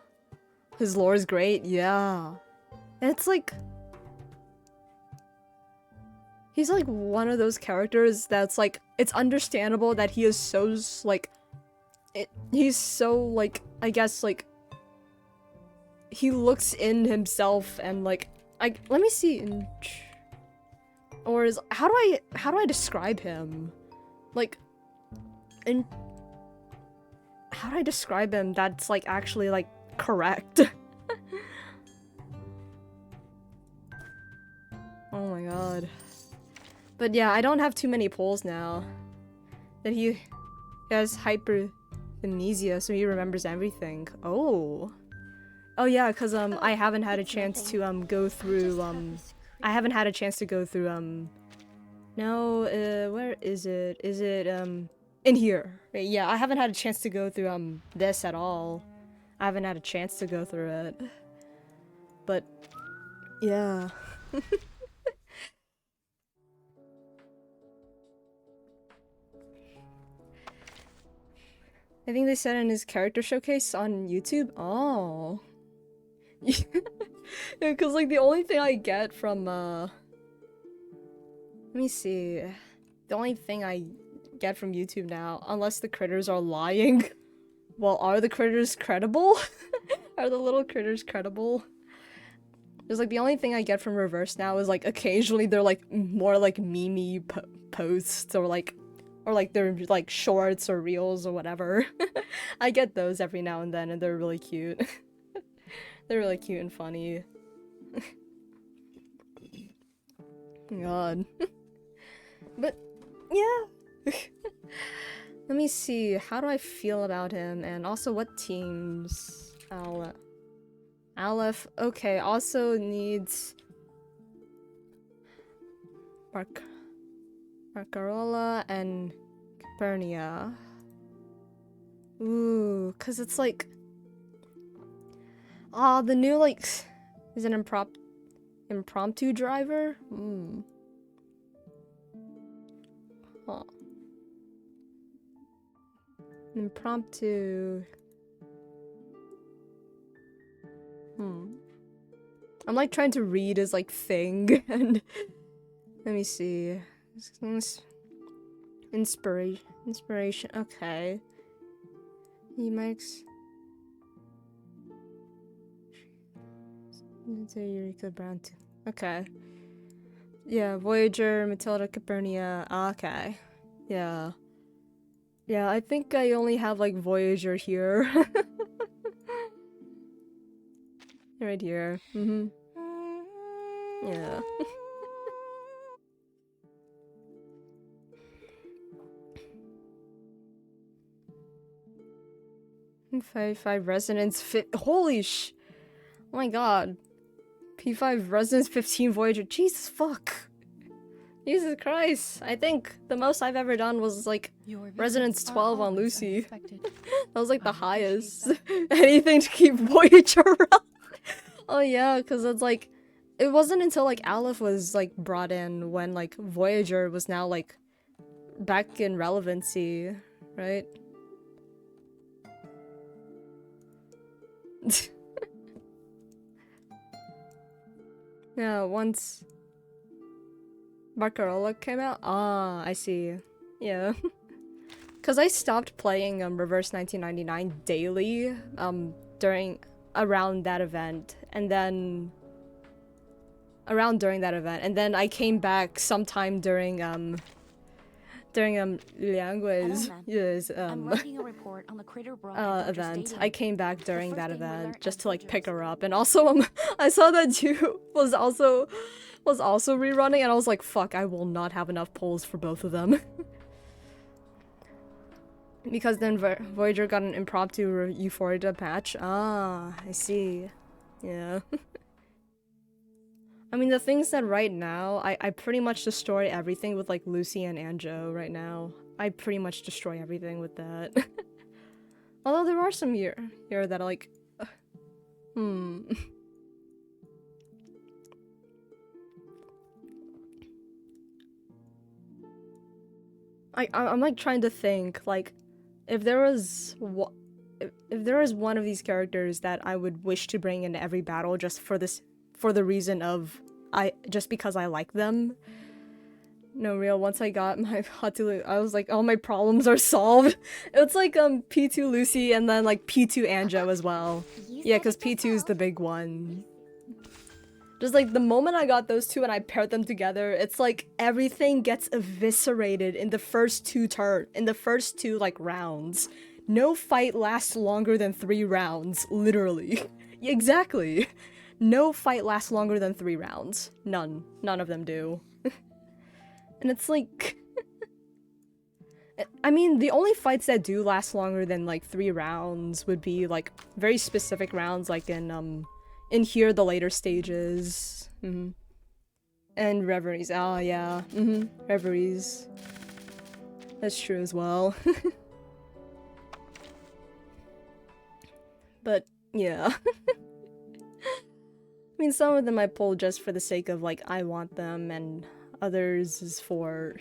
His lore is great, yeah. And it's like... He's like one of those characters that's like, it's understandable that he is so like, he's so like, I guess like, he looks in himself and like, let me see, or is, how do I describe him? Like, how do I describe him that's like actually like correct? Oh my god. But yeah, I don't have too many polls now. That he has hypermnesia, so he remembers everything. Oh. Oh yeah, cause I haven't had a chance to go through I haven't had a chance to go through no, where is it? Is it in here? Yeah, I haven't had a chance to go through this at all. I haven't had a chance to go through it. But yeah. I think they said in his character showcase on YouTube. Oh. Yeah, cause like the only thing I get from let me see. The only thing I get from YouTube now, unless the critters are lying. Well, are the critters credible? Are the little critters credible? There's like the only thing I get from Reverse now is like occasionally they're like more like meme posts or like they're like shorts or reels or whatever. I get those every now and then and they're really cute. They're really cute and funny. God. But yeah. Let me see, how do I feel about him and also what teams? Aleph, okay, also needs Barcarola and Capernia. Ooh, cause it's like the new like is an impromptu driver? Huh. Impromptu. I'm like trying to read his like thing and let me see. Inspiration. Okay. He makes Eureka Brown too. Okay. Yeah, Voyager, Matilda, Capernia. Okay. Yeah. Yeah, I think I only have like Voyager here. Right here. Yeah. P5 resonance fit. Holy sh! Oh my god. P5 resonance 15 Voyager. Jesus fuck. Jesus Christ. I think the most I've ever done was like resonance 12 on Lucy. That was like the highest. Anything to keep Voyager around. Oh yeah, because it's like it wasn't until like Aleph was like brought in when like Voyager was now like back in relevancy, right? Yeah, once Barcarola came out. Ah, I see. Yeah. Cause I stopped playing Reverse 1999 daily around that event, and then during that event, I came back sometime during Liangwe's I'm writing a report on the critter brought event. I came back during that event just to like pick her up, and also I saw that you was also rerunning, and I was like, fuck, I will not have enough polls for both of them. Because then Voyager got an impromptu Euphoria patch. Ah, I see. Yeah. I mean, the things that right now, I pretty much destroy everything with like Lucy and Anjo right now. I pretty much destroy everything with that. Although there are some here that are like, I'm like trying to think like if there was one of these characters that I would wish to bring into every battle just for the reason of just because I like them. No, real, once I got my Hatu, I was like, all my problems are solved. It's like P2 Lucy and then like P2 Anjo as well. Yeah, because P2 is the big one. Just like the moment I got those two and I paired them together, it's like everything gets eviscerated in the first two like rounds. No fight lasts longer than 3 rounds, literally. Exactly. No fight lasts longer than 3 rounds. None of them do. And it's like I mean, the only fights that do last longer than like 3 rounds would be like very specific rounds, like in here the later stages. And Reveries. Oh yeah. Reveries. That's true as well. But yeah. I mean, some of them I pull just for the sake of like I want them, and others is for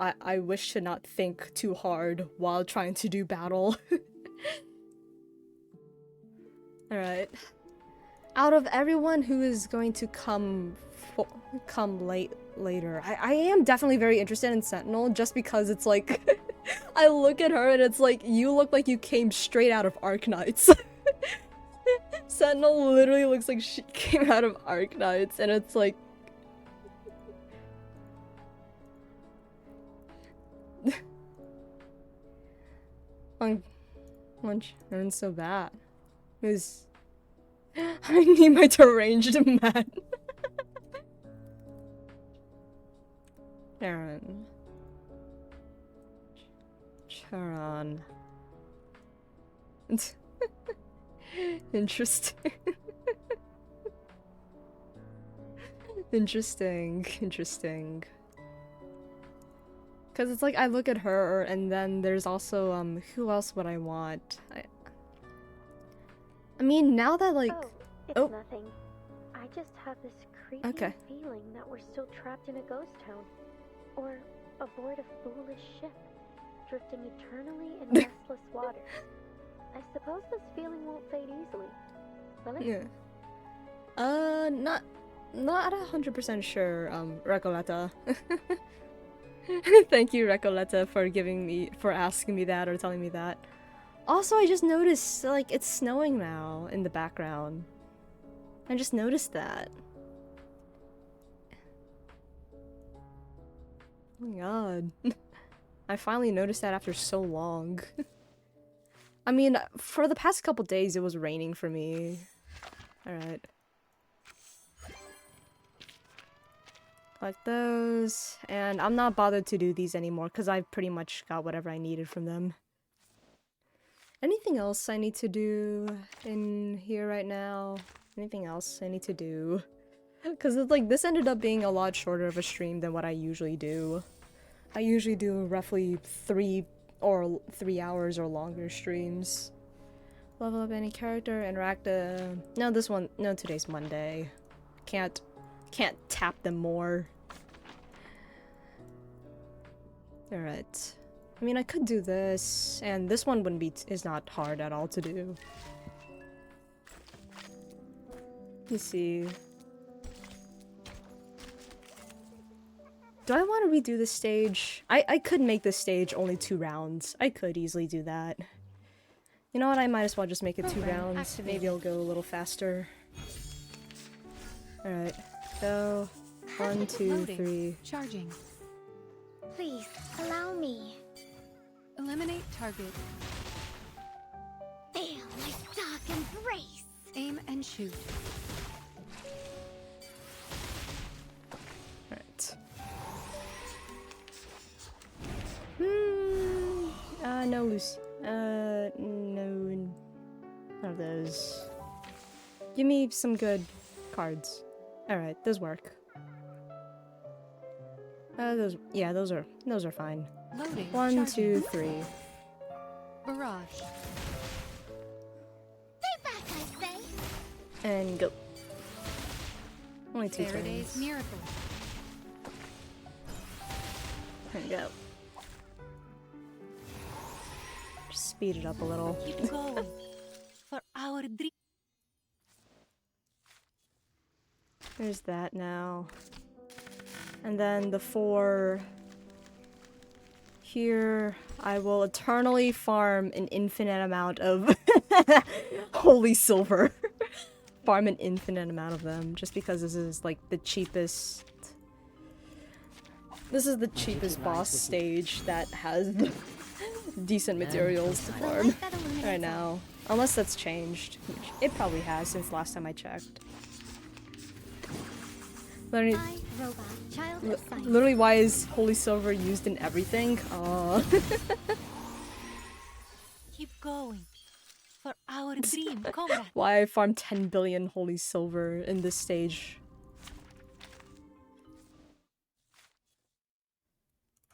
I wish to not think too hard while trying to do battle. Alright. out of everyone who is going to come later, I am definitely very interested in Sentinel, just because it's like I look at her and it's like, you look like you came straight out of Arknights. Sentinel literally looks like she came out of Arknights, and it's like lunch earns so bad. Is I need my deranged man. Charon. Charon. Interesting. Interesting. Cause it's like I look at her, and then there's also who else would I want? I mean, now that like It's nothing. I just have this creepy Okay. feeling that we're still trapped in a ghost town. Or aboard a foolish ship, drifting eternally in restless waters. I suppose this feeling won't fade easily, will it? Yeah. Not 100% sure, Recoleta. Thank you, Recoleta, for asking me that or telling me that. Also, I just noticed, like, it's snowing now in the background. I just noticed that. Oh my god. I finally noticed that after so long. I mean, for the past couple days it was raining for me. Alright. Collect those. And I'm not bothered to do these anymore because I've pretty much got whatever I needed from them. Anything else I need to do in here right now? Anything else I need to do? Because it's like, this ended up being a lot shorter of a stream than what I usually do. I usually do roughly 3 hours or longer streams. Level up any character, interact no, today's Monday. Can't tap them more. Alright. I mean, I could do this, and this one is not hard at all to do. Let's see. Do I want to redo this stage? I could make this stage only 2 rounds. I could easily do that. You know what? I might as well just make it 2 rounds. Maybe it'll go a little faster. Alright. So, 1, 2, 3. Charging. Please, allow me. Eliminate target. Feel my dark embrace. Aim and shoot. Alright. No, Lucy. No. None of those. Give me some good cards. Alright, those work. Those are fine. Loading. 1, 2, 3. Barrage. Stay back, I say. And go. Only 2 Faraday's turns. miracle. And go. Just speed it up a little. Keep going. For our dream. There's that now. And then the 4 here, I will eternally farm an infinite amount of holy silver. Farm an infinite amount of them, just because this is like the cheapest. This is the cheapest boss stage that has decent materials to farm right now. Unless that's changed. It probably has since last time I checked. Literally, why is holy silver used in everything? Keep going. For our dream, comrade. Why I farmed 10 billion holy silver in this stage.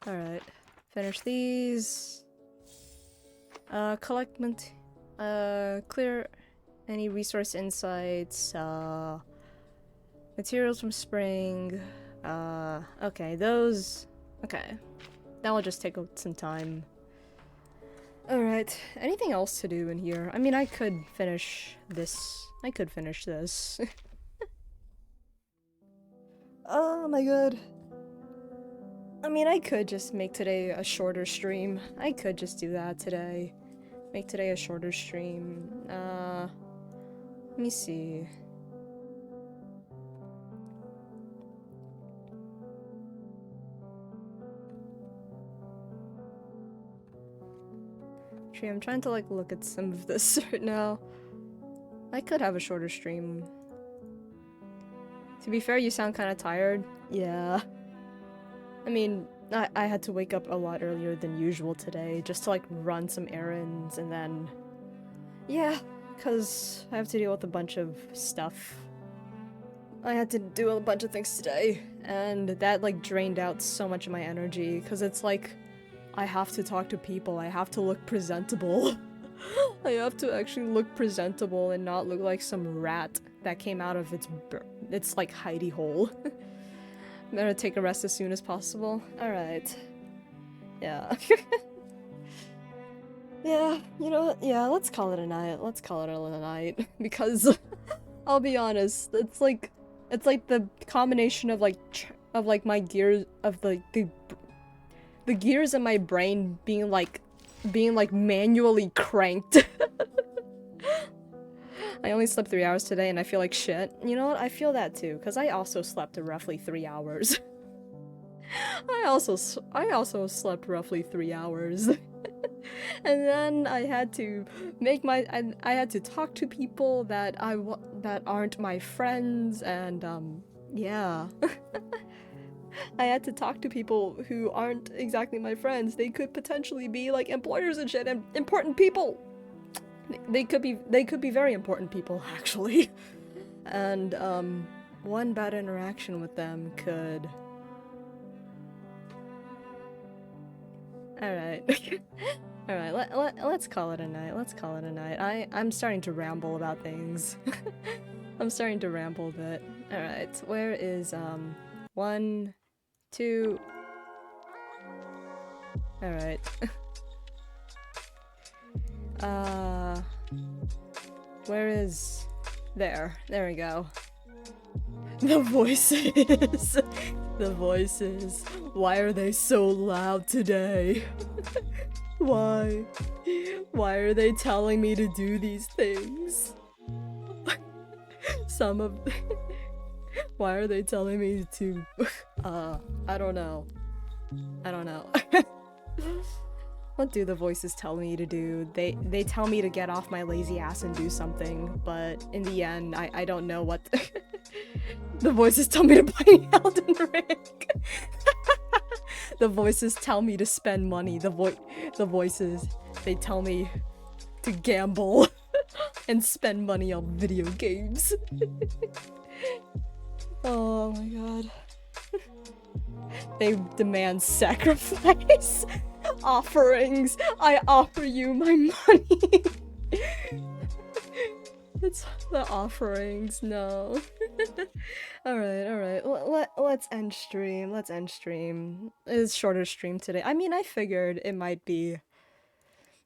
Alright. Finish these. Collect clear any resource insights. Materials from spring. Okay, those. Okay. That will just take some time. Alright, anything else to do in here? I mean, I could finish this. Oh my god. I mean, I could just make today a shorter stream. I could just do that today. Make today a shorter stream. Let me see. I'm trying to like look at some of this right now. I could have a shorter stream. To be fair, you sound kind of tired. Yeah. I mean, I had to wake up a lot earlier than usual today just to like run some errands and then... Yeah, because I have to deal with a bunch of stuff. I had to do a bunch of things today, and that like drained out so much of my energy because it's like I have to talk to people, I have to look presentable. I have to actually look presentable and not look like some rat that came out of its like hidey hole. I'm gonna take a rest as soon as possible. Alright. Yeah. Yeah, you know what? Yeah, let's call it a night. Let's call it a night. Because, I'll be honest, it's like the combination of like my gears, of the gears in my brain being like manually cranked. I only slept 3 hours today and I feel like shit. You know what? I feel that too, because I also slept roughly 3 hours. I also slept roughly 3 hours. And then I had to I had to talk to people that aren't my friends, and yeah. I had to talk to people who aren't exactly my friends. They could potentially be like employers and shit, and important people. They could be very important people, actually. And one bad interaction with them could... Alright. Alright, let's call it a night. Let's call it a night. I'm starting to ramble about things. I'm starting to ramble a bit. Alright, where is 1, 2... Alright. Where is... There we go. The voices! The voices. Why are they so loud today? Why? Why are they telling me to do these things? Some of... Why are they telling me to... I don't know. I don't know. What do the voices tell me to do? They tell me to get off my lazy ass and do something, but in the end, I don't know what... The voices tell me to play Elden Ring! The voices tell me to spend money. The voices, they tell me to gamble and spend money on video games. Oh my god. They demand sacrifice. Offerings. I offer you my money. It's the offerings, no. Alright. Let's end stream. Let's end stream. It's shorter stream today. I mean, I figured it might be...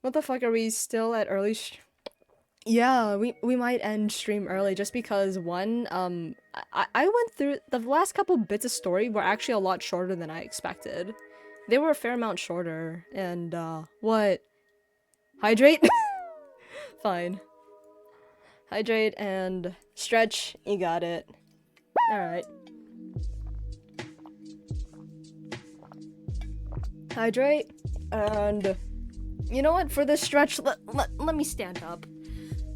What the fuck, are we still at early Yeah, we might end stream early just because, one, I went through... The last couple bits of story were actually a lot shorter than I expected. They were a fair amount shorter, and, what? Hydrate? Fine. Hydrate and stretch, you got it. Alright. Hydrate, and... You know what, for this stretch, let me stand up.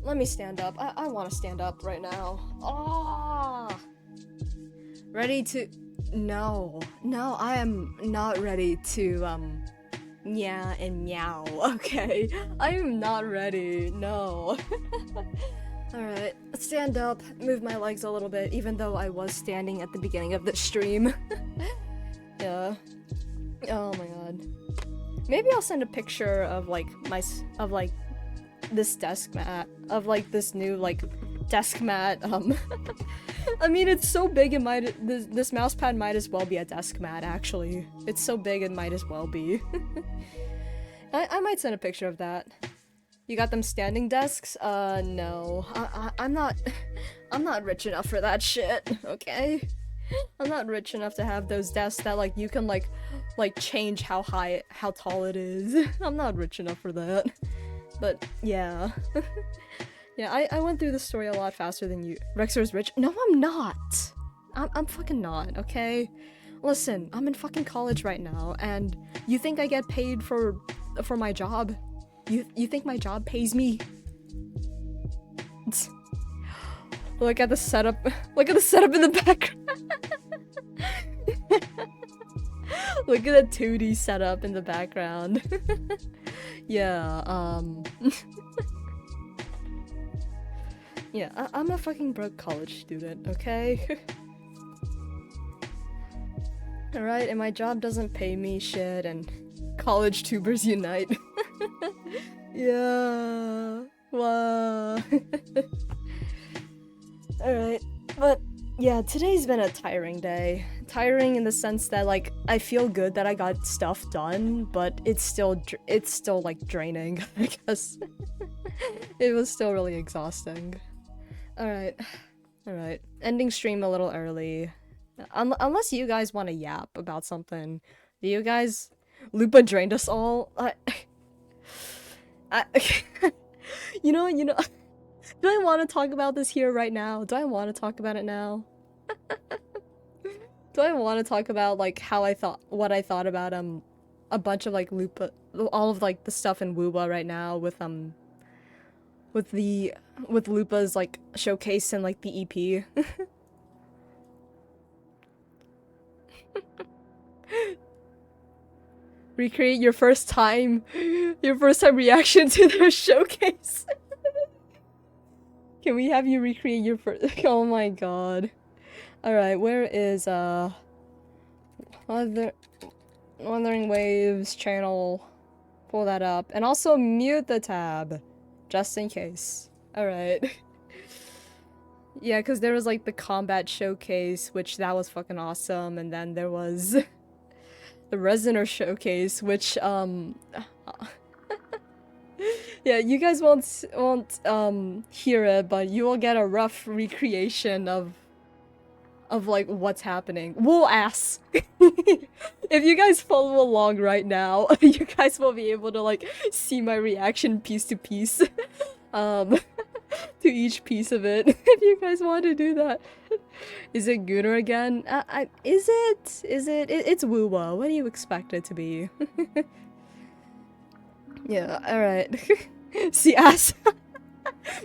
Let me stand up. I want to stand up right now. Oh! Ready to... No, I am not ready to, yeah and meow, okay? I am not ready, no. Alright, stand up, move my legs a little bit, even though I was standing at the beginning of the stream. Yeah. Oh my god. Maybe I'll send a picture of, like, this desk mat, of, like, this new, like, desk mat, I mean, it's so big it might- this mousepad might as well be a desk mat, actually. It's so big it might as well be. I might send a picture of that. You got them standing desks? No. I'm not I'm not rich enough for that shit, okay? I'm not rich enough to have those desks that like you can like change how tall it is. I'm not rich enough for that. But yeah. Yeah, I went through the story a lot faster than you. Rexer's rich? No, I'm not. I'm fucking not, okay? Listen, I'm in fucking college right now, and you think I get paid for my job? You think my job pays me? Look at the setup. Look at the setup in the background. Look at the 2D setup in the background. Yeah, yeah, I'm a fucking broke college student, okay? Alright, and my job doesn't pay me shit, and college tubers unite. Yeah. Wow. Alright, but yeah, today's been a tiring day. Tiring in the sense that like I feel good that I got stuff done, but it's still like draining, I guess. It was still really exhausting. Alright. Alright. Ending stream a little early. Unless you guys want to yap about something. Do you guys... Lupa drained us all? You know... Do I want to talk about this here right now? Do I want to talk about it now? Do I want to talk about, like, what I thought about, a bunch of, like, Lupa... All of, like, the stuff in Wooba right now with Lupa's, like, showcase and, like, the EP. Recreate your first time reaction to their showcase. Can we have you recreate your first? Oh my god. Alright, where is Wandering Waves channel? Pull that up. And also mute the tab. Just in case. Alright. Yeah, because there was like the combat showcase, which that was fucking awesome, and then there was the Resonator showcase, which yeah, you guys won't hear it, but you will get a rough recreation of like what's happening. Wool ass. If you guys follow along right now, you guys will be able to like see my reaction piece to piece. To each piece of it, if you guys want to do that. Is it Gunnar again? Is it? It's Woowa. What do you expect it to be? Yeah, alright. See, ass.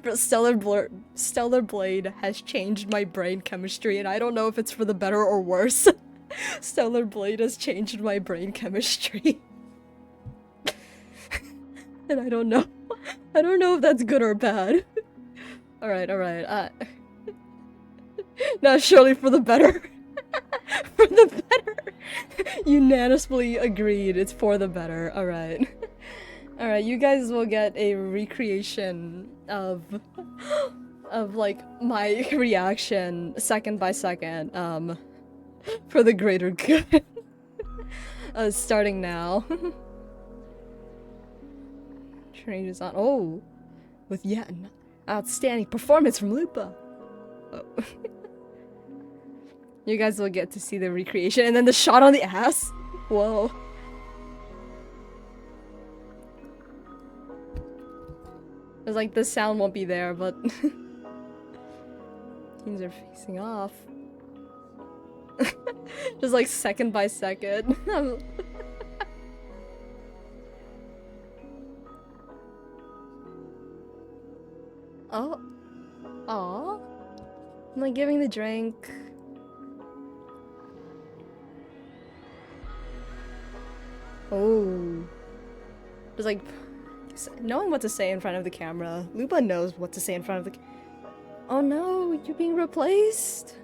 But Stellar Blade has changed my brain chemistry, and I don't know if it's for the better or worse. Stellar Blade has changed my brain chemistry. And I don't know. I don't know if that's good or bad. Alright. No, surely for the better. For the better. Unanimously agreed, it's for the better. Alright. Alright, you guys will get a recreation of like my reaction second by second, for the greater good. Starting now. Train is on. Oh, with yet an outstanding performance from Lupa. Oh. You guys will get to see the recreation, and then the shot on the ass. Whoa. It's like the sound won't be there, but teams are facing off. Just like second by second. Oh. Aw. I'm like giving the drink. Oh. Just like knowing what to say in front of the camera. Lupa knows what to say in front of the Oh no, you're being replaced?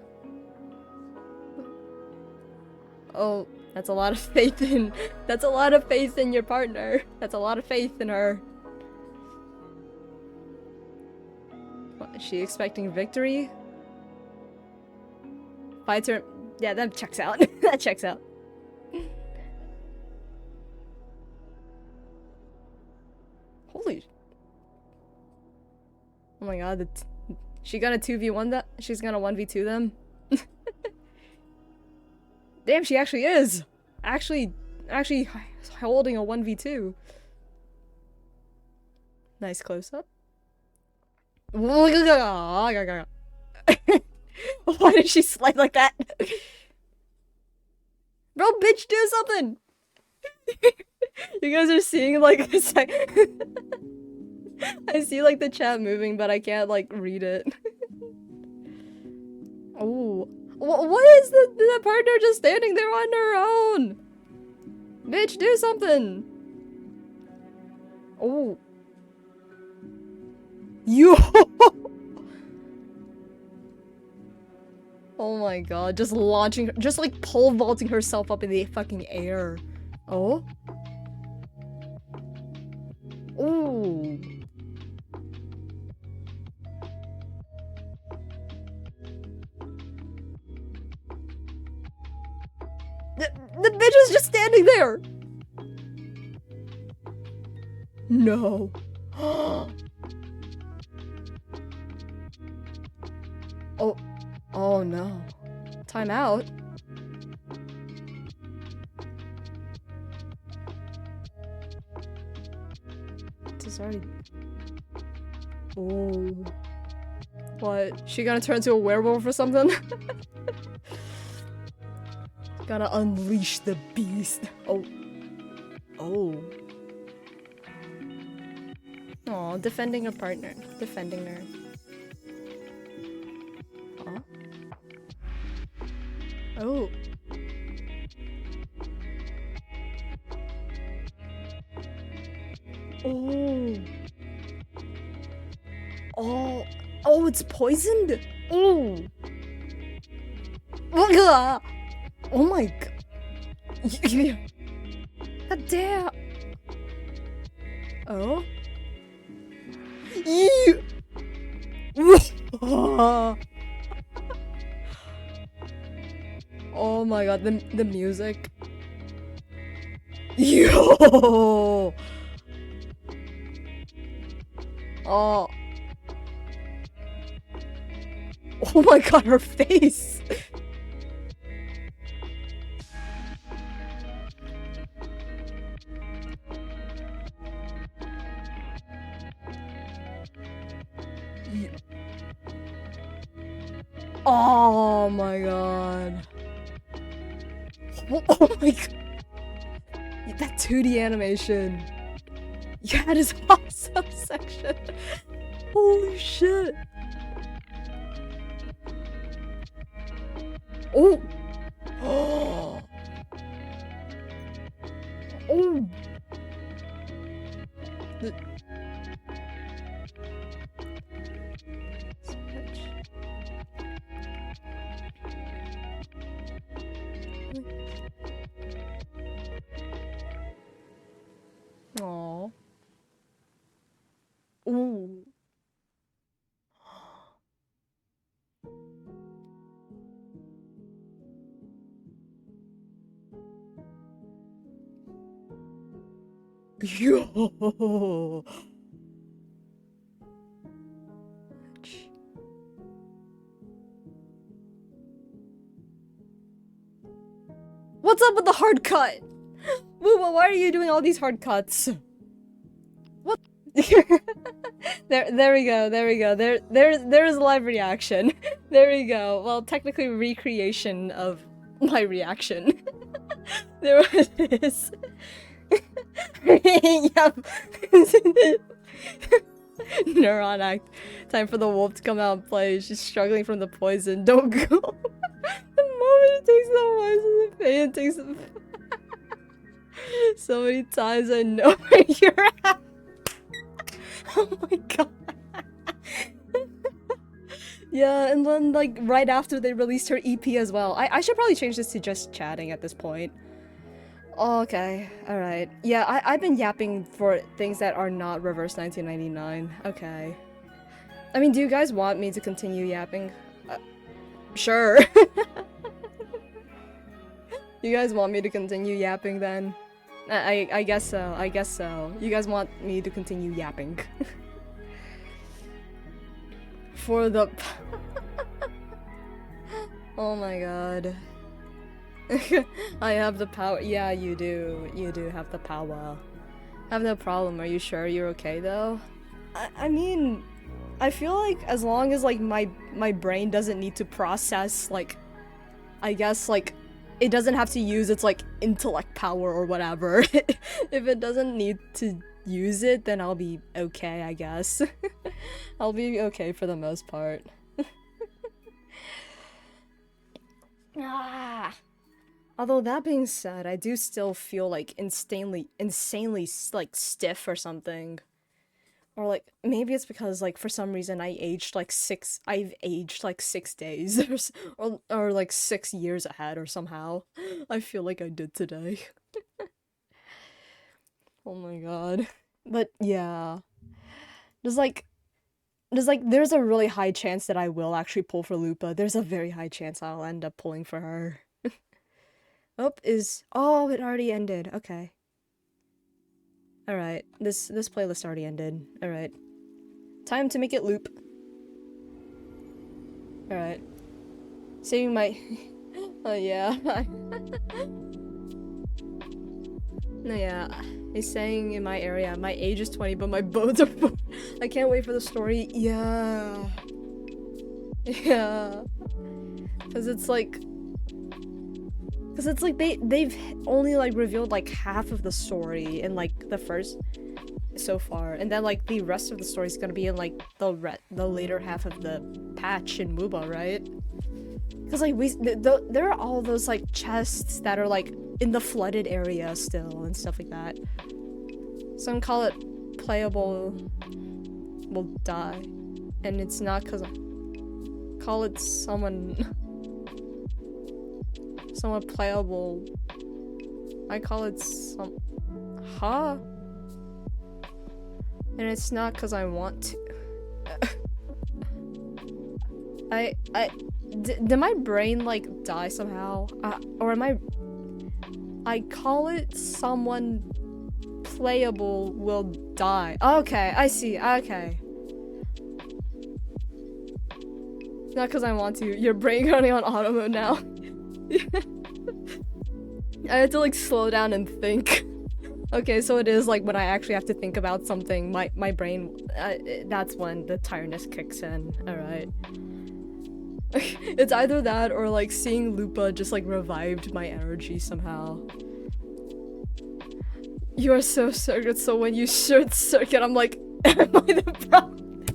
Oh, that's a lot of faith in your partner. That's a lot of faith in her. What, is she expecting victory? Fights her. Yeah, that checks out. That checks out. Holy. Oh my god, she gonna 2v1 that? She's gonna 1v2 them? Damn, she actually is! Actually holding a 1v2. Nice close-up. Why did she slide like that? Bro, bitch, do something! You guys are seeing like I see like the chat moving, but I can't like read it. Oh, what is the partner just standing there on her own? Bitch, do something! Oh. Yo! Oh my god, just launching her, just like pole vaulting herself up in the fucking air. Oh? Ooh. The bitch is just standing there! No. Oh. Oh no. Time out. This already. Oh. What? She gonna turn into a werewolf or something? Gotta unleash the beast. Oh. Oh. Aw, defending a partner. Defending her. Huh? Oh. Oh. Oh. Oh, it's poisoned? Oh. Oh my god. God damn. Oh. Ew. Oh my god, the music. Yo. Oh. Oh my god, her face. Oh my god. Oh my god. That 2D animation. Yeah, it is awesome section. Holy shit. Oh. Oh. Oh. Aww. Ooh. Yo. What's up with the hard cut? Woo, why are you doing all these hard cuts? What? there we go. There's live reaction. There we go. Well, technically recreation of my reaction. There it is. Yep. Neuron act. Time for the wolf to come out and play. She's struggling from the poison. Don't go. The moment it takes the poison, the pain takes the... So many times I know where you're at. Oh my god. Yeah, and then like right after they released her EP as well. I should probably change this to just chatting at this point. Okay, alright. Yeah, I've been yapping for things that are not Reverse 1999. Okay. I mean, do you guys want me to continue yapping? Sure. You guys want me to continue yapping then? I guess so. I guess so. You guys want me to continue yapping? For the... Oh my god. I have the power. Yeah, you do. You do have the power. I have no problem. Are you sure you're okay though? I mean, I feel like as long as like my brain doesn't need to process like, I guess like, it doesn't have to use its like intellect power or whatever. If it doesn't need to use it, then I'll be okay, I guess. I'll be okay for the most part. Ah. Although that being said, I do still feel like insanely like stiff or something. Or like maybe it's because like for some reason I've aged like 6 days or like 6 years ahead or somehow. I feel like I did today. Oh my god. But yeah. There's a really high chance that I will actually pull for Lupa. There's a very high chance I'll end up pulling for her. Oh, it already ended. Okay. Alright, this playlist already ended. Alright. Time to make it loop. Alright. Saving my... Oh yeah. No, yeah. He's saying in my area, my age is 20, but my bones are 4. I can't wait for the story. Yeah. Yeah. Because it's like they've only like revealed like half of the story in like the first so far, and then like the rest of the story is gonna be in like the later half of the patch in MUBA, right? Because like there are all those like chests that are like in the flooded area still and stuff like that. Some call it playable will die, and it's not because I call it someone playable. I call it huh? And it's not because I want to. Did my brain like die somehow? Or am I call it someone playable will die. Okay, I see. Okay. Not because I want to. Your brain running on auto mode now. I had to like slow down and think. Okay, so it is like when I actually have to think about something, my brain, that's when the tiredness kicks in. Alright. It's either that or like seeing Lupa just like revived my energy somehow. You are so circuit, so when you shoot circuit, I'm like, am I the problem?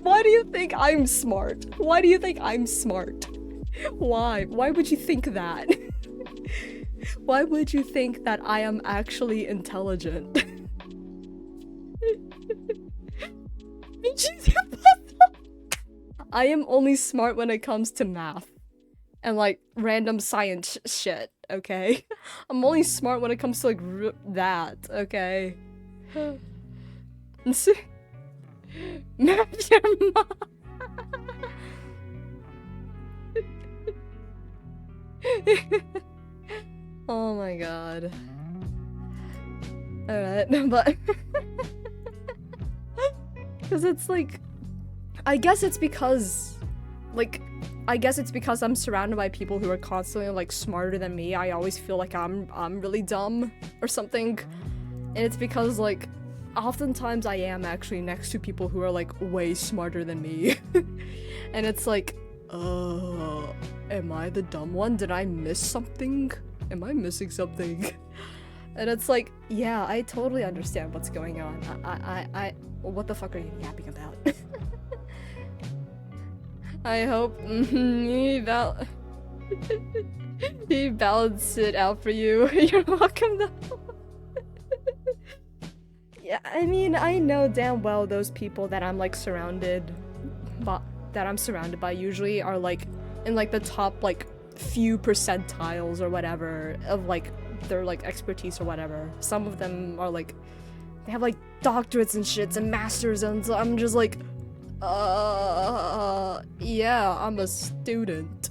Why do you think I'm smart? Why do you think I'm smart? Why? Why would you think that? Why would you think that I am actually intelligent? I am only smart when it comes to math and like random science shit, okay? I'm only smart when it comes to like that, okay? Math your mom. Oh my god. Alright, but because it's like, I guess it's because I'm surrounded by people who are constantly like smarter than me. I always feel like I'm really dumb or something. And it's because like oftentimes I am actually next to people who are like way smarter than me. And it's like, am I the dumb one? Did I miss something? Am I missing something? And it's like, yeah, I totally understand what's going on. What the fuck are you yapping about? I hope he balanced it out for you. You're welcome though. Yeah, I mean, I know damn well those people that I'm like surrounded by usually are like in like the top like few percentiles or whatever of like their like expertise or whatever. Some of them are like, they have like doctorates and shits and masters, and so I'm just like, yeah, I'm a student.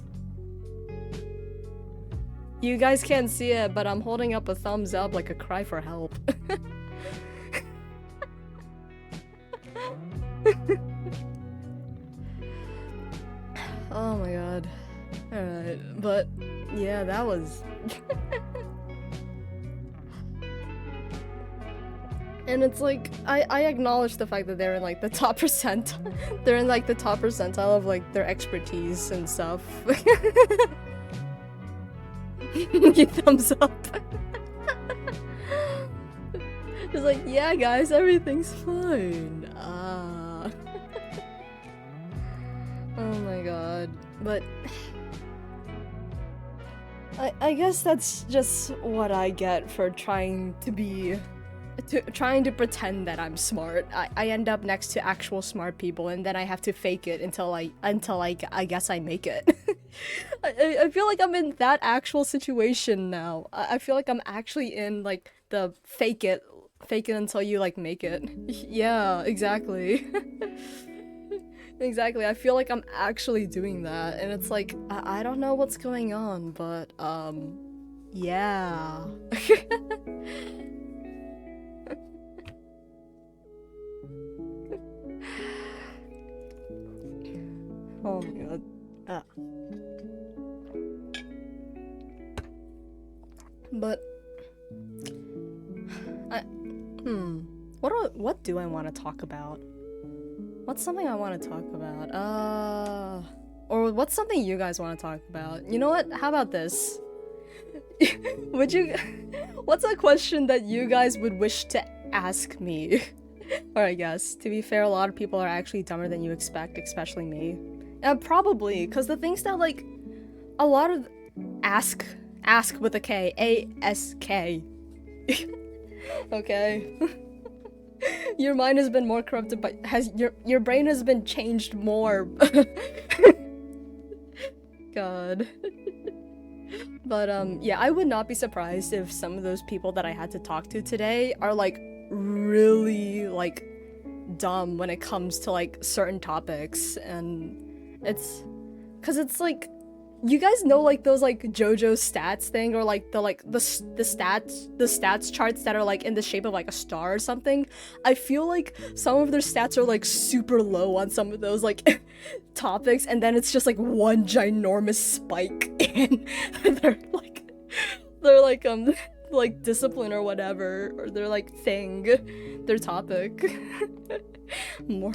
you guys can't see it, but I'm holding up a thumbs up like a cry for help. Oh my god. Alright, but yeah, that was... And it's like, I acknowledge the fact that they're in like the top percentile. They're in like the top percentile of like their expertise and stuff. Thumbs up. It's like, yeah guys, everything's fine. Oh my god. But I guess that's just what I get for trying to pretend that I'm smart. I end up next to actual smart people, and then I have to fake it until I guess I make it. I feel like I'm in that actual situation now. I feel like I'm actually in like the fake it until you like make it. Yeah, exactly. Exactly. I feel like I'm actually doing that, and it's like I don't know what's going on, but yeah. Oh my god. But what do I want to talk about? What's something I want to talk about? Or what's something you guys want to talk about? You know what? How about this? What's a question that you guys would wish to ask me? Or I guess, to be fair, a lot of people are actually dumber than you expect, especially me. Probably, because the things that, like, a lot of ask with a K, A-S-K. Okay. Your mind has been more corrupted, but your brain has been changed more. God. But, yeah, I would not be surprised if some of those people that I had to talk to today are, like, really, like, dumb when it comes to, like, certain topics, and it's... 'cause it's, like, you guys know, like, those, like, JoJo stats thing, or, like, the stats charts that are, like, in the shape of, like, a star or something? I feel like some of their stats are, like, super low on some of those, like, topics, and then it's just, like, one ginormous spike, and they're like, discipline or whatever, or their, like, thing, their topic. More...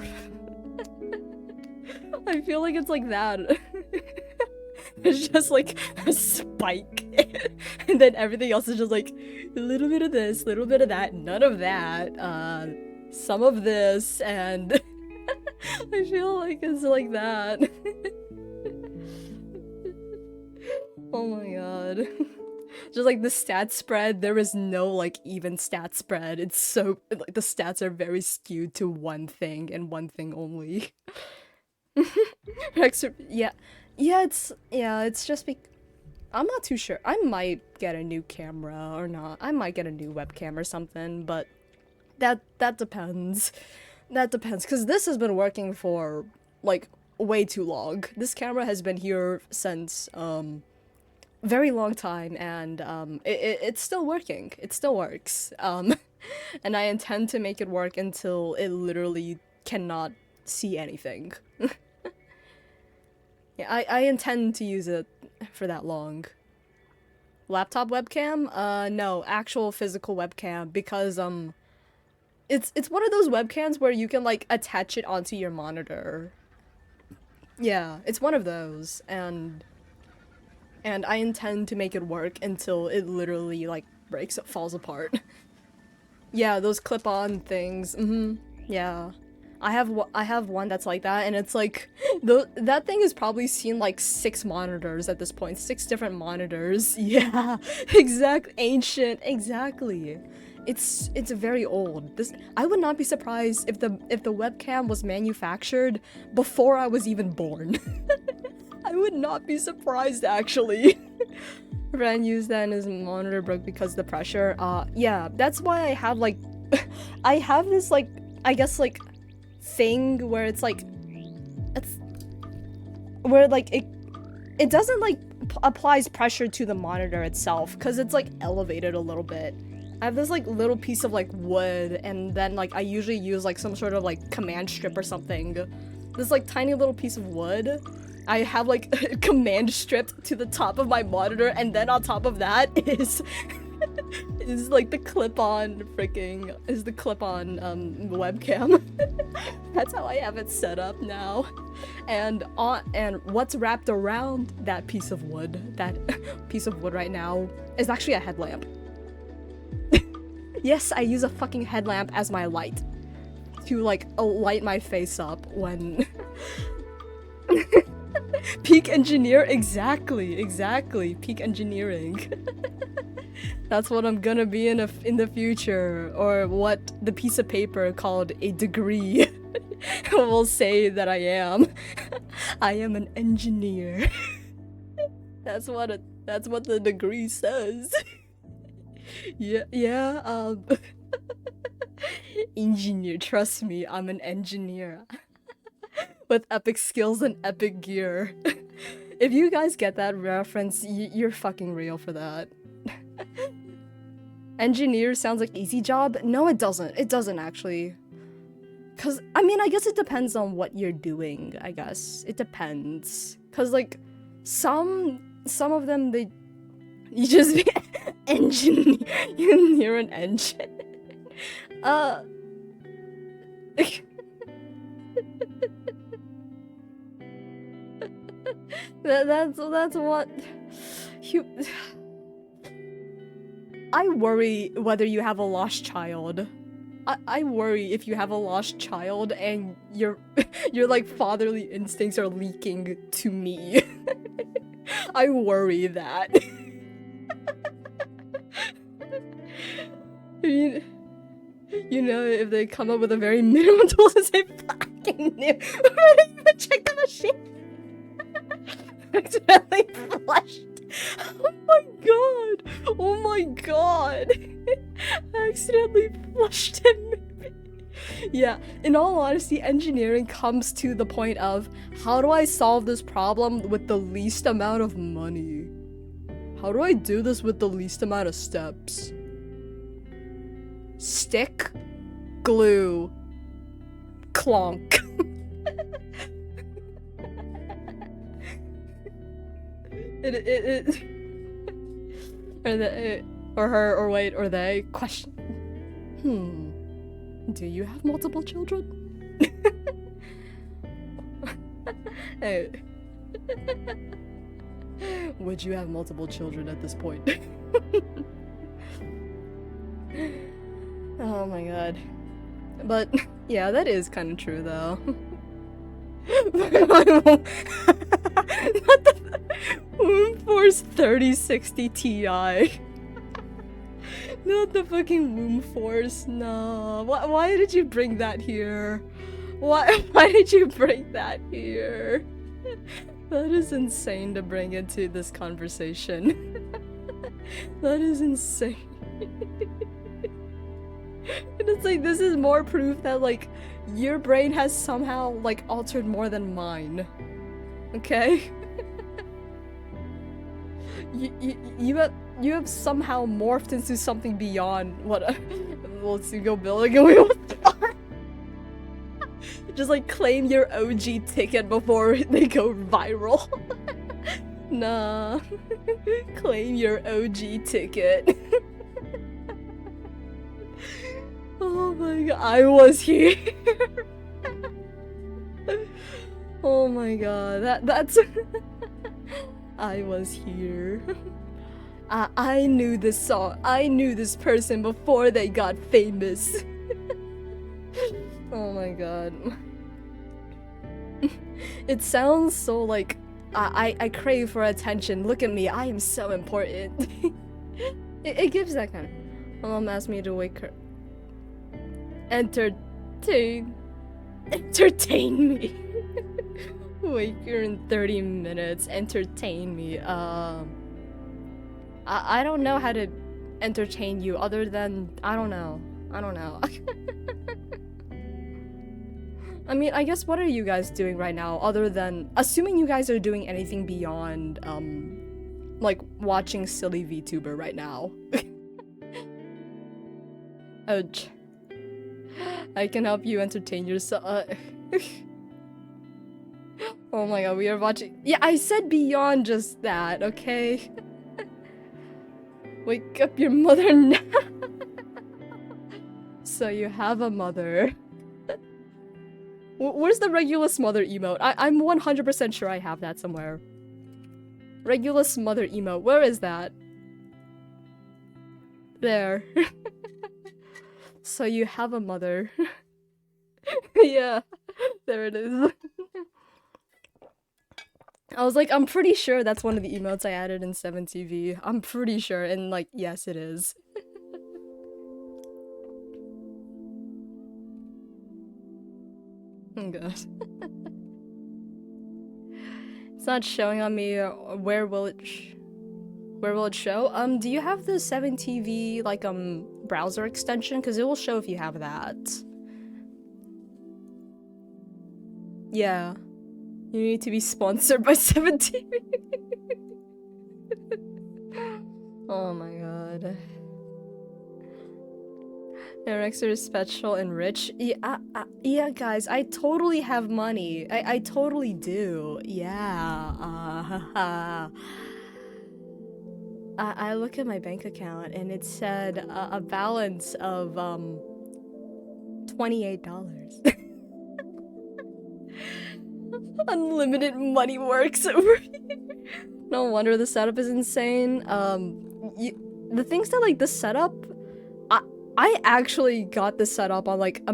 I feel like it's like that. It's just like a spike, and then everything else is just like a little bit of this, little bit of that, none of that, some of this, and I feel like it's like that. Oh my god. Just like the stat spread, there is no like even stat spread. It's so like the stats are very skewed to one thing and one thing only. Yeah, it's just I'm not too sure. I might get a new camera or not. I might get a new webcam or something, but that depends. That depends, because this has been working for like way too long. This camera has been here since very long time, and it's still working. It still works. And I intend to make it work until it literally cannot see anything. Yeah, I intend to use it for that long. Laptop webcam? No, actual physical webcam, because it's one of those webcams where you can like attach it onto your monitor. Yeah, it's one of those, and I intend to make it work until it literally like breaks, falls apart. Yeah, those clip-on things. Yeah. I have one that's like that, and it's like that thing has probably seen like 6 monitors at this point, 6 different monitors. Yeah, ancient, exactly. It's very old. I would not be surprised if the webcam was manufactured before I was even born. I would not be surprised, actually. Ren used that and his monitor broke because of the pressure. Yeah, that's why I have like I have this like, I guess like thing where it's like, it's where like it doesn't like applies pressure to the monitor itself, because it's like elevated a little bit. I have this like little piece of like wood, and then like I usually use like some sort of like command strip or something. This like tiny little piece of wood. I have like a command stripped to the top of my monitor, and then on top of that is like the clip-on webcam. That's how I have it set up now. And what's wrapped around that piece of wood right now is actually a headlamp. Yes, I use a fucking headlamp as my light to like light my face up when peak engineer, exactly, peak engineering. That's what I'm gonna be in the future, or what the piece of paper called a degree will say that I am. I am an engineer. That's what the degree says. Yeah, engineer, trust me, I'm an engineer. With epic skills and epic gear. If you guys get that reference, you're fucking real for that. Engineer sounds like easy job. No, it doesn't. It doesn't actually. Cause, I mean, I guess it depends on what you're doing, I guess. It depends. Cause like, some of them, you just be engineer, you're an engine. That's what you. I worry whether you have a lost child. I worry if you have a lost child and your like fatherly instincts are leaking to me. I worry that. I mean, you know, if they come up with a very minimum tool to say fucking new, check the machine. Accidentally flushed. Oh my god! Oh my god! I accidentally flushed him. Yeah, in all honesty, engineering comes to the point of, how do I solve this problem with the least amount of money? How do I do this with the least amount of steps? Stick, glue, clonk. Or they question. Do you have multiple children? Hey. Would you have multiple children at this point? Oh my god. But yeah, that is kind of true though. Not the Womb Force 3060 Ti. Not the fucking Womb Force, no. Why did you bring that here? Why did you bring that here? That is insane to bring into this conversation. That is insane. And it's like, this is more proof that like your brain has somehow like altered more than mine. Okay? You have somehow morphed into something beyond what let's go building and we will just like claim your OG ticket before they go viral. Nah. Claim your OG ticket. Oh my god, I was here. Oh my god, that's I was here. I knew this song. I knew this person before they got famous. Oh my god. It sounds so like I crave for attention. Look at me, I am so important. It gives that kind of. My mom asked me to wake her. Entertain me. Wake her in 30 minutes. Entertain me. I don't know how to entertain you other than I don't know. I mean, I guess what are you guys doing right now other than assuming you guys are doing anything beyond like watching silly VTuber right now. Ouch. I can help you entertain yourself. Oh my god, we are watching. Yeah, I said beyond just that, okay? Wake up your mother now. So you have a mother. Where's the Regulus mother emote? I'm 100% sure I have that somewhere. Regulus mother emote. Where is that? There. So you have a mother. Yeah. There it is. I was like, I'm pretty sure that's one of the emotes I added in 7TV. I'm pretty sure, and like, yes it is. Oh god. It's not showing on me. Where will it show? Do you have the 7TV like browser extension? Because it will show if you have that. Yeah. You need to be sponsored by 7TV. Oh my god. Erexer is special and rich. Yeah, guys, I totally have money. I totally do. Yeah. I look at my bank account and it said a balance of $28. Unlimited money works over here. No wonder the setup is insane. The things that like the setup, I actually got the setup on like I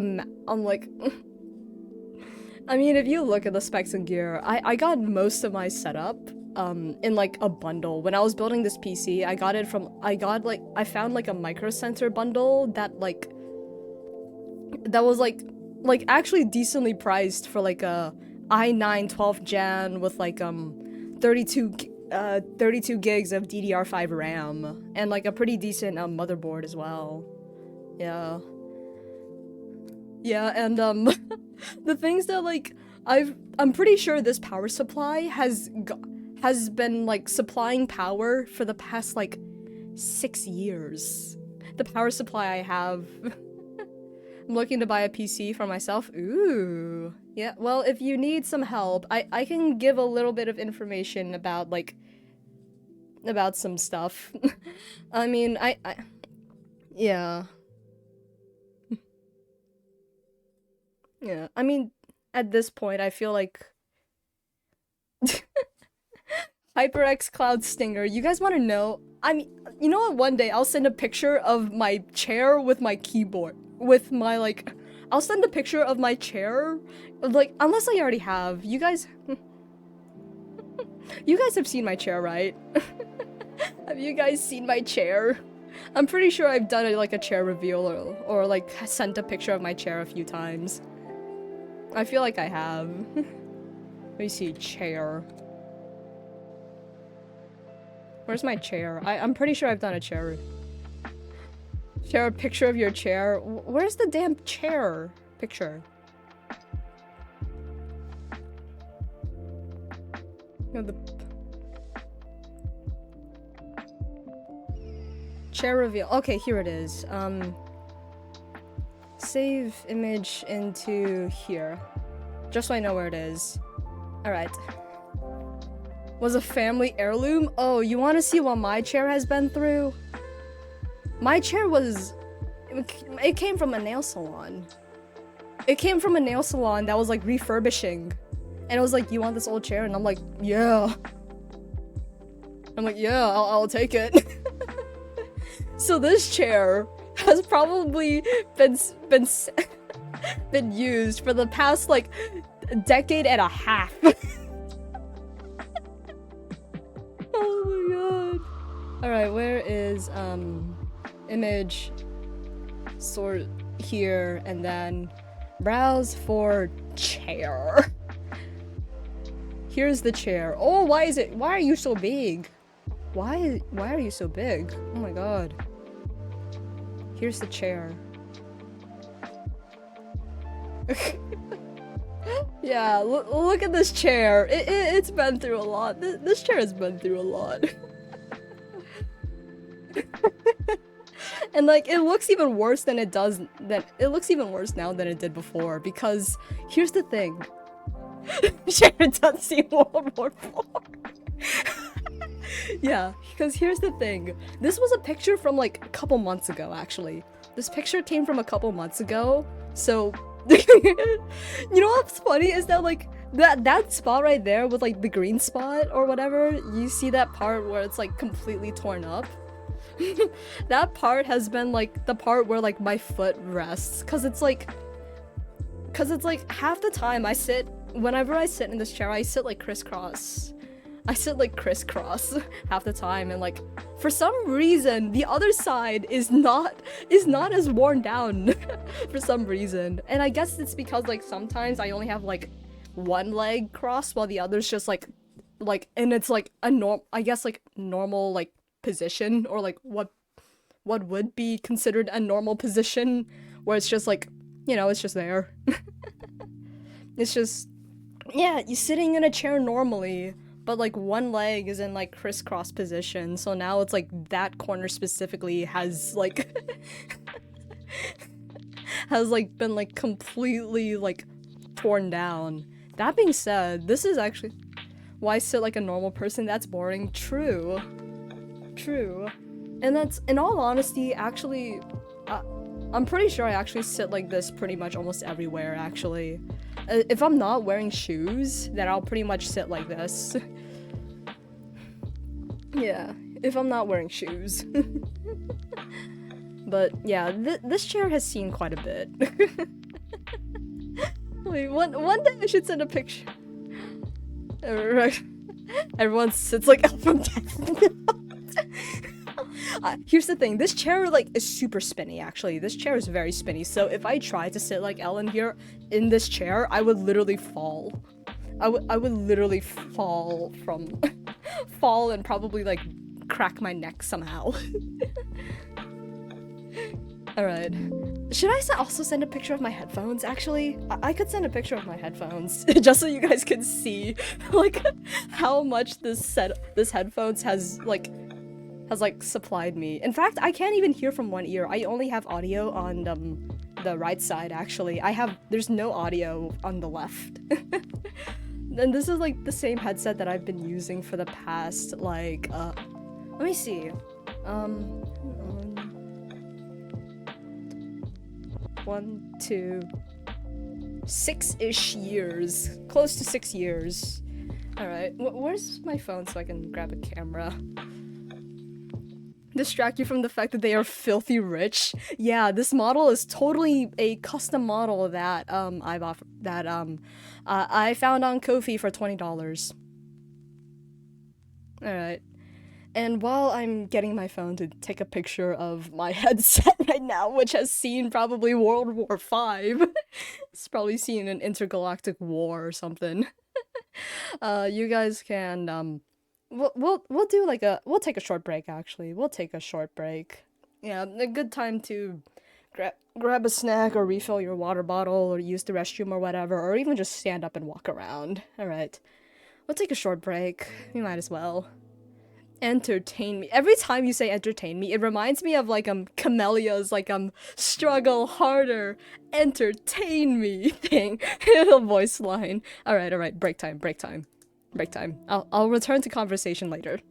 mean, if you look at the specs and gear, I got most of my setup in like a bundle. When I was building this PC, I found like a Micro Center bundle that was actually decently priced for like a i9 12th gen with like 32 gigs of DDR5 RAM and like a pretty decent motherboard as well. Yeah. Yeah, and the things that like I'm pretty sure this power supply has been like supplying power for the past like 6 years. The power supply I have. I'm looking to buy a PC for myself. Ooh. Yeah, well, if you need some help, I can give a little bit of information about about some stuff. I mean, yeah. Yeah, I mean, at this point, I feel like HyperX Cloud Stinger, you guys want to know? I mean, you know what, one day I'll send a picture of my chair with my keyboard. With my, like, I'll send a picture of my chair, like, unless I already have. You guys... You guys have seen my chair, right? Have you guys seen my chair? I'm pretty sure I've done like a chair reveal or like sent a picture of my chair a few times. I feel like I have. Let me see, chair. Where's my chair? I'm pretty sure I've done a chair. Share a picture of your chair. Where's the damn chair picture? No, the chair reveal. Okay, here it is. Save image into here. Just so I know where it is. Alright. Was a family heirloom? Oh, you want to see what my chair has been through? My chair was... It came from a nail salon. It came from a nail salon that was like refurbishing. And it was like, you want this old chair? And I'm like, yeah. I'm like, yeah, I'll take it. So this chair has probably been used for the past like decade and a half. Oh my god. Alright, where is image sort here and then browse for chair. Here's the chair. Oh, why are you so big? Why are you so big? Oh my god. Here's the chair. Yeah, look at this chair. It's been through a lot. This chair has been through a lot. And like it looks even worse than it does it looks even worse now than it did before, because here's the thing. Sharon does see World War IV. Yeah, because here's the thing. This was a picture from like a couple months ago, actually. This picture came from a couple months ago, so you know what's funny is that like that spot right there with like the green spot or whatever, you see that part where it's like completely torn up? That part has been like the part where like my foot rests, cause it's like half the time whenever I sit in this chair, I sit like crisscross. I sit like crisscross half the time, and like for some reason the other side is not as worn down for some reason. And I guess it's because like sometimes I only have like one leg crossed while the other's just like and it's like a normal like position, or like what would be considered a normal position, where it's just like, you know, it's just there. It's just, yeah, you're sitting in a chair normally, but like one leg is in like crisscross position, so now it's like that corner specifically has like has like been like completely like torn down. That being said, this is actually why I sit like a normal person. That's boring. True. And that's, in all honesty, actually I'm pretty sure I actually sit like this pretty much almost everywhere, actually. If I'm not wearing shoes, then I'll pretty much sit like this. Yeah, if I'm not wearing shoes. But yeah, this chair has seen quite a bit. Wait, one day I should send a picture. Everyone sits like up from death. Here's the thing, this chair like is super spinny, actually. This chair is very spinny, so if I tried to sit like Ellen here in this chair, I would literally fall. I would literally fall and probably like crack my neck somehow. Alright. Should I also send a picture of my headphones, actually? I could send a picture of my headphones, just so you guys can see, like, how much this headphones has supplied me. In fact, I can't even hear from one ear. I only have audio on the right side, actually. There's no audio on the left. And this is like the same headset that I've been using for the past, like, let me see. 1, 2, 6-ish years. Close to 6 years. Alright, where's my phone so I can grab a camera? Distract you from the fact that they are filthy rich. Yeah, this model is totally a custom model that I found on Ko-fi for $20. Alright. And while I'm getting my phone to take a picture of my headset right now, which has seen probably World War V, it's probably seen an intergalactic war or something. You guys can we'll do like we'll take a short break, actually. We'll take a short break. Yeah, a good time to grab a snack or refill your water bottle or use the restroom or whatever, or even just stand up and walk around. Alright. We'll take a short break. We might as well. Entertain me. Every time you say entertain me, it reminds me of like Camelia's like struggle harder, entertain me thing. Voice line. Alright, break time. I'll return to conversation later.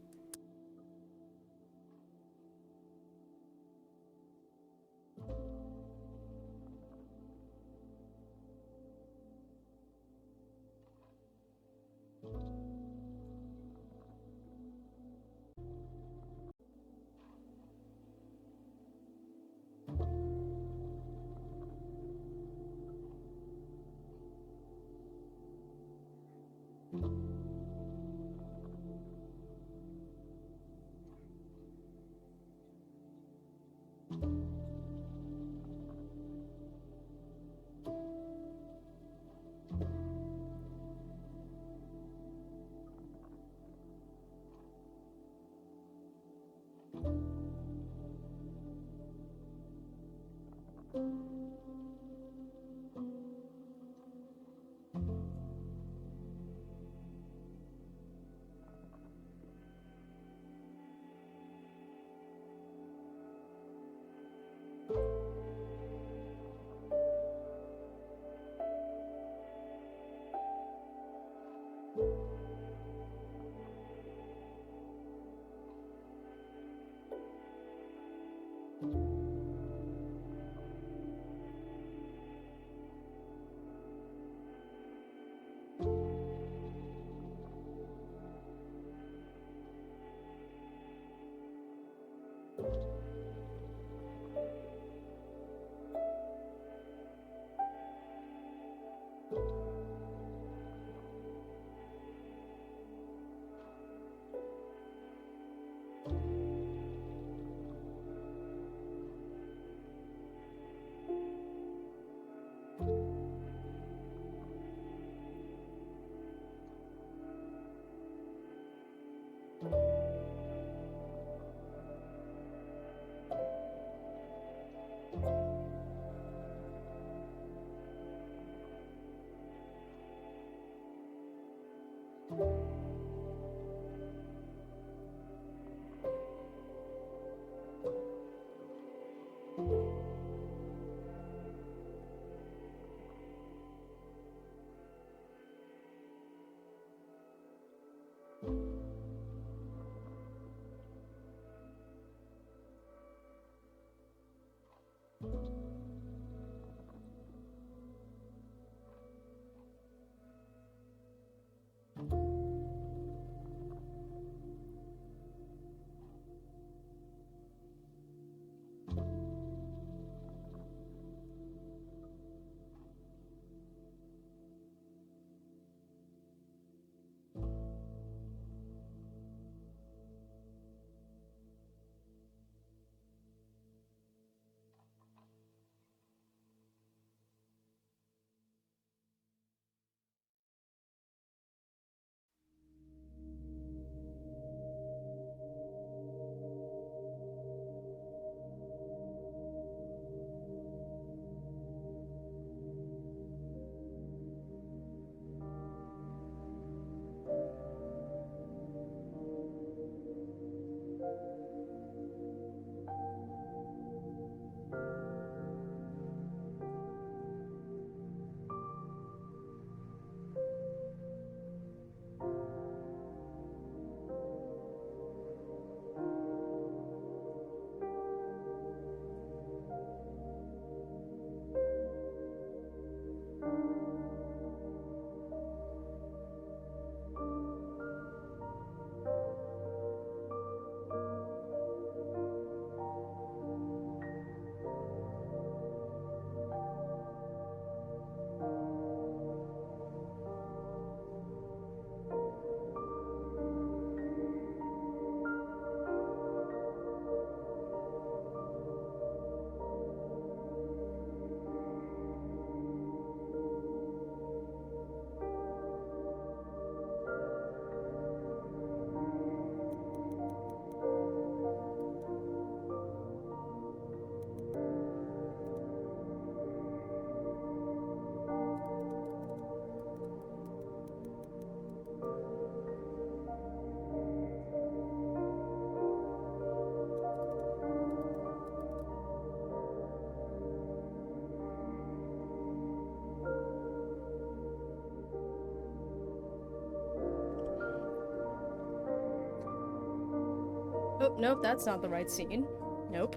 Oh, nope, that's not the right scene. Nope.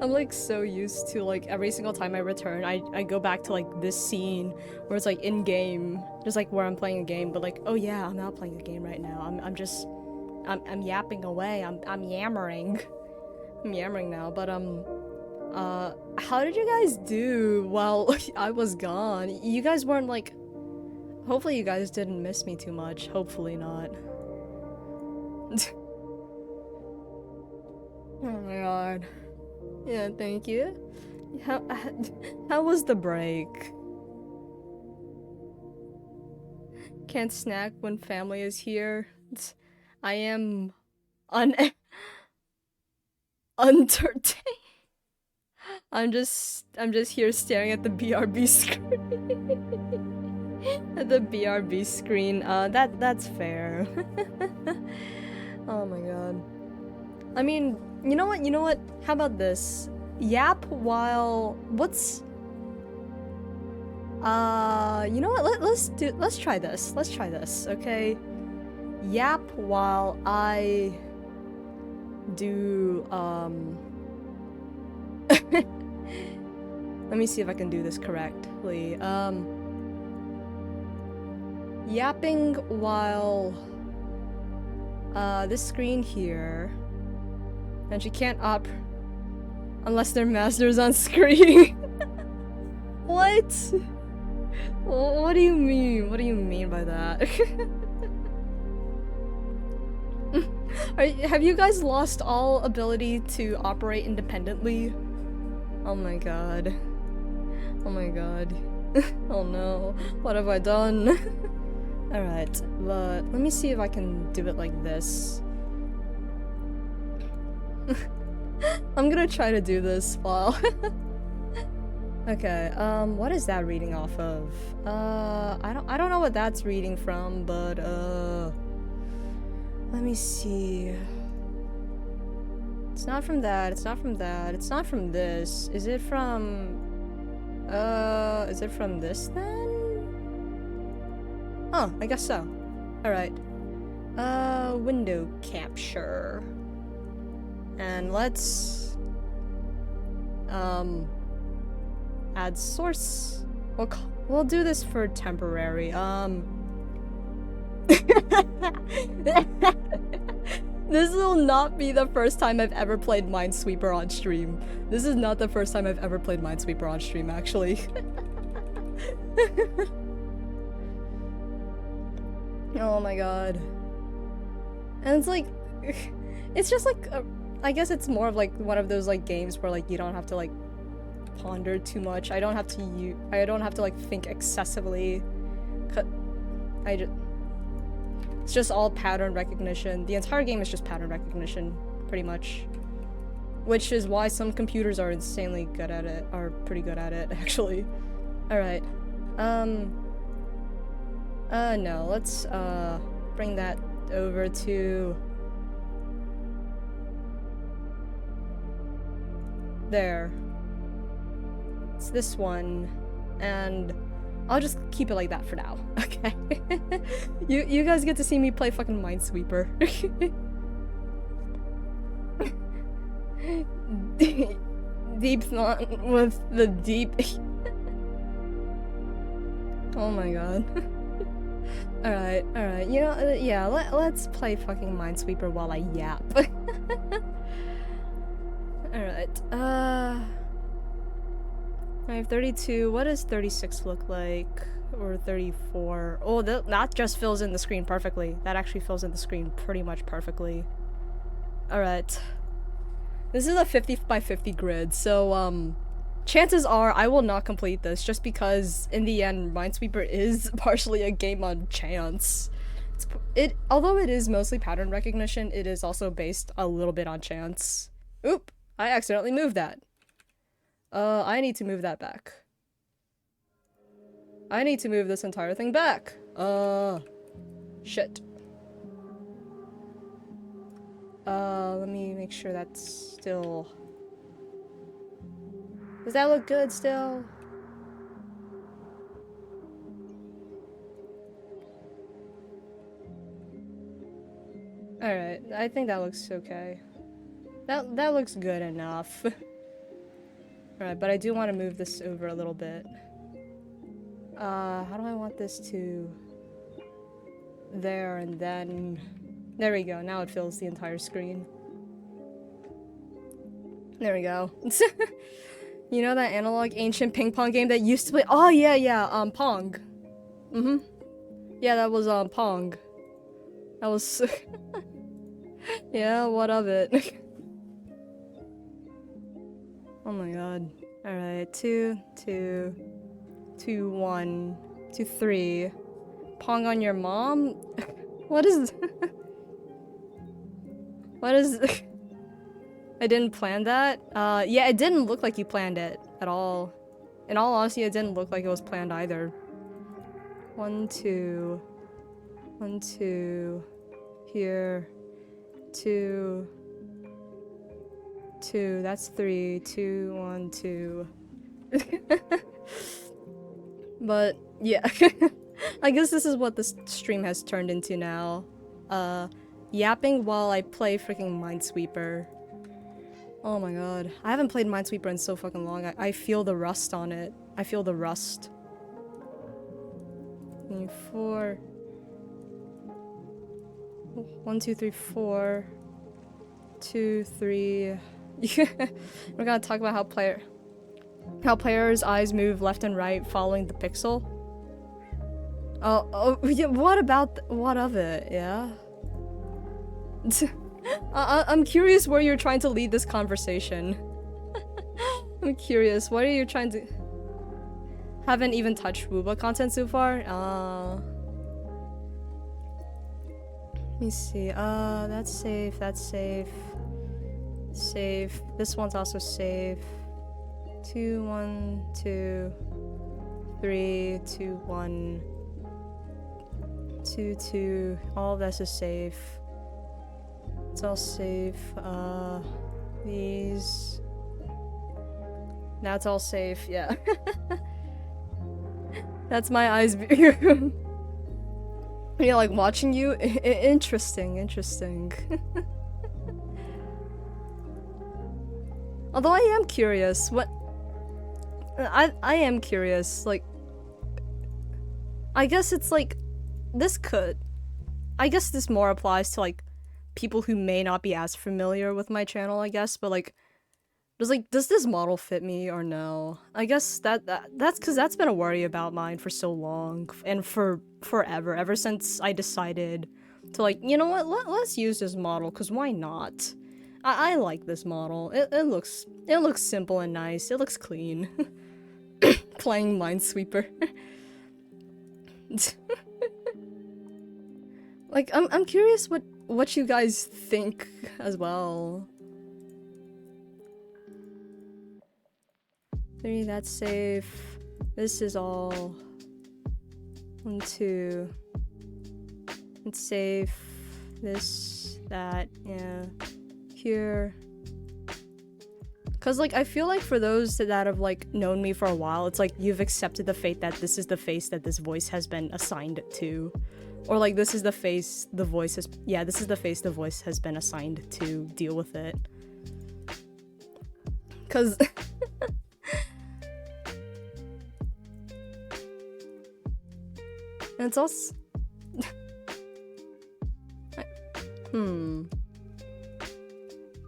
I'm like so used to like every single time I return, I go back to like this scene where it's like in game, just like where I'm playing a game, but like, oh yeah, I'm not playing a game right now. I'm yapping away. I'm yammering. I'm yammering now, but how did you guys do while I was gone? You guys weren't like, hopefully you guys didn't miss me too much. Hopefully not. Oh my god. Yeah, thank you. How was the break? Can't snack when family is here. I am entertained. I'm just here staring at the BRB screen. At the BRB screen. That's fair. Oh my god. I mean, you know what? How about this? Yap while what's you know what? Let's try this. Let's try this, okay? Yap while I do let me see if I can do this correctly. Yapping while this screen here. And she can't up unless their master's on screen. What? What do you mean? What do you mean by that? Have you guys lost all ability to operate independently? Oh my god. Oh my god. Oh no. What have I done? Alright, but let me see if I can do it like this. I'm gonna try to do this while... Okay, what is that reading off of? I don't know what that's reading from, but, let me see. It's not from that, it's not from that, it's not from this. Is it from this then? Oh, I guess so. Alright. Window capture. And let's, add source. We'll do this for temporary. This will not be the first time I've ever played Minesweeper on stream. This is not the first time I've ever played Minesweeper on stream, actually. Oh my god. And it's like, it's just like, I guess it's more of like one of those like games where like you don't have to like ponder too much. I don't have to like think excessively. It's just all pattern recognition. The entire game is just pattern recognition, pretty much. Which is why some computers are insanely good at it, are pretty good at it, actually. Alright. No, let's, bring that over to... there. It's this one, and I'll just keep it like that for now, okay? You guys get to see me play fucking Minesweeper. Deep thought with the deep... Oh my god. Alright, you know, yeah, let's play fucking Minesweeper while I yap. Alright, I have 32. What does 36 look like? Or 34? Oh, that just fills in the screen perfectly. That actually fills in the screen pretty much perfectly. Alright. This is a 50 by 50 grid, so, chances are I will not complete this just because, in the end, Minesweeper is partially a game on chance. Although it is mostly pattern recognition, it is also based a little bit on chance. Oop! I accidentally moved that. I need to move that back. I need to move this entire thing back. Shit. Let me make sure that's still... Does that look good still? Alright, I think that looks okay. That looks good enough. Alright, but I do want to move this over a little bit. How do I want this to... there, and then... There we go, now it fills the entire screen. There we go. You know that analog ancient ping pong game that used to play- Oh yeah, Pong. Yeah, that was, Pong. That was... Yeah, what of it? Oh my god. Alright, 2, 2, 2, 1, 2, 3. Pong on your mom? What is... What is... I didn't plan that? Yeah, it didn't look like you planned it at all. In all honesty, it didn't look like it was planned either. 1, 2... 1, 2... Here... 2... 2, that's 3, 2, 1, 2. But, yeah. I guess this is what this stream has turned into now. Yapping while I play freaking Minesweeper. Oh my god. I haven't played Minesweeper in so fucking long. I feel the rust on it. I feel the rust. 4... 1, 2, 3, 4... 2, 3... We're gonna talk about how players' eyes move left and right following the pixel. Oh, yeah, what of it, yeah? I'm curious where you're trying to lead this conversation. I'm curious, what are you trying to... Haven't even touched Wooba content so far? Let me see, that's safe, that's safe. Safe. This one's also safe. 2, 1, 2, 3, 2, 1, 2, 2. All of this is safe. It's all safe. These. That's all safe. Yeah. That's my eyes view. Yeah, like watching you. Interesting. Interesting. Although I am curious, what... I am curious, like... I guess it's like... This could... I guess this more applies to, like, people who may not be as familiar with my channel, I guess, but, like... Does this model fit me or no? I guess that's because that's been a worry about mine for so long, and for forever, ever since I decided to, like, you know what, let's use this model, because why not? I like this model. It looks simple and nice. It looks clean. Playing Minesweeper. Like, I'm curious what you guys think as well. 3, that's safe. This is all 1, 2. It's safe. This, that, yeah. Here. Cause like I feel like for those that have like known me for a while, it's like you've accepted the fate that this is the face that this voice has been assigned to. Or like this is the face the voice has this is the face the voice has been assigned to deal with it. Cause and it's also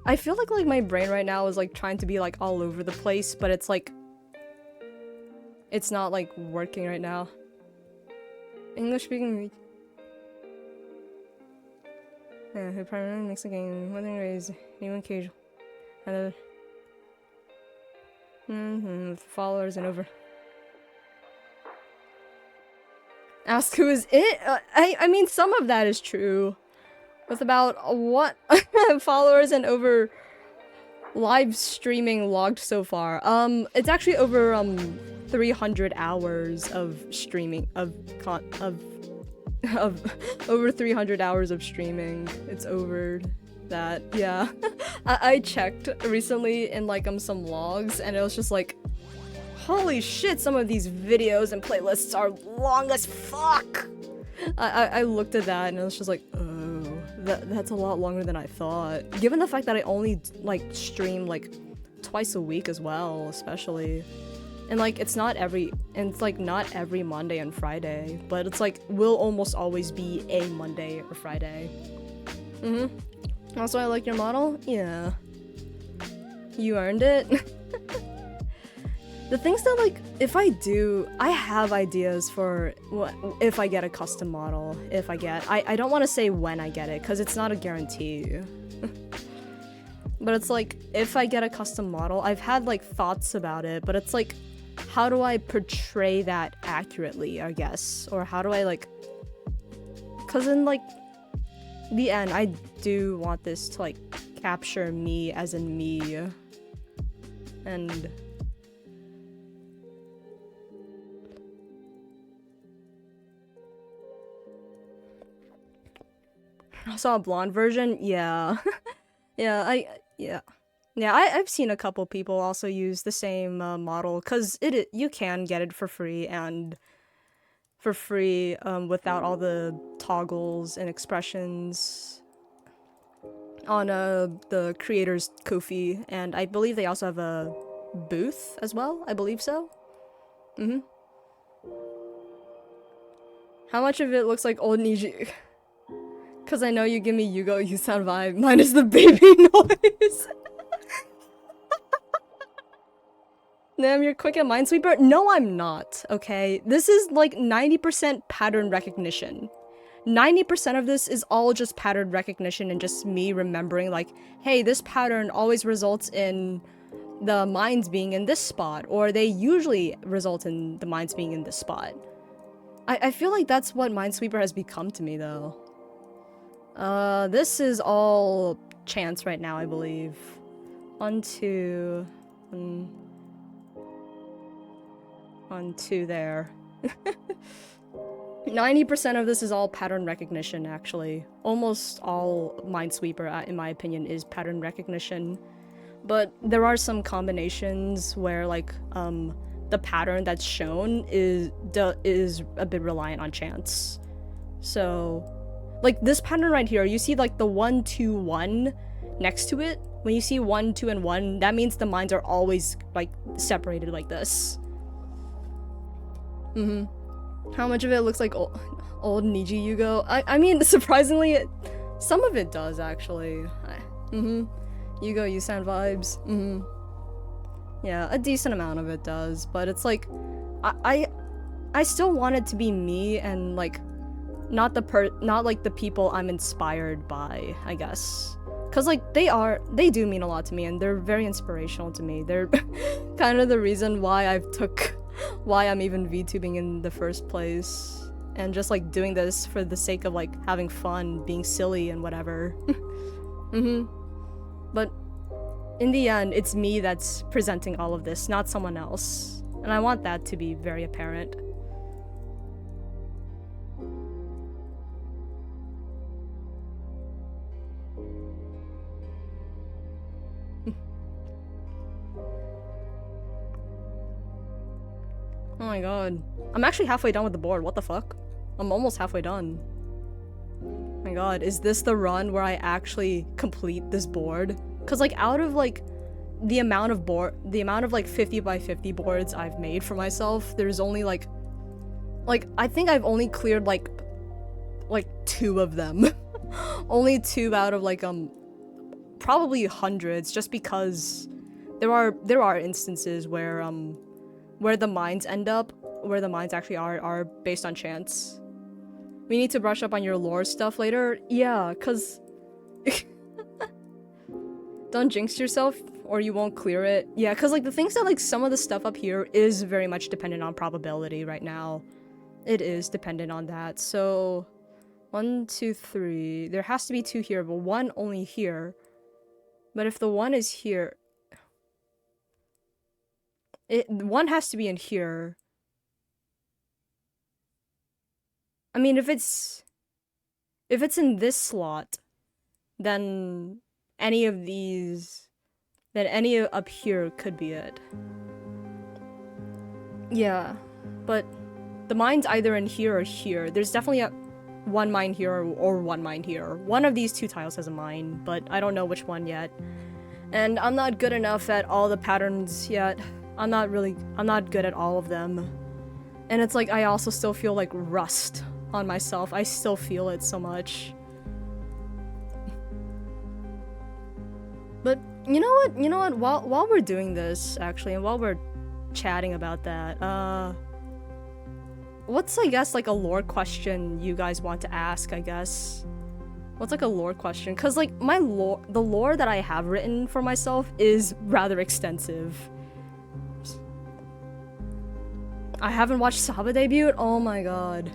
I feel like my brain right now is like trying to be like all over the place, but it's like it's not like working right now. English speaking. Yeah, who primarily makes the game, whether raise anyone casual. With followers and over. Ask who is it? I mean, some of that is true. With about what followers and over live streaming logged so far. It's actually over 300 hours of streaming of over 300 hours of streaming. It's over that, yeah. I checked recently in like some logs and it was just like, holy shit, some of these videos and playlists are long as fuck. I looked at that and it was just like, oh, that's a lot longer than I thought. Given the fact that I only like stream like twice a week as well, especially. And like it's not every Monday and Friday, but it's like will almost always be a Monday or Friday. Also, I like your model. Yeah. You earned it. The things that like, if I have ideas for what if I get a custom model, I don't want to say when I get it, because it's not a guarantee. But it's like, if I get a custom model, I've had like thoughts about it, but it's like, how do I portray that accurately, I guess? Or how do I like, because in like, the end, I do want this to like, capture me as in me. And... I saw a blonde version. Yeah. I've seen a couple people also use the same model, because you can get it for free without all the toggles and expressions on the creator's Ko-fi, and I believe they also have a booth as well. I believe so. How much of it looks like old Niji? Because I know you give me Yugo Yusan vibe, minus the baby noise. Damn, you're quick at Minesweeper? No, I'm not, okay? This is like 90% pattern recognition. 90% of this is all just pattern recognition and just me remembering like, hey, this pattern always results in the mines being in this spot, or they usually result in the mines being in this spot. I feel like that's what Minesweeper has become to me, though. This is all chance right now, I believe. 1, 2... 1, 2 there. 90% of this is all pattern recognition, actually. Almost all Minesweeper, in my opinion, is pattern recognition. But there are some combinations where, like, the pattern that's shown is a bit reliant on chance. So, like, this pattern right here, you see, like, the 1, 2, 1 next to it? When you see 1, 2, and 1, that means the mines are always, like, separated like this. How much of it looks like old Niji Yugo? I mean, surprisingly, some of it does, actually. Yugo Yusan vibes. Yeah, a decent amount of it does, but it's like, I still want it to be me and, like, not like the people I'm inspired by, I guess. Cause, like, they do mean a lot to me, and they're very inspirational to me. They're kind of the reason why why I'm even VTubing in the first place. And just, like, doing this for the sake of, like, having fun, being silly and whatever. But in the end, it's me that's presenting all of this, not someone else. And I want that to be very apparent. Oh my god. I'm actually halfway done with the board, what the fuck? I'm almost halfway done. Oh my god, is this the run where I actually complete this board? Cause like out of like the amount of like 50 by 50 boards I've made for myself, there's only like I think I've only cleared like 2 of them. Only 2 out of like probably hundreds, just because there are instances where the mines end up, where the mines actually are based on chance. We need to brush up on your lore stuff later. Yeah, cause don't jinx yourself or you won't clear it. Yeah, cause like the things that like some of the stuff up here is very much dependent on probability right now. It is dependent on that. So 1, 2, 3. There has to be 2 here, but 1 only here. But if the 1 is here, 1 has to be in here. I mean, if it's in this slot, then any up here could be it. Yeah, but the mine's either in here or here. There's definitely one mine here or one mine here. One of these 2 tiles has a mine, but I don't know which one yet. And I'm not good enough at all the patterns yet. I'm not good at all of them. And it's like I also still feel like rust on myself. I still feel it so much. But you know what? While we're doing this, actually, and while we're chatting about that, what's, I guess, like a lore question you guys want to ask, I guess? What's like a lore question? Cause like the lore that I have written for myself is rather extensive. I haven't watched Saba debut? Oh my god.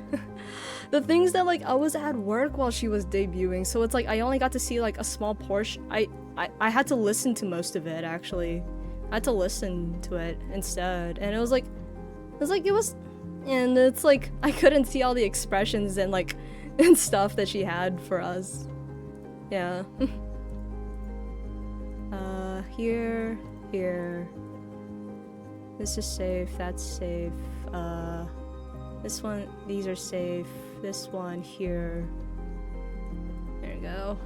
The things that like I was at work while she was debuting, so it's like I only got to see like a small portion. I had to listen to most of it, actually. I had to listen to it instead, and and it's like I couldn't see all the expressions and like and stuff that she had for us. Yeah. Here. This is safe, that's safe. This one, these are safe. This one here. There you go.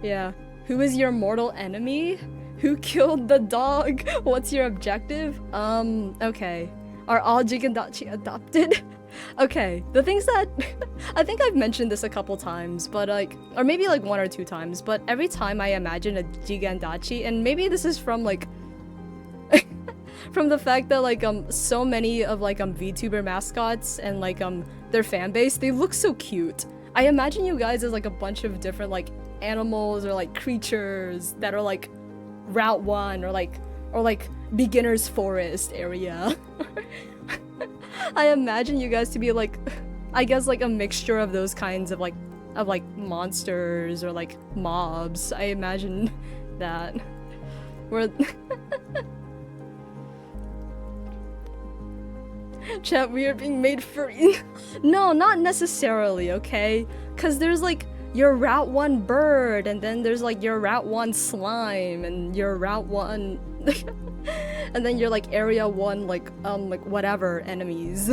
Yeah. Who is your mortal enemy? Who killed the dog? What's your objective? Okay. Are all Jigendachi adopted? Okay, the things that I think I've mentioned this a couple times, but like, or maybe like 1 or 2 times, but every time I imagine a Gigandachi, and maybe this is from like from the fact that like so many of like VTuber mascots and like their fan base, they look so cute. I imagine you guys as like a bunch of different like animals or like creatures that are like Route 1 or like beginner's forest area. I imagine you guys to be like, I guess like a mixture of those kinds of like monsters or like mobs. I imagine that. Where chat, we are being made furry. No, not necessarily, okay? Cause there's like your Route 1 bird, and then there's like your Route 1 slime, and your Route 1 and then you're like Area 1 like whatever enemies.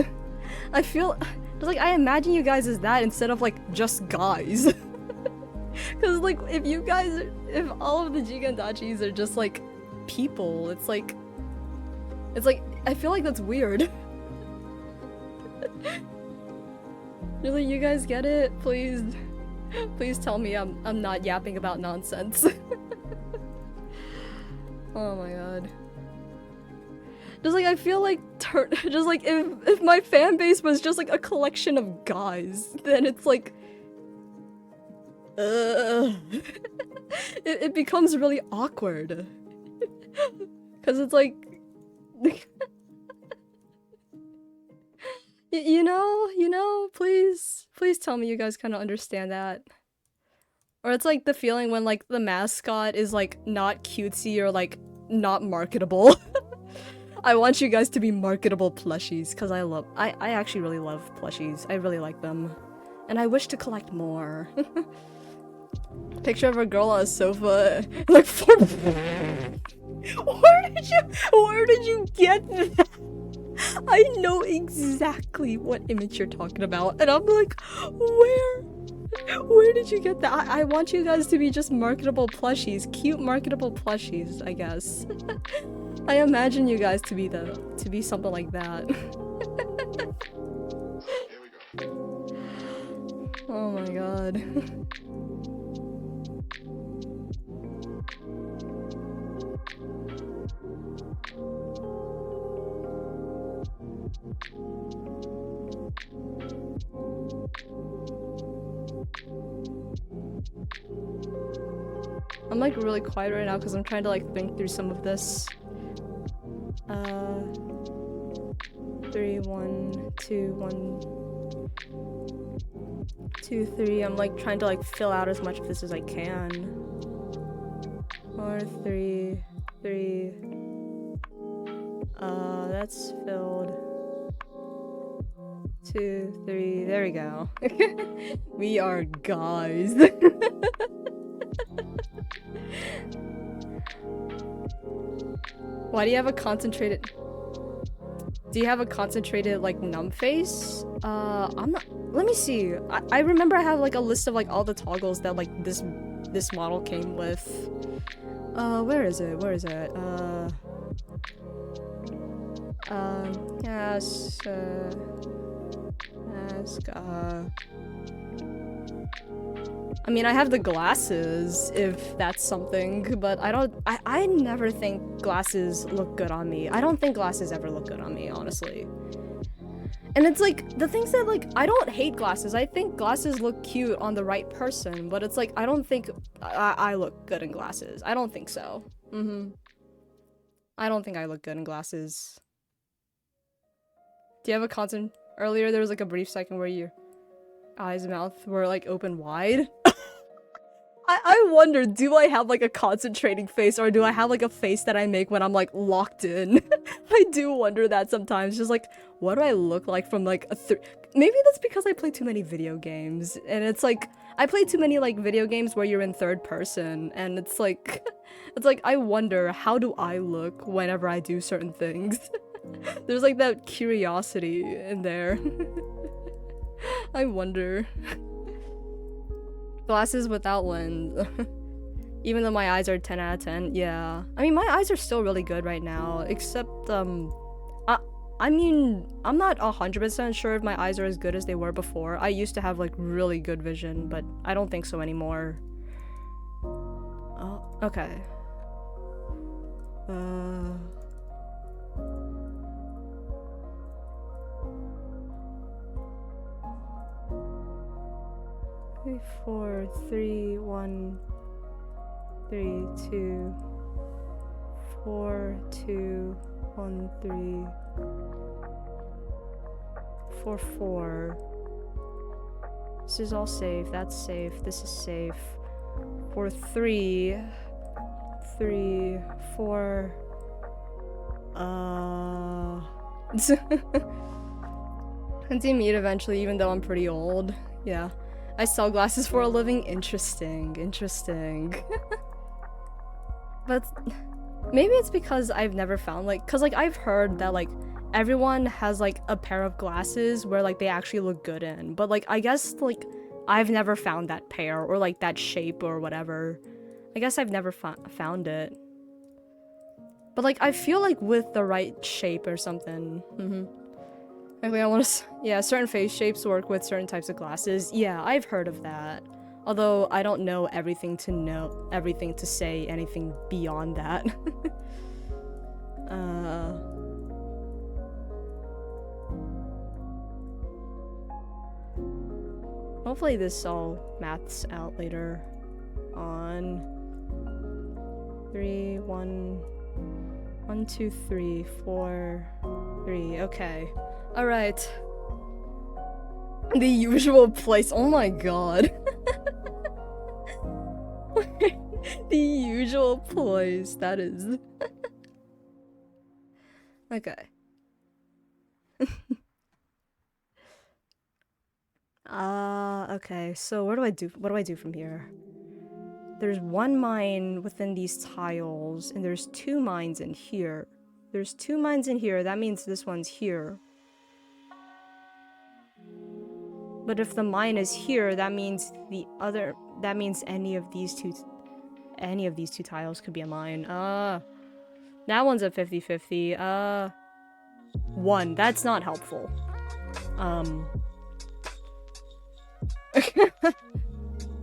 I feel just like I imagine you guys as that instead of like just guys. Cause like if all of the Gigandachis are just like people, it's like I feel like that's weird. Really, you guys get it? Please tell me I'm not yapping about nonsense. Oh my god. Just like I feel like just like if my fan base was just like a collection of guys, then it's like it becomes really awkward. Cause it's like you know, please tell me you guys kind of understand that. Or it's like the feeling when like the mascot is like not cutesy or like not marketable. I want you guys to be marketable plushies because I actually really love plushies. I really like them. And I wish to collect more. Picture of a girl on a sofa like Where did you get that? I know exactly what image you're talking about, and I'm like, where did you get that? I want you guys to be just marketable plushies, cute marketable plushies, I guess. I imagine you guys to be something like that. Oh my god. I'm like really quiet right now because I'm trying to like think through some of this. 3, 1, 2, 1, 2, 3. I'm like trying to like fill out as much of this as I can. 4, 3, 3. That's filled. 2, 3. There we go. We are guys. Why do you have a concentrated... Do you have a concentrated, like, numb face? I'm not... Let me see. I remember I have, like, a list of, like, all the toggles that, like, this model came with. Where is it? Yes, I mean, I have the glasses, if that's something, but I never think glasses look good on me. I don't think glasses ever look good on me, honestly. And it's like, the things that, like, I don't hate glasses. I think glasses look cute on the right person, but it's like, I don't think I look good in glasses. I don't think so. I don't think I look good in glasses. Do you have a constant? Earlier there was like a brief second where your eyes and mouth were like open wide. I wonder, do I have like a concentrating face, or do I have like a face that I make when I'm like locked in? I do wonder that sometimes, just like, what do I look like from like maybe that's because I play too many video games, and it's like, I play too many like video games where you're in third person, and it's like I wonder, how do I look whenever I do certain things? There's like that curiosity in there. I wonder. Glasses without lens. Even though my eyes are 10 out of 10, yeah. I mean, my eyes are still really good right now, except, I mean, I'm not 100% sure if my eyes are as good as they were before. I used to have like really good vision, but I don't think so anymore. Oh, okay. 4, 3, 1, 3, 2, 4, 2, 1, 3, 4, 4. This is all safe. That's safe. This is safe. 4, 3, 3, 4. Hunting meat eventually, even though I'm pretty old. Yeah. I sell glasses for a living. Interesting. Interesting. But maybe it's because I've never found like, cause like I've heard that like everyone has like a pair of glasses where like they actually look good in, but like I guess like I've never found that pair or like that shape or whatever. I guess I've never found it. But like I feel like with the right shape or something. Actually, I want to. Yeah, certain face shapes work with certain types of glasses. Yeah, I've heard of that. Although I don't know everything to say anything beyond that. Hopefully this all maths out later on. 3, 1, 1, 2, 3, 4, 3. Okay. Alright. The usual place. Oh my god. The usual place. That is. Okay. Okay. So what do I do? What do I do from here? There's one mine within these tiles, and there's 2 mines in here. There's 2 mines in here. That means this one's here. But if the mine is here, that means any of these two tiles could be a mine. That one's a 50-50. 1. That's not helpful.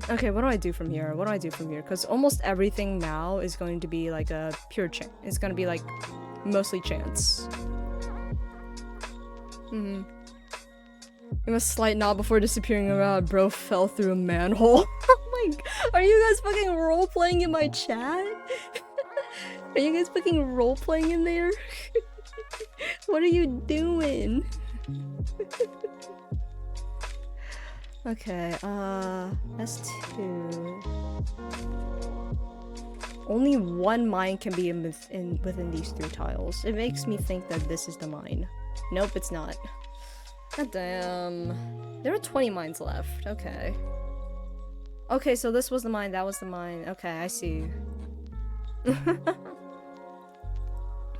Okay, what do I do from here? What do I do from here? Because almost everything now is going to be like a pure chance. It's going to be like mostly chance. Give a slight nod before disappearing around. Bro fell through a manhole. Oh my god. Are you guys fucking role-playing in my chat? Are you guys fucking role-playing in there? What are you doing? Okay, that's 2. Only 1 mine can be within these 3 tiles. It makes me think that this is the mine. Nope, it's not. God damn. There are 20 mines left. Okay. Okay, so this was the mine, that was the mine. Okay, I see.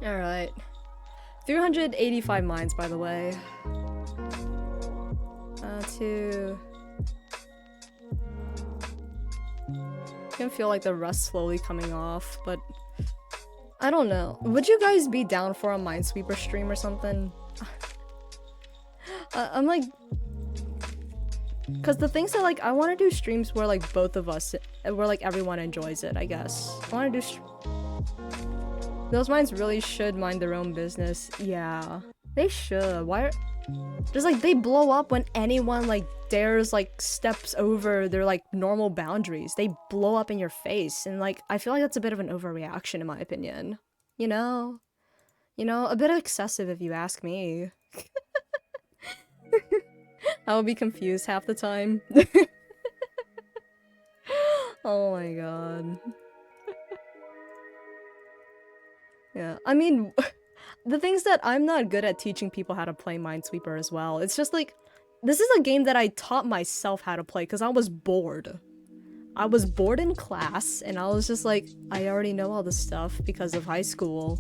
Alright. 385 mines, by the way. 2. I can feel like the rust slowly coming off, but I don't know. Would you guys be down for a Minesweeper stream or something? I'm like, cause the things that like I want to do streams where like both of us, where like everyone enjoys it. I guess I want to do. Those mines really should mind their own business. Yeah, they should. Why? Just like they blow up when anyone like dares like steps over their like normal boundaries. They blow up in your face, and like I feel like that's a bit of an overreaction in my opinion. You know, a bit excessive if you ask me. I will be confused half the time. Oh my god. Yeah, I mean, the things that I'm not good at teaching people how to play Minesweeper as well. It's just like, this is a game that I taught myself how to play because I was bored. I was bored in class and I was just like, I already know all this stuff because of high school.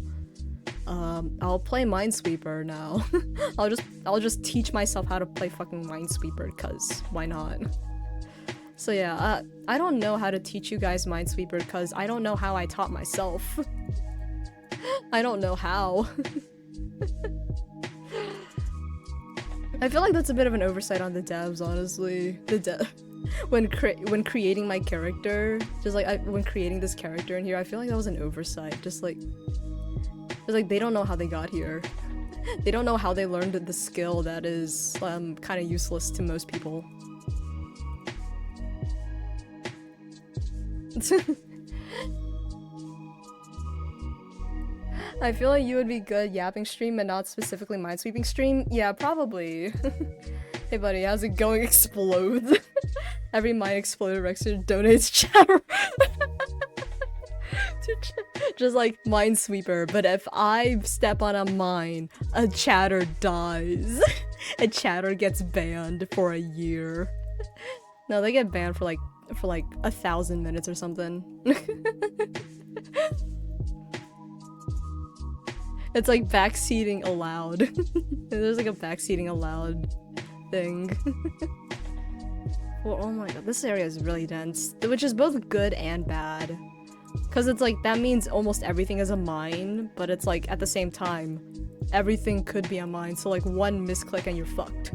I'll play Minesweeper now. I'll just teach myself how to play fucking Minesweeper, cause why not? So yeah, I don't know how to teach you guys Minesweeper cause I don't know how I taught myself. I don't know how. I feel like that's a bit of an oversight on the devs, honestly. When creating my character, just like when creating this character in here, I feel like that was an oversight. Just like they don't know how they got here. They don't know how they learned the skill that is kind of useless to most people. I feel like you would be good yapping stream and not specifically minesweeping stream. Yeah, probably. Hey buddy, how's it going? Explodes. Every mine exploded Rexer donates chatter. Just like Minesweeper, but if I step on a mine, a chatter dies. A chatter gets banned for a year. No, they get banned for like 1,000 minutes or something. It's like backseating allowed. There's like a backseating allowed thing. Well, oh my god, this area is really dense, which is both good and bad. Cause it's like, that means almost everything is a mine, but it's like, at the same time, everything could be a mine, so like one misclick and you're fucked.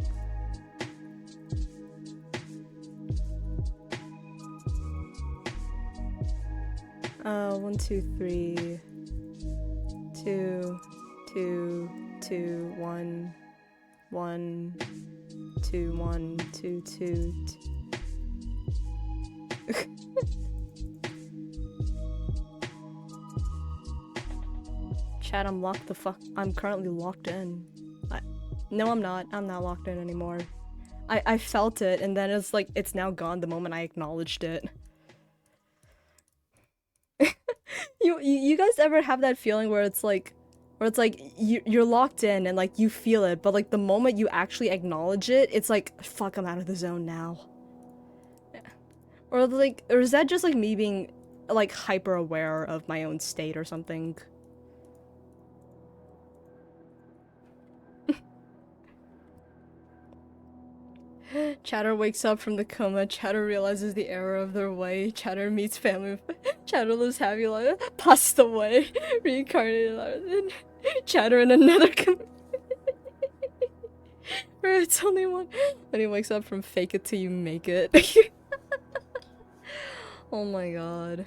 One, 2, 3, 2, 2, 2, 1, 1, 2, 1, 2, 2, 2. Chat, I'm locked the fuck. I'm currently locked in. No, I'm not. I'm not locked in anymore. I felt it, and then it's like, it's now gone the moment I acknowledged it. You guys ever have that feeling where it's like you're locked in and like you feel it, but like the moment you actually acknowledge it, it's like, fuck, I'm out of the zone now. Or is that just like me being like hyper aware of my own state or something? Chatter wakes up from the coma. Chatter realizes the error of their way. Chatter meets family. Chatter lives happy life. Passed away. Reincarnated. Chatter in another it's only one. Then he wakes up from fake it till you make it. Oh my god.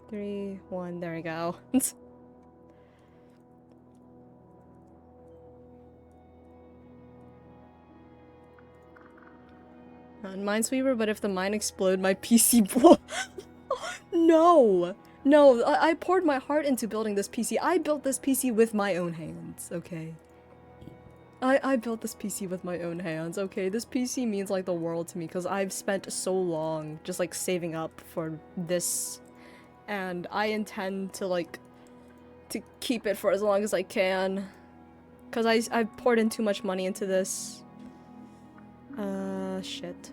Three, 1, there we go. Minesweeper, but if the mine explode, my PC blow. No! No, I poured my heart into building this PC. I built this PC with my own hands, okay? I built this PC with my own hands, okay? This PC means like the world to me because I've spent so long just like saving up for this. And I intend to like to keep it for as long as I can, cause I've poured in too much money into this. Shit.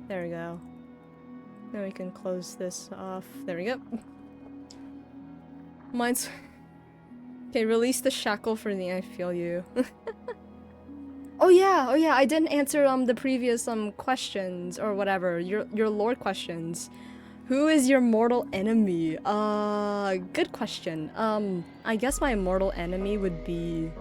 There we go. Now we can close this off. There we go. Mine's okay. Release the shackle for the. I feel you. Oh yeah, I didn't answer the previous questions or whatever, your lore questions. Who is your mortal enemy? Good question. I guess my mortal enemy would be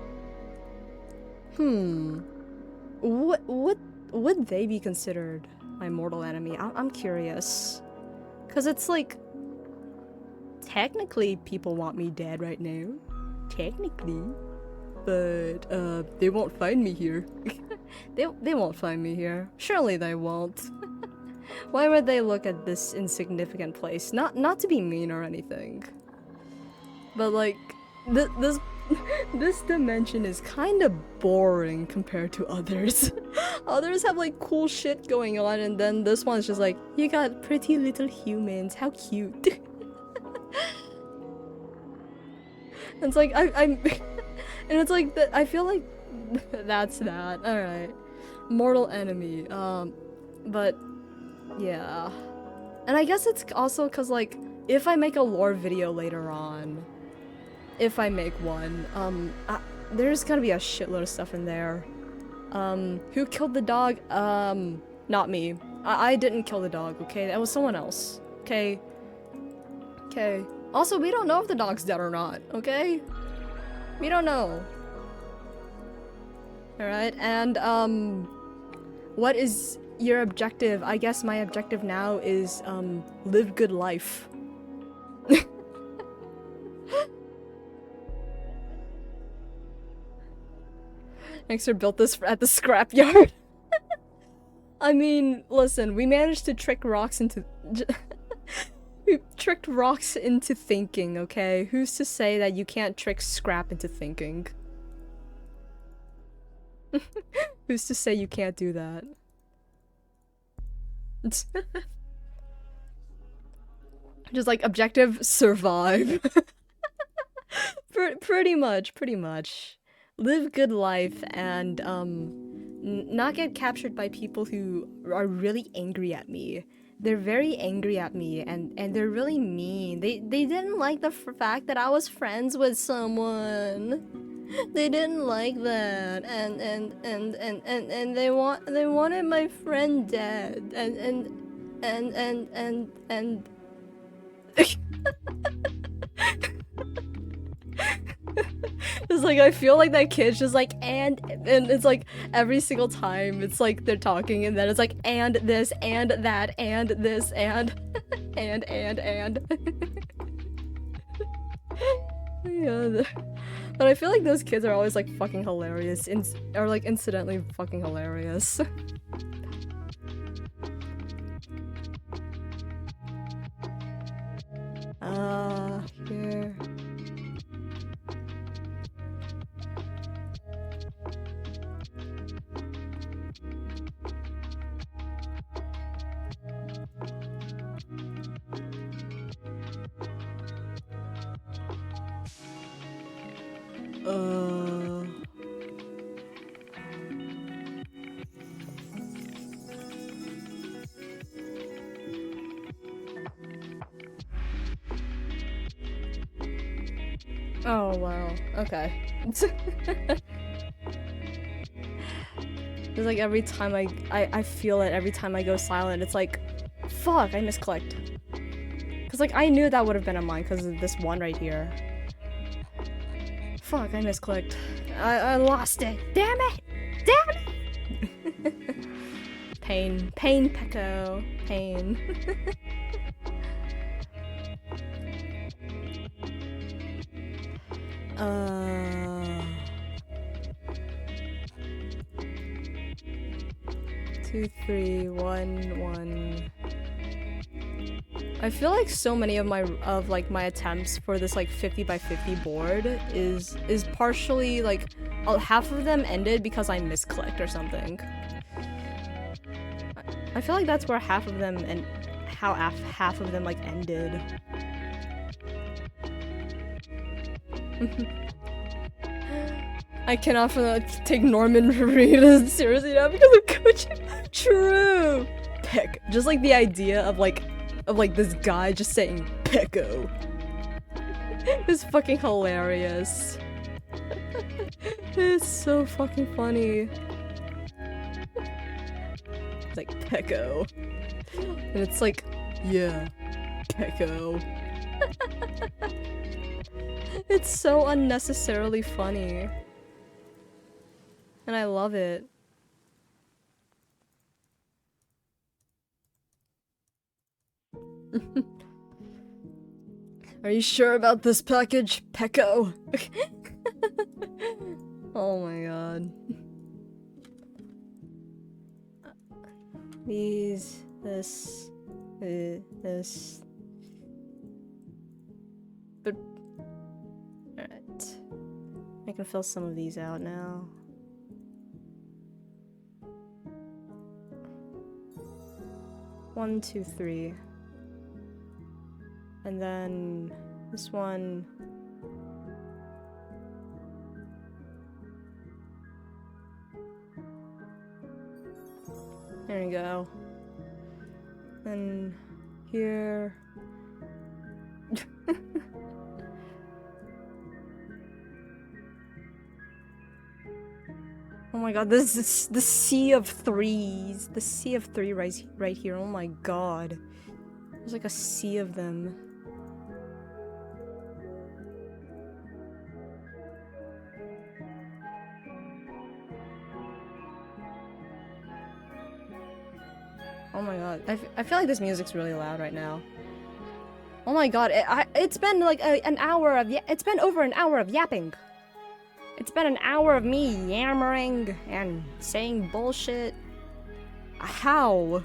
what would they be considered my mortal enemy? I'm curious. 'Cause it's like technically people want me dead right now. Technically. But, they won't find me here. They won't find me here. Surely they won't. Why would they look at this insignificant place? Not to be mean or anything. But like, this dimension is kind of boring compared to others. Others have like cool shit going on, and then this one's just like, you got pretty little humans, how cute. And it's like, I'm and it's like, I feel like that's that. Alright. Mortal enemy. But, yeah. And I guess it's also because, like, if I make a lore video later on, if I make one, there's gonna be a shitload of stuff in there. Who killed the dog? Not me. I didn't kill the dog, okay? That was someone else. Okay? Okay. Also, we don't know if the dog's dead or not, okay? We don't know. Alright, and, what is your objective? I guess my objective now is, live good life. Nexter built this at the scrapyard. I mean, listen, we managed to trick rocks into... we tricked rocks into thinking, okay? Who's to say that you can't trick scrap into thinking? Who's to say you can't do that? Just like, objective, survive. Pretty much. Live good life and, not get captured by people who are really angry at me. They're very angry at me and they're really mean. They didn't like the fact that I was friends with someone. They didn't like that and they wanted my friend dead and it's like, I feel like that kid's just like, and it's like, every single time, it's like, they're talking, and then it's like, and this, and that, and this, and... and... Yeah, but I feel like those kids are always, like, fucking hilarious, or, like, incidentally fucking hilarious. Here... Oh, wow. Okay. It's like every time I feel it every time I go silent. It's like, fuck, I misclicked. Cause like, I knew that would have been a mine because of this one right here. Fuck, I misclicked. I lost it. Damn it! Damn it! Pain. Pain, Pecco. Pain. 2, 3, 1, 1. I feel like so many of my attempts for this like 50 by 50 board is partially like half of them ended because I misclicked or something. I feel like that's where half of them and how half of them like ended. I cannot take Norman Reedus seriously now because of coaching. True. Pick. Just like the idea of like this guy just saying Pecco. It's fucking hilarious. It's so fucking funny. It's like Pecco. And it's like, yeah, Pecco. It's so unnecessarily funny. And I love it. Are you sure about this package, Pecco? Oh my god. These, this, this. But, alright. I can fill some of these out now. One, two, three. And then this one. There we go. And here. Oh my god, this is the sea of threes. The sea of three right here. Oh my god. There's like a sea of them. Oh my god. I feel like this music's really loud right now. Oh my god, it's been like an hour of it's been over an hour of yapping. It's been an hour of me yammering and saying bullshit. How?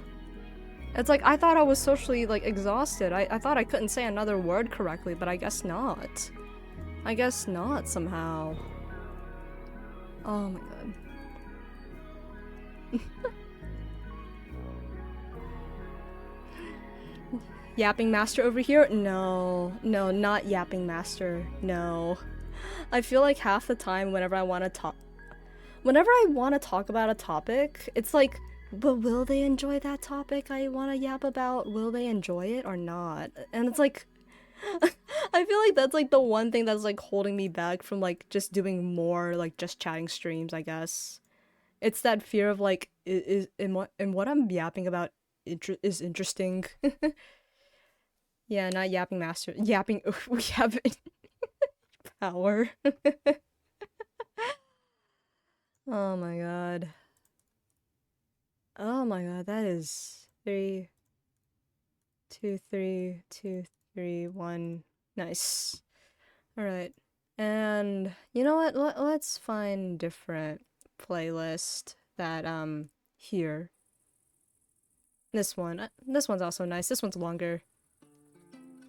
It's like I thought I was socially like exhausted. I thought I couldn't say another word correctly, but I guess not. I guess not somehow. Oh my god. Yapping Master over here? No. No, not Yapping Master. No. I feel like half the time whenever I want to talk about a topic, it's like, but will they enjoy that topic I want to yap about? Will they enjoy it or not? And it's like, I feel like that's like the one thing that's like holding me back from like just doing more like just chatting streams, I guess. It's that fear of like, is what I'm yapping about is interesting. Yeah, not Yapping Master. Yapping. We have power. Oh my god. Oh my god, that is 3, 2, 3, 2, 3, 1. Nice. Alright. And you know what? Let's find different playlist that, here. This one. This one's also nice. This one's longer.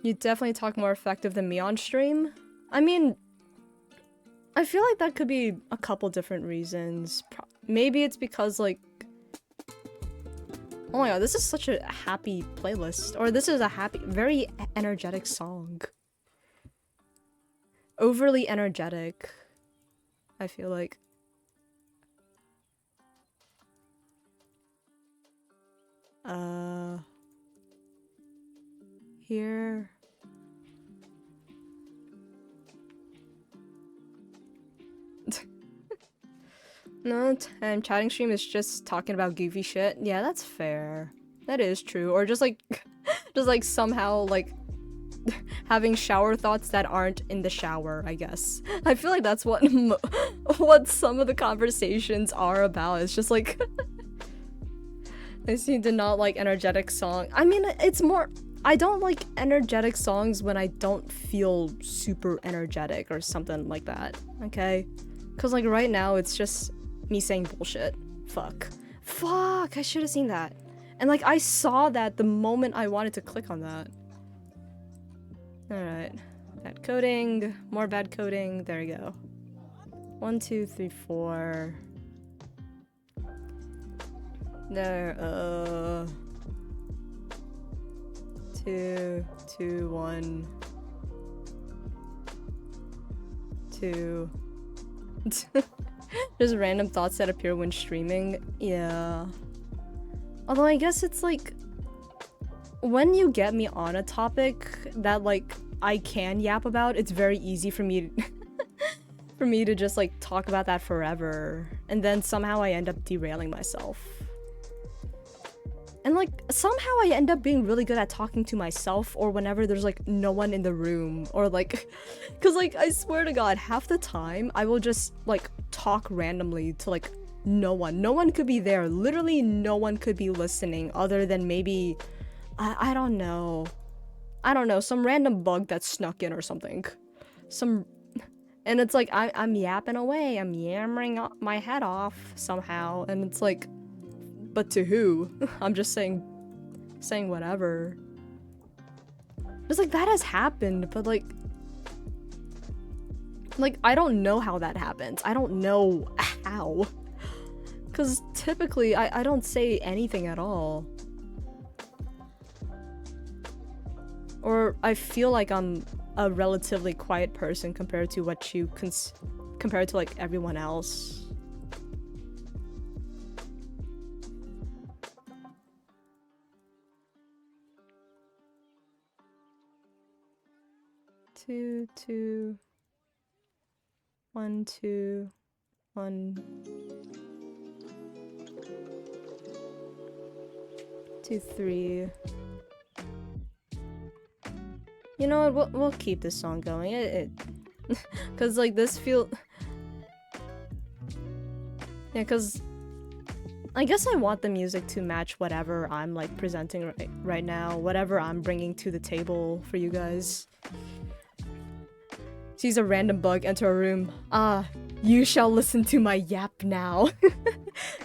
You definitely talk more effective than me on stream. I mean, I feel like that could be a couple different reasons. Maybe it's because, like... Oh my god, this is such a happy playlist. Or this is a happy, very energetic song. Overly energetic, I feel like. Here... No, and chatting stream is just talking about goofy shit. Yeah, that's fair. That is true. Or just like, somehow like having shower thoughts that aren't in the shower, I guess. I feel like that's what what some of the conversations are about. It's just like, I seem to not like energetic song. I mean, it's more, I don't like energetic songs when I don't feel super energetic or something like that, okay? Because like right now it's just me saying bullshit. Fuck, I should have seen that. And like I saw that the moment I wanted to click on that. Alright. Bad coding, more bad coding, there you go. 1, 2, 3, 4. There, 2, 2, 1. 2. Just random thoughts that appear when streaming. Yeah. Although I guess it's like, when you get me on a topic that like I can yap about, it's very easy for me to for me to just like talk about that forever, and then somehow I end up derailing myself. And like somehow I end up being really good at talking to myself, or whenever there's like no one in the room, or like, cause like I swear to god, half the time I will just like talk randomly to like no one could be there, literally no one could be listening other than maybe I don't know, some random bug that snuck in or something, and it's like I'm yapping away, I'm yammering my head off somehow, and it's like, but to who? I'm just saying whatever. Just like that has happened, but like I don't know how that happens. I don't know how. Cause typically I don't say anything at all. Or I feel like I'm a relatively quiet person compared to what you compared to like everyone else. Two, 2, 1, 2, 1. 2, 3. You know what? We'll keep this song going. Cause like this feel. Yeah, cause I guess I want the music to match whatever I'm like presenting right now, whatever I'm bringing to the table for you guys. Sees a random bug enter a room. Ah, you shall listen to my yap now.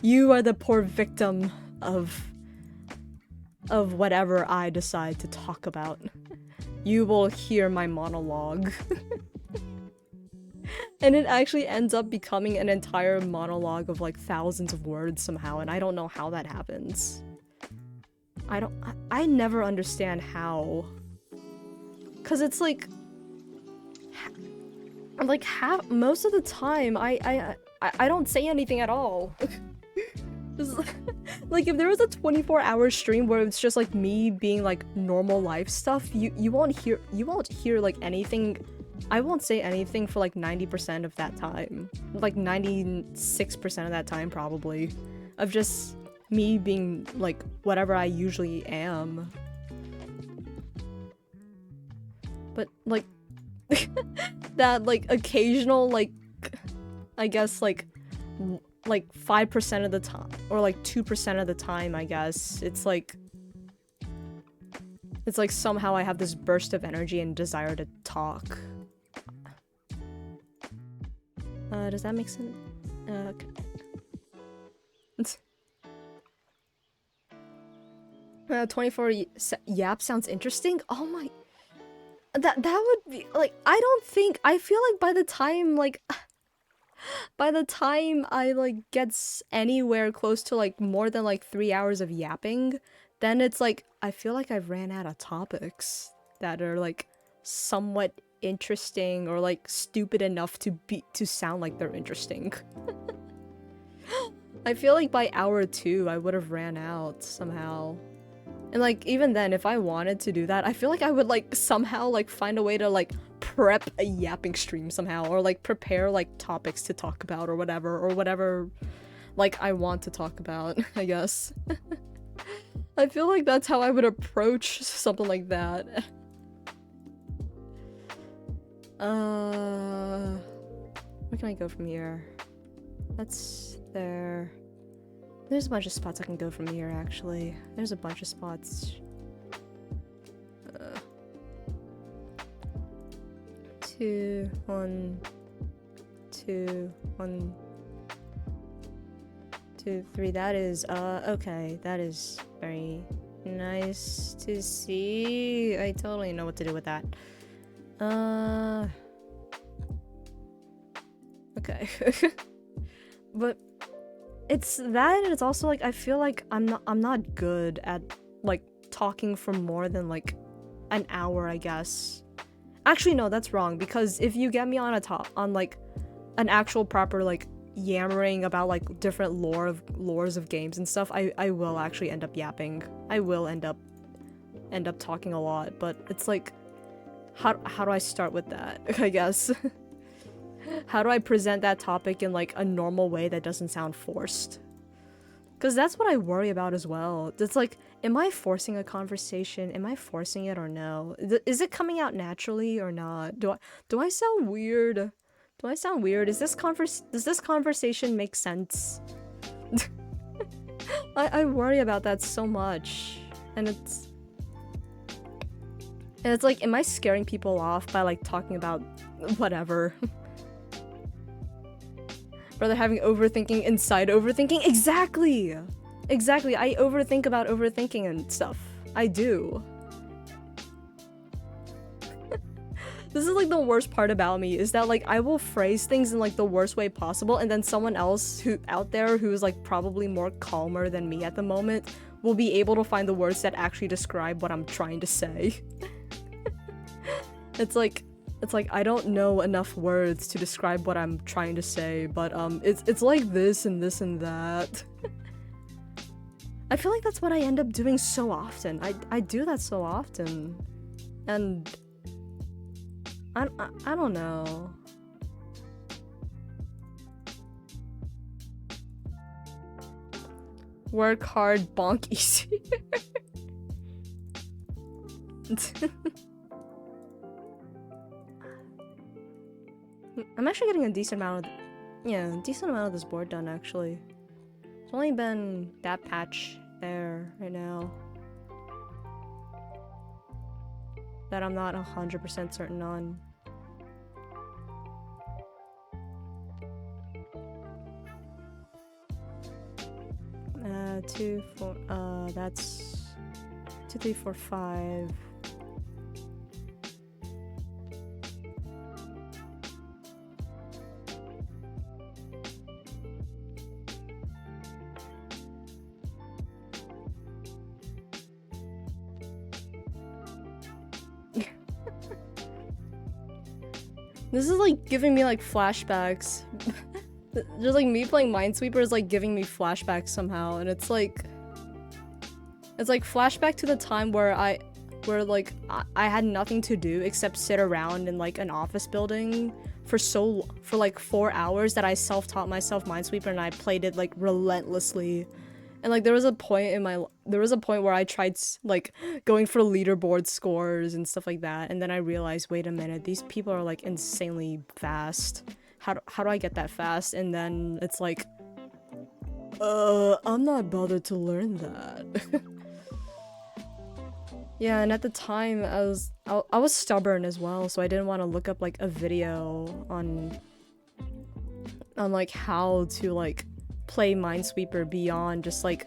You are the poor victim of whatever I decide to talk about. You will hear my monologue. And it actually ends up becoming an entire monologue of like thousands of words somehow, and I don't know how that happens. I never understand how. Cause it's like most of the time I don't say anything at all. Like if there was a 24-hour stream where it's just like me being like normal life stuff, you won't hear like anything. I won't say anything for like 90% of that time. Like 96% of that time probably. Of just me being like whatever I usually am. But like that like occasional like I guess like 5% of the time or like 2% of the time I guess it's like somehow I have this burst of energy and desire to talk. Does that make sense? Okay. 24 yap sounds interesting? Oh my... That would be... Like, I feel like by the time I, like, gets anywhere close to, like, more than, like, 3 hours of yapping, then it's like, I feel like I've ran out of topics that are, like, somewhat interesting or like stupid enough to sound like they're interesting. I feel like by hour 2 I would have ran out somehow. And like even then if I wanted to do that, I feel like I would like somehow like find a way to like prep a yapping stream somehow or like prepare like topics to talk about or whatever like I want to talk about, I guess. I feel like that's how I would approach something like that. Where can I go from here? That's there. There's a bunch of spots I can go from here, actually. There's a bunch of spots. 2, 1, 2, 1, 2, 3. That is, okay. That is very nice to see. I totally know what to do with that. Okay. But it's that and it's also like I feel like I'm not good at like talking for more than like an hour, I guess. Actually no, that's wrong, because if you get me on like an actual proper like yammering about like different lores of games and stuff, I will actually end up yapping. I will end up talking a lot, but it's like how do I start with that, I guess? How do I present that topic in like a normal way that doesn't sound forced? Because that's what I worry about as well. It's like, am I forcing a conversation? Am I forcing it or no? Is it coming out naturally or not? Do I sound weird? Do I sound weird? Does this conversation make sense? I worry about that so much. And it's like, am I scaring people off by like talking about whatever? Rather having overthinking inside overthinking? Exactly! Exactly, I overthink about overthinking and stuff. I do. This is like the worst part about me, is that like I will phrase things in like the worst way possible, and then someone else out there who's like probably more calmer than me at the moment will be able to find the words that actually describe what I'm trying to say. It's like I don't know enough words to describe what I'm trying to say, but it's like this and this and that. I feel like that's what I end up doing so often. I do that so often. And I don't know. Work hard, bonk easy. I'm actually getting a decent amount of this board done actually. It's only been that patch there right now that I'm not 100% certain on. That's 2, 3, 4, 5. This is like giving me like flashbacks. Just like me playing Minesweeper is like giving me flashbacks somehow, and it's like flashback to the time where I had nothing to do except sit around in like an office building for like 4 hours that I self-taught myself Minesweeper, and I played it like relentlessly. And like there was a point where I tried like going for leaderboard scores and stuff like that, and then I realized, wait a minute, these people are like insanely fast. How do I get that fast? And then it's like, I'm not bothered to learn that. Yeah, and at the time I was stubborn as well, so I didn't want to look up like a video on like how to like play Minesweeper beyond just like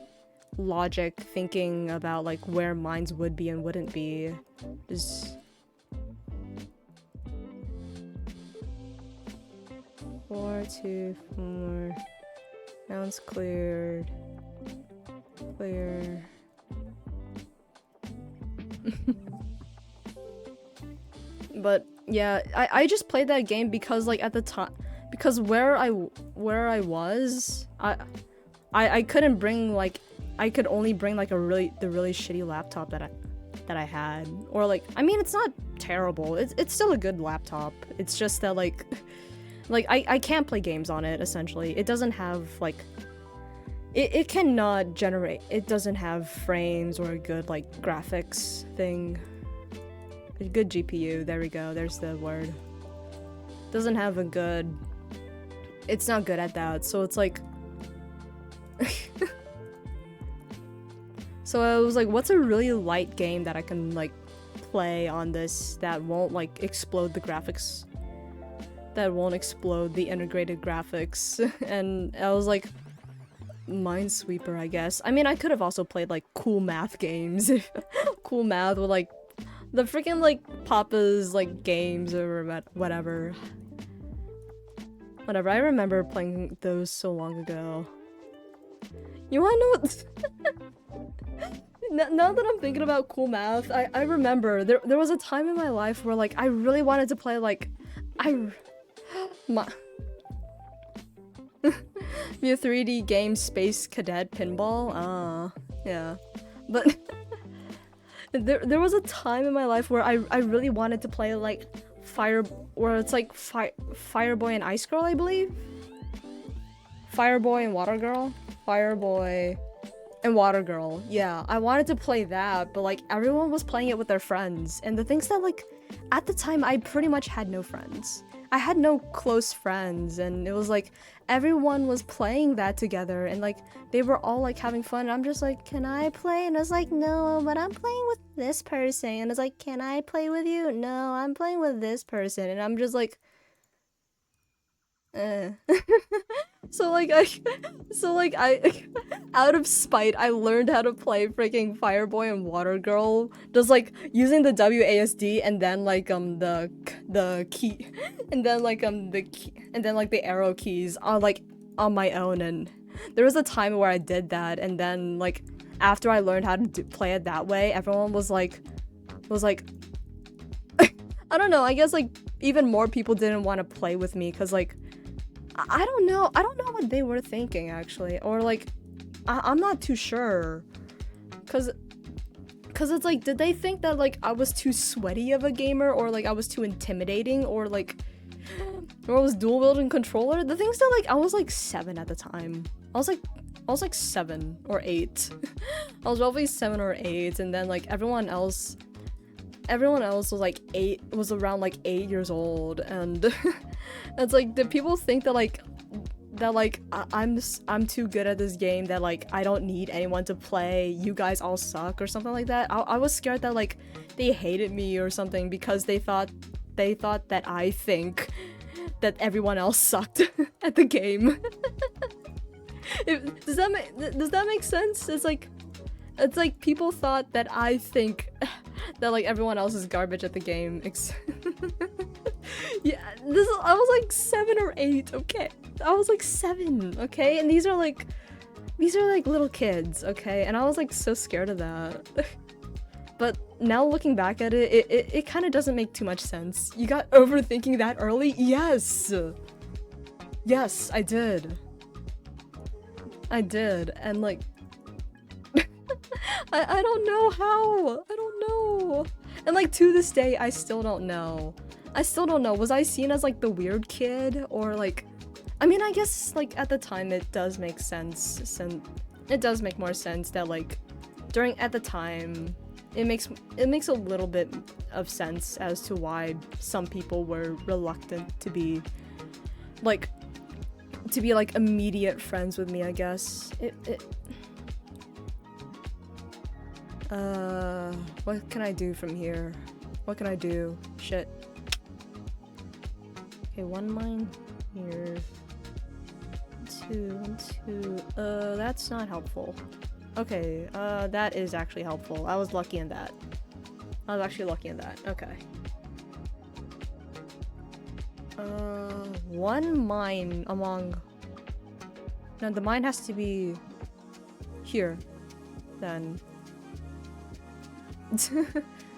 logic thinking about like where mines would be and wouldn't be. Just 4, 2, 4. Mounds cleared. Clear. But yeah, I just played that game because like at the time, because where I was, I couldn't bring like, I could only bring like the really shitty laptop that I had, or like, I mean, it's not terrible, it's still a good laptop, it's just that like I can't play games on it. Essentially it doesn't have like, it cannot generate, it doesn't have frames or a good like graphics thing. A good GPU, there we go, there's the word. Doesn't have a good, it's not good at that, so it's like so I was like, what's a really light game that I can like play on this that won't like explode the graphics, that won't explode the integrated graphics? And I was like, Minesweeper, I guess. I mean, I could have also played like cool math games. Cool math with like the freaking like Papa's like games or whatever. Whatever, I remember playing those so long ago. You wanna know what? Now that I'm thinking about cool math, I remember there was a time in my life where like I really wanted to play like be a 3D game, Space Cadet Pinball. Yeah, but there was a time in my life where I really wanted to play like Fireboy and Ice Girl, I believe. Fireboy and Water Girl. Fireboy and Water Girl. Yeah, I wanted to play that, but like everyone was playing it with their friends, and the things that like at the time I pretty much had no friends. I had no close friends, and it was like everyone was playing that together, and like they were all like having fun, and I'm just like, can I play? And I was like, no, but I'm playing with this person. And it's like, can I play with you? No, I'm playing with this person. And I'm just like, so like I out of spite, I learned how to play freaking Fireboy and Water Girl, just like using the WASD and then like the key and then like the key and then like the arrow keys on like on my own. And there was a time where I did that, and then like after I learned how to play it that way, everyone was like I don't know, I guess like even more people didn't want to play with me because like I don't know what they were thinking actually, or like I'm not too sure, cause it's like, did they think that like I was too sweaty of a gamer, or like I was too intimidating, or I was dual wielding controller? The thing's that like I was like 7 at the time. I was like 7 or 8. I was probably 7 or 8, and then like everyone else everyone else was like around like 8 years old, and it's like, did people think that like I'm too good at this game, that like I don't need anyone to play, you guys all suck or something like that? I was scared that like they hated me or something because they thought that I think that everyone else sucked at the game. Does that make sense? It's like people thought that I think that like everyone else is garbage at the game. Yeah, I was like 7 or 8, okay? I was like 7, okay? And these are like little kids, okay? And I was like so scared of that. But now looking back at it, it kind of doesn't make too much sense. You got overthinking that early? Yes! Yes, I did. And like... I don't know how! I don't know! And like to this day, I still don't know. Was I seen as like the weird kid? Or like... I mean, I guess like at the time it does make sense. And it does make more sense that like at the time it makes a little bit of sense as to why some people were reluctant to be like immediate friends with me, I guess. What can I do from here? What can I do? Shit. Okay, 1 mine here. 2, 2. That's not helpful. Okay, that is actually helpful. I was lucky in that. Okay. 1 mine among... No, the mine has to be... here. Then.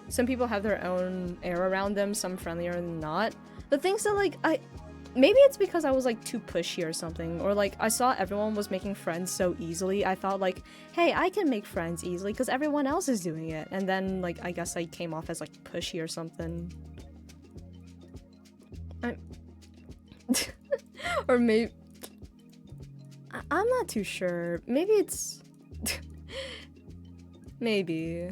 Some people have their own air around them, some friendlier than not. The things that like, maybe it's because I was like too pushy or something, or like I saw everyone was making friends so easily. I thought like, hey, I can make friends easily because everyone else is doing it. And then like, I guess I came off as like pushy or something. Or maybe... I'm not too sure. Maybe it's... Maybe.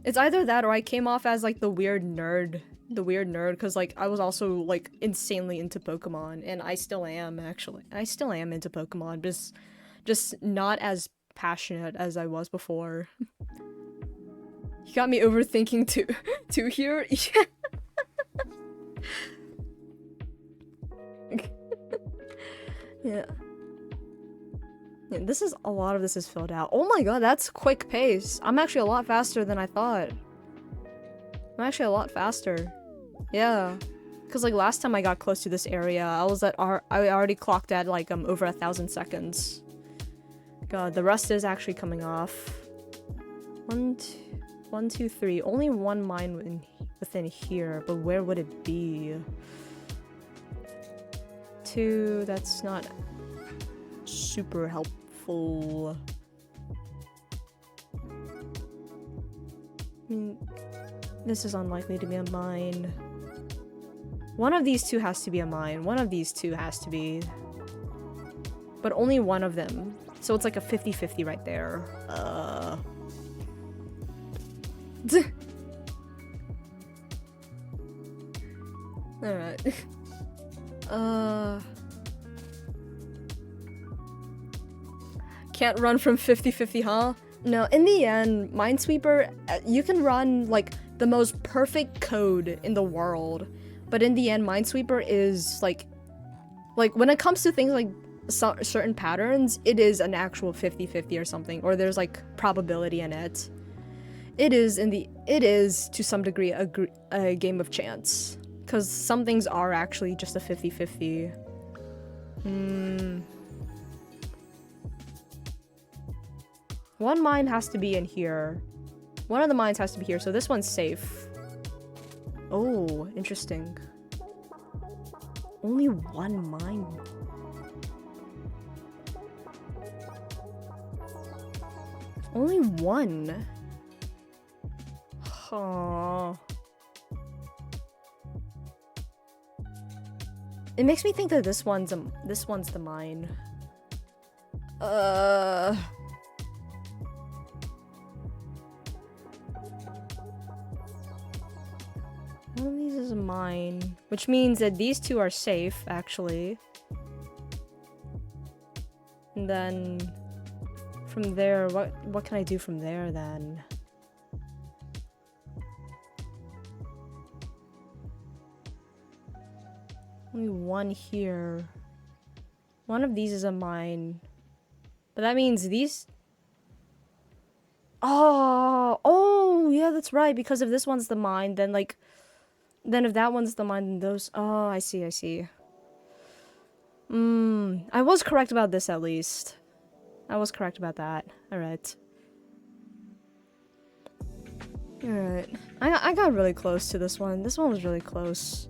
It's either that or I came off as like the weird nerd because like I was also like insanely into Pokemon, and I still am actually. I still am into Pokemon, just not as passionate as I was before. You got me overthinking too here. Yeah. Yeah, a lot of this is filled out. Oh my god, that's quick pace. I'm actually a lot faster than I thought. I'm actually a lot faster. Yeah. Cause like last time I got close to this area, I already clocked at like over 1,000 seconds. God, the rust is actually coming off. 1, 2, 3. Only 1 mine within here, but where would it be? 2, that's not super helpful. I mean, this is unlikely to be a mine. One of these two has to be a mine. One of these two has to be. But only one of them. So it's like a 50-50 right there. Alright. Can't run from 50-50, huh? No, in the end, Minesweeper, you can run like the most perfect code in the world, but in the end, Minesweeper is like when it comes to things like certain patterns, it is an actual 50-50 or something, or there's like probability in it. It is to some degree a game of chance, because some things are actually just a 50-50. One mine has to be in here. One of the mines has to be here, so this one's safe. Oh, interesting. Only 1 mine. Only 1. Huh. It makes me think that this one's the mine. One of these is mine, which means that these two are safe, actually. And then from there, what can I do from there then? Only one here. One of these is a mine. But that means these... Oh, yeah, that's right. Because if this one's the mine, then like... Then if that one's the mine, then those... Oh, I see. I was correct about this at least. I was correct about that. Alright. Alright. I got really close to this one. This one was really close.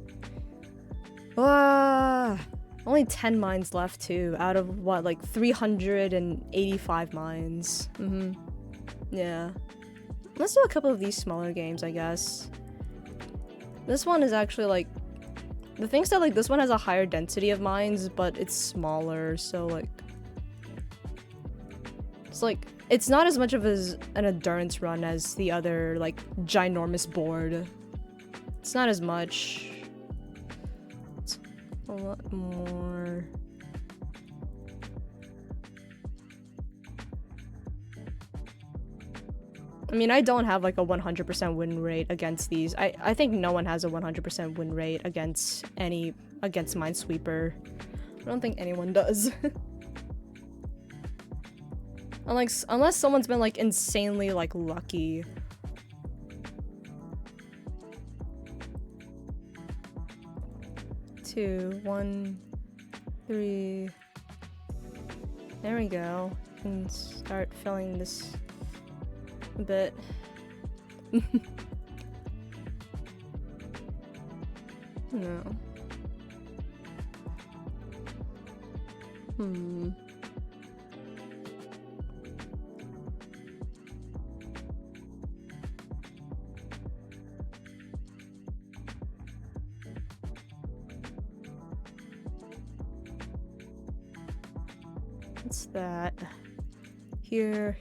Only 10 mines left too, out of what, like 385 mines. Yeah. Let's do a couple of these smaller games, I guess. This one is actually like... The thing's that like this one has a higher density of mines, but it's smaller, so like... It's like... It's not as much of an endurance run as the other, like, ginormous board. It's not as much. It's a lot more... I mean, I don't have like a 100% win rate against these. I think no one has a 100% win rate against Minesweeper. I don't think anyone does. Unless someone's been like insanely like lucky. Two, 1, 3. There we go. And start filling this a bit. No. What's that? Here.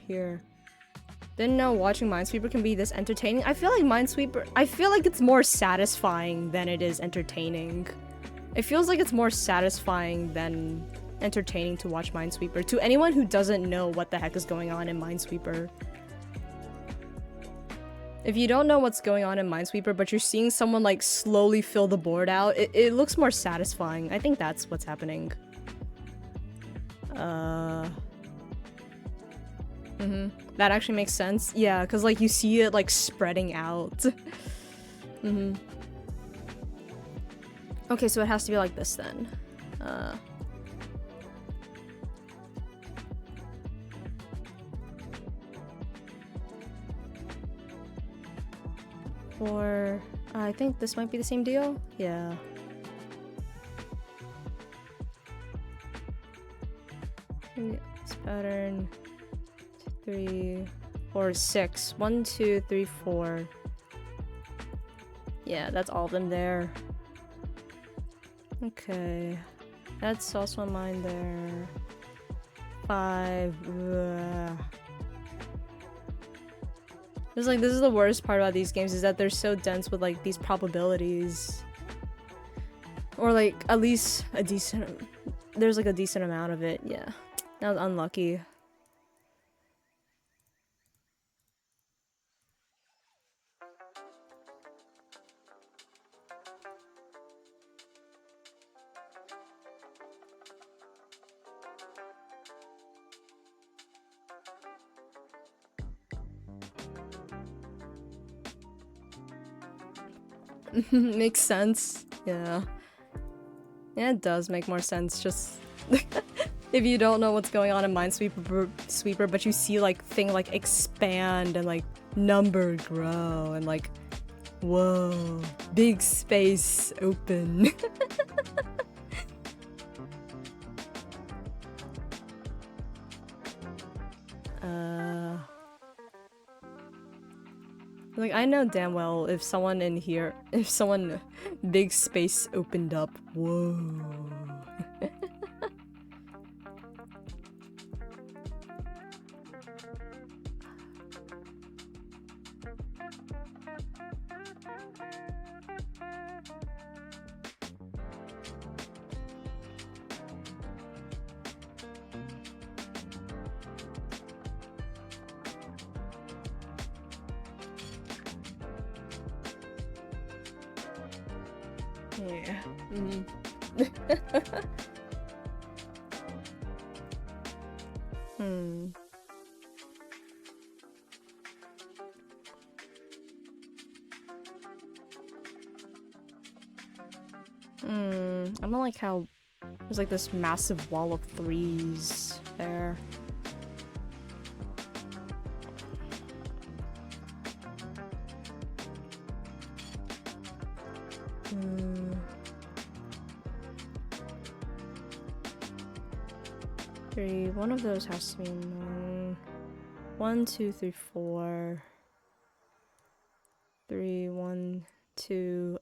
Didn't know watching Minesweeper can be this entertaining. I feel like it's more satisfying than it is entertaining. It feels like it's more satisfying than entertaining to watch Minesweeper. To anyone who doesn't know what the heck is going on in Minesweeper. If you don't know what's going on in Minesweeper, but you're seeing someone like slowly fill the board out, it looks more satisfying. I think that's what's happening. That actually makes sense. Yeah, because like you see it like spreading out. Okay, so it has to be like this then. 4. I think this might be the same deal. Yeah. This pattern. 3, 4, 6. 1, 2, 3, 4. Yeah, that's all of them there. Okay. That's also mine there. 5. Ugh. This is the worst part about these games, is that they're so dense with like these probabilities. Or like at least a decent, there's like a decent amount of it. Yeah. That was unlucky. Makes sense. Yeah. Yeah, it does make more sense. Just if you don't know what's going on in Minesweeper, but you see like thing like expand and like number grow and like, whoa, big space open. Like, I know damn well if someone in here, if someone big space opened up, whoa. Yeah. I don't like how there's like this massive wall of 3s there. Three. One of those has to be 1, 2, 3, 4. 3, 1, 2.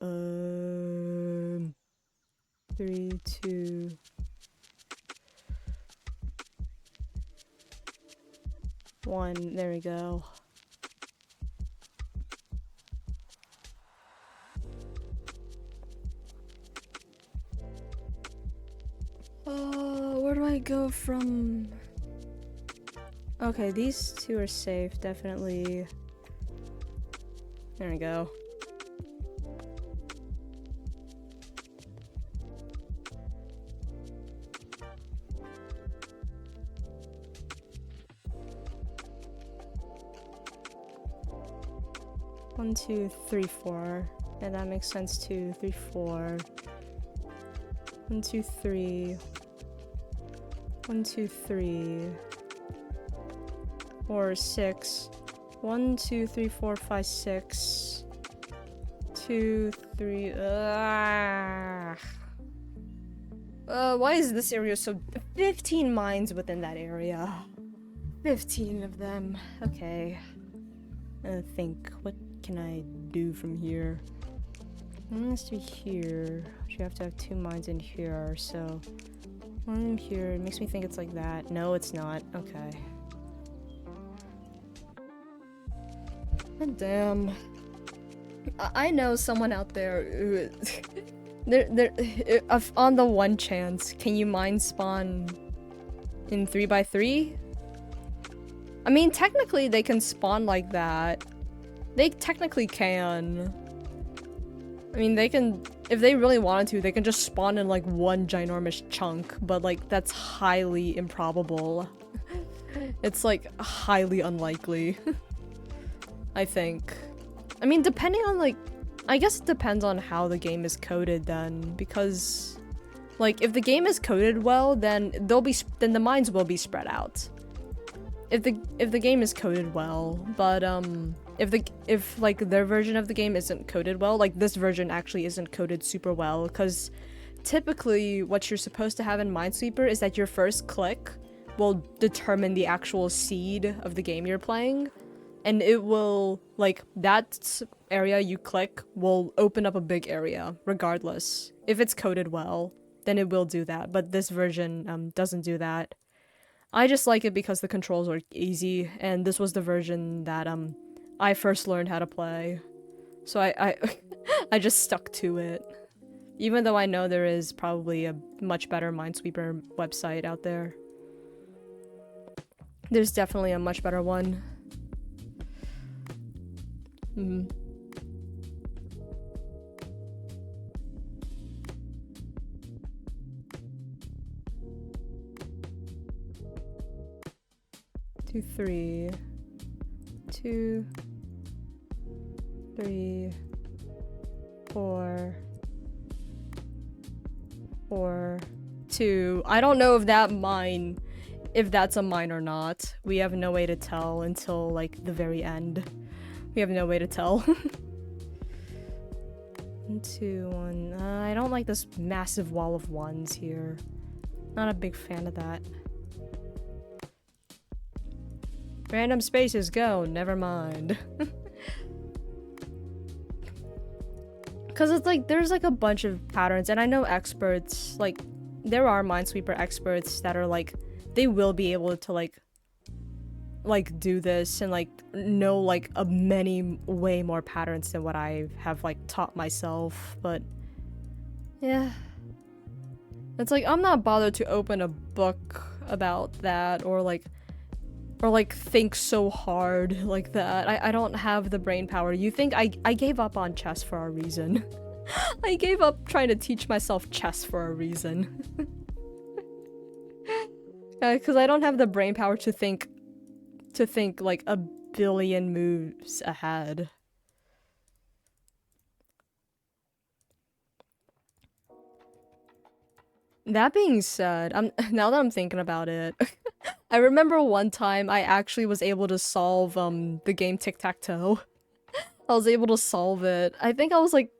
3, 2. One. There we go. Oh, where do I go from? Okay, these two are safe, definitely. There we go. One, 2, 3, 4. Yeah, that makes sense. 2, 3, 4. 1, 2, 3. 1, 2, 3. 4, 6. 1, 2, 3, 4, 5, 6. 2, 3. Why is this area so... 15 mines within that area. 15 of them. Okay. Think, what can I do from here? One has to be here. You have to have 2 mines in here, so... One here, it makes me think it's like that. No, it's not. Okay. God damn. I know someone out there who... on the one chance, can you mine spawn in 3x3? I mean, technically they can spawn like that. They technically can. I mean, they can, if they really wanted to, they can just spawn in like one ginormous chunk, but like that's highly improbable. It's like highly unlikely. I think. I mean, depending on like, I guess it depends on how the game is coded then, because like if the game is coded well, then then the mines will be spread out. If the game is coded well, but if like their version of the game isn't coded well, like this version actually isn't coded super well, because typically what you're supposed to have in Minesweeper is that your first click will determine the actual seed of the game you're playing, and it will, like, that area you click will open up a big area regardless. If it's coded well, then it will do that, but this version doesn't do that. I just like it because the controls are easy, and this was the version that I first learned how to play. So I I just stuck to it. Even though I know there is probably a much better Minesweeper website out there. There's definitely a much better one. 2, 3. 2, 3, 4, 4, 2. I don't know if that's a mine or not. We have no way to tell until like the very end. We have no way to tell. 1, 2, 1. I don't like this massive wall of 1s here. Not a big fan of that. Random spaces, go. Never mind. Because it's like, there's like a bunch of patterns, and I know experts, like, there are Minesweeper experts that are like, they will be able to like do this and like know like way more patterns than what I have like taught myself, but yeah. It's like, I'm not bothered to open a book about that or think so hard like that. I don't have the brain power. You think I gave up on chess for a reason. I gave up trying to teach myself chess for a reason. Because I don't have the brain power to think like a billion moves ahead. That being said, now that I'm thinking about it, I remember one time I actually was able to solve the game Tic-Tac-Toe. I was able to solve it. I think I was like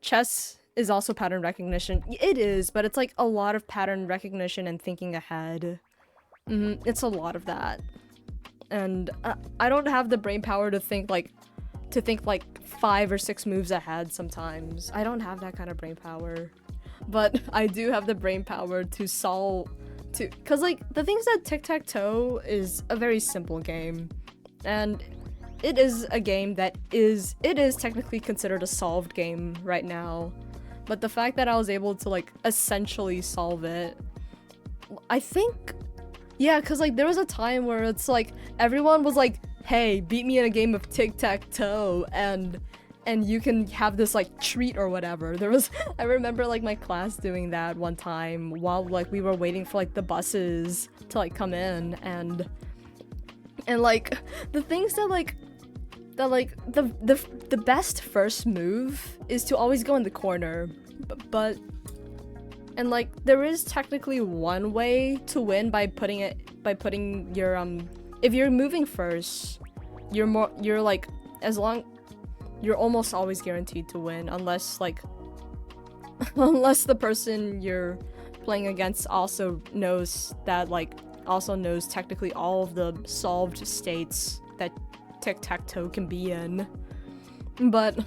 chess is also pattern recognition. It is, but it's like a lot of pattern recognition and thinking ahead. It's a lot of that. And I don't have the brain power to think like 5 or 6 moves ahead sometimes. I don't have that kind of brain power. But I do have the brain power to solve cuz like the things that Tic-Tac-Toe is a very simple game. And it is a game that is technically considered a solved game right now. But the fact that I was able to like essentially solve it, I think, yeah, cuz like there was a time where it's like everyone was like, "Hey, beat me in a game of Tic-Tac-Toe," and you can have this like treat or whatever. I remember like my class doing that one time while like we were waiting for like the buses to like come in, and like the things that the best first move is to always go in the corner, but and like there is technically one way to win by putting your if you're moving first, you're like you're almost always guaranteed to win unless like unless the person you're playing against also knows technically all of the solved states that Tic-Tac-Toe can be in. But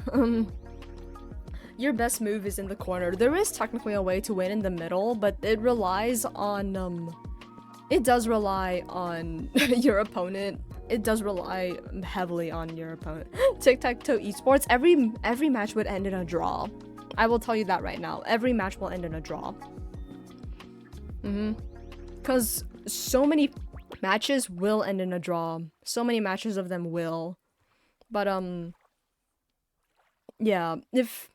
your best move is in the corner. There is technically a way to win in the middle, but it relies on it does rely on your opponent. It does rely heavily on your opponent. Tic-Tac-Toe esports, every match would end in a draw. I will tell you that right now. Every match will end in a draw. Because so many matches will end in a draw. So many matches of them will. But yeah, if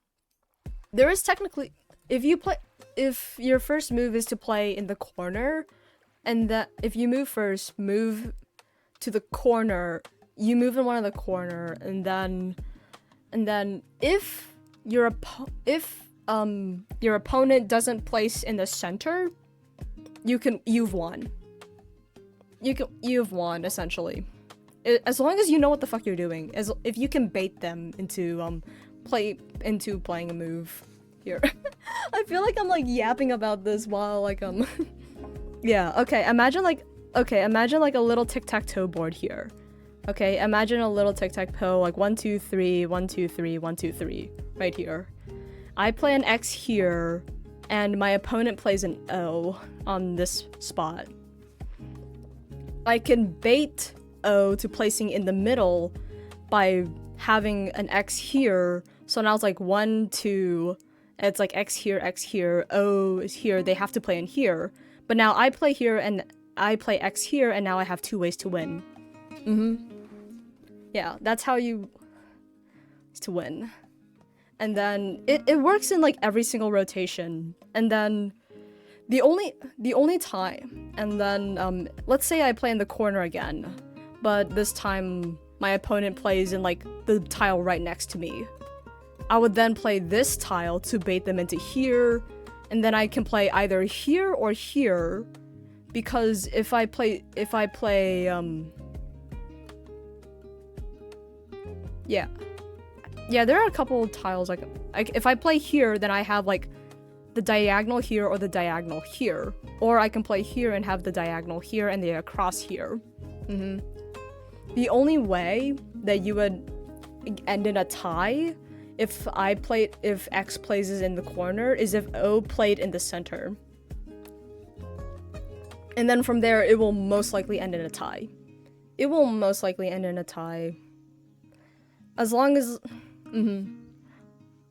there is technically if your first move is to play in the corner, and that if you move to the corner, you move in one of the corner, and then if your opponent doesn't place in the center, you've won. You've won essentially. As long as you know what the fuck you're doing. If you can bait them into playing a move here. I feel like I'm like yapping about this while like yeah, okay, imagine like a little tic-tac-toe board here. Okay, imagine a little tic-tac-toe, like 1, 2, 3, 1, 2, 3, 1, 2, 3, right here. I play an X here, and my opponent plays an O on this spot. I can bait O to placing in the middle by having an X here, so now it's like 1, 2, it's like X here, O is here, they have to play in here. But now I play here, and I play X here, and now I have 2 ways to win. Yeah, that's how you to win. And then it works in like every single rotation. And then the only time, and then let's say I play in the corner again, but this time my opponent plays in like the tile right next to me. I would then play this tile to bait them into here, and then I can play either here or here, because if I play yeah, there are a couple tiles like if I play here, then I have like the diagonal here or the diagonal here, or I can play here and have the diagonal here and the across here. The only way that you would end in a tie if X plays in the corner is if O played in the center. And then from there, it will most likely end in a tie. It will most likely end in a tie. As long as...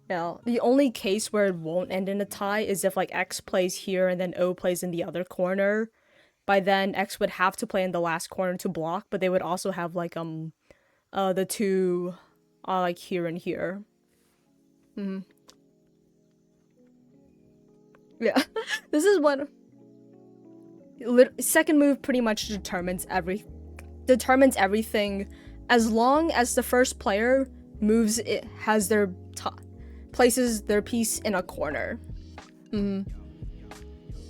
Yeah, the only case where it won't end in a tie is if like X plays here and then O plays in the other corner. By then, X would have to play in the last corner to block, but they would also have like the two like here and here. Yeah, this is what second move pretty much determines everything, as long as the first player moves it has their places their piece in a corner.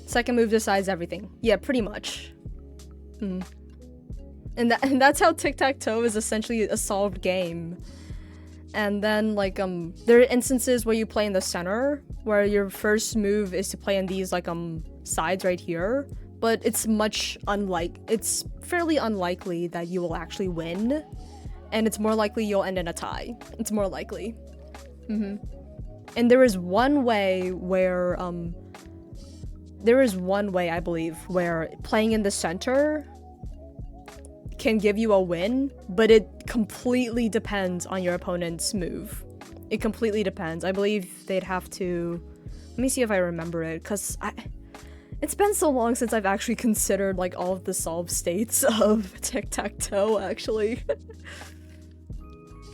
Second move decides everything. Yeah, pretty much. And that's how tic-tac-toe is essentially a solved game. And then like there are instances where you play in the center, where your first move is to play in these like sides right here, but it's fairly unlikely that you will actually win, and it's more likely you'll end in a tie. It's more likely. And there is one way I believe where playing in the center can give you a win, but it completely depends on your opponent's move. It completely depends. I believe they'd have to... Let me see if I remember it, because it's been so long since I've actually considered like all of the solved states of tic-tac-toe, actually.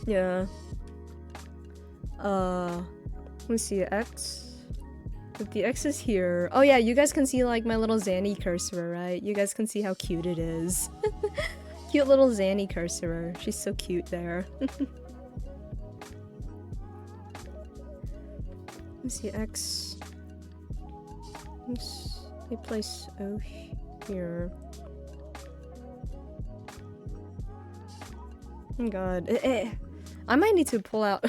Yeah. Let me see, X. If the X is here... Oh yeah, you guys can see like my little Zanny cursor, right? You guys can see how cute it is. Cute little Zanny cursor. She's so cute there. Let me see, X. They place O here. Oh god. I might need to pull out...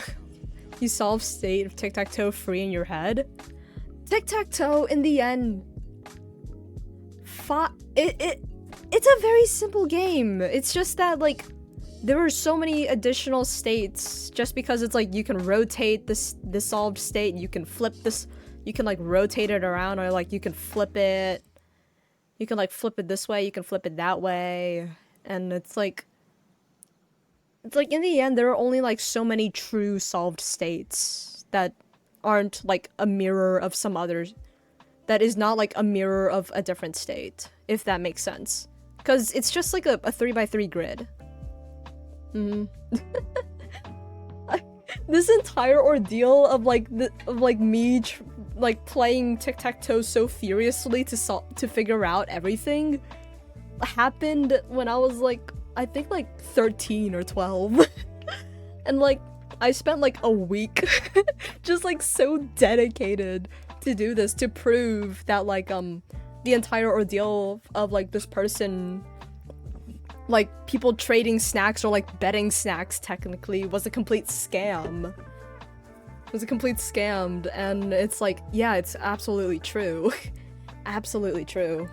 You solve state of tic-tac-toe free in your head. Tic-tac-toe, in the end... It's a very simple game. It's just that, like, there are so many additional states just because it's like you can rotate this solved state, you can flip this, you can like rotate it around, or like you can flip it. You can like flip it this way, you can flip it that way. And it's like in the end there are only like so many true solved states that aren't like a mirror of some others. That is not like a mirror of a different state, if that makes sense. Because it's just like a 3x3 grid. This entire ordeal of me playing tic-tac-toe so furiously to figure out everything happened when I was like, I think like 13 or 12. And like I spent like a week just like so dedicated to do this, to prove that like the entire ordeal of like this person, like people trading snacks or like betting snacks technically, was a complete scam. It was a complete scam, and it's like, yeah, it's absolutely true. Absolutely true.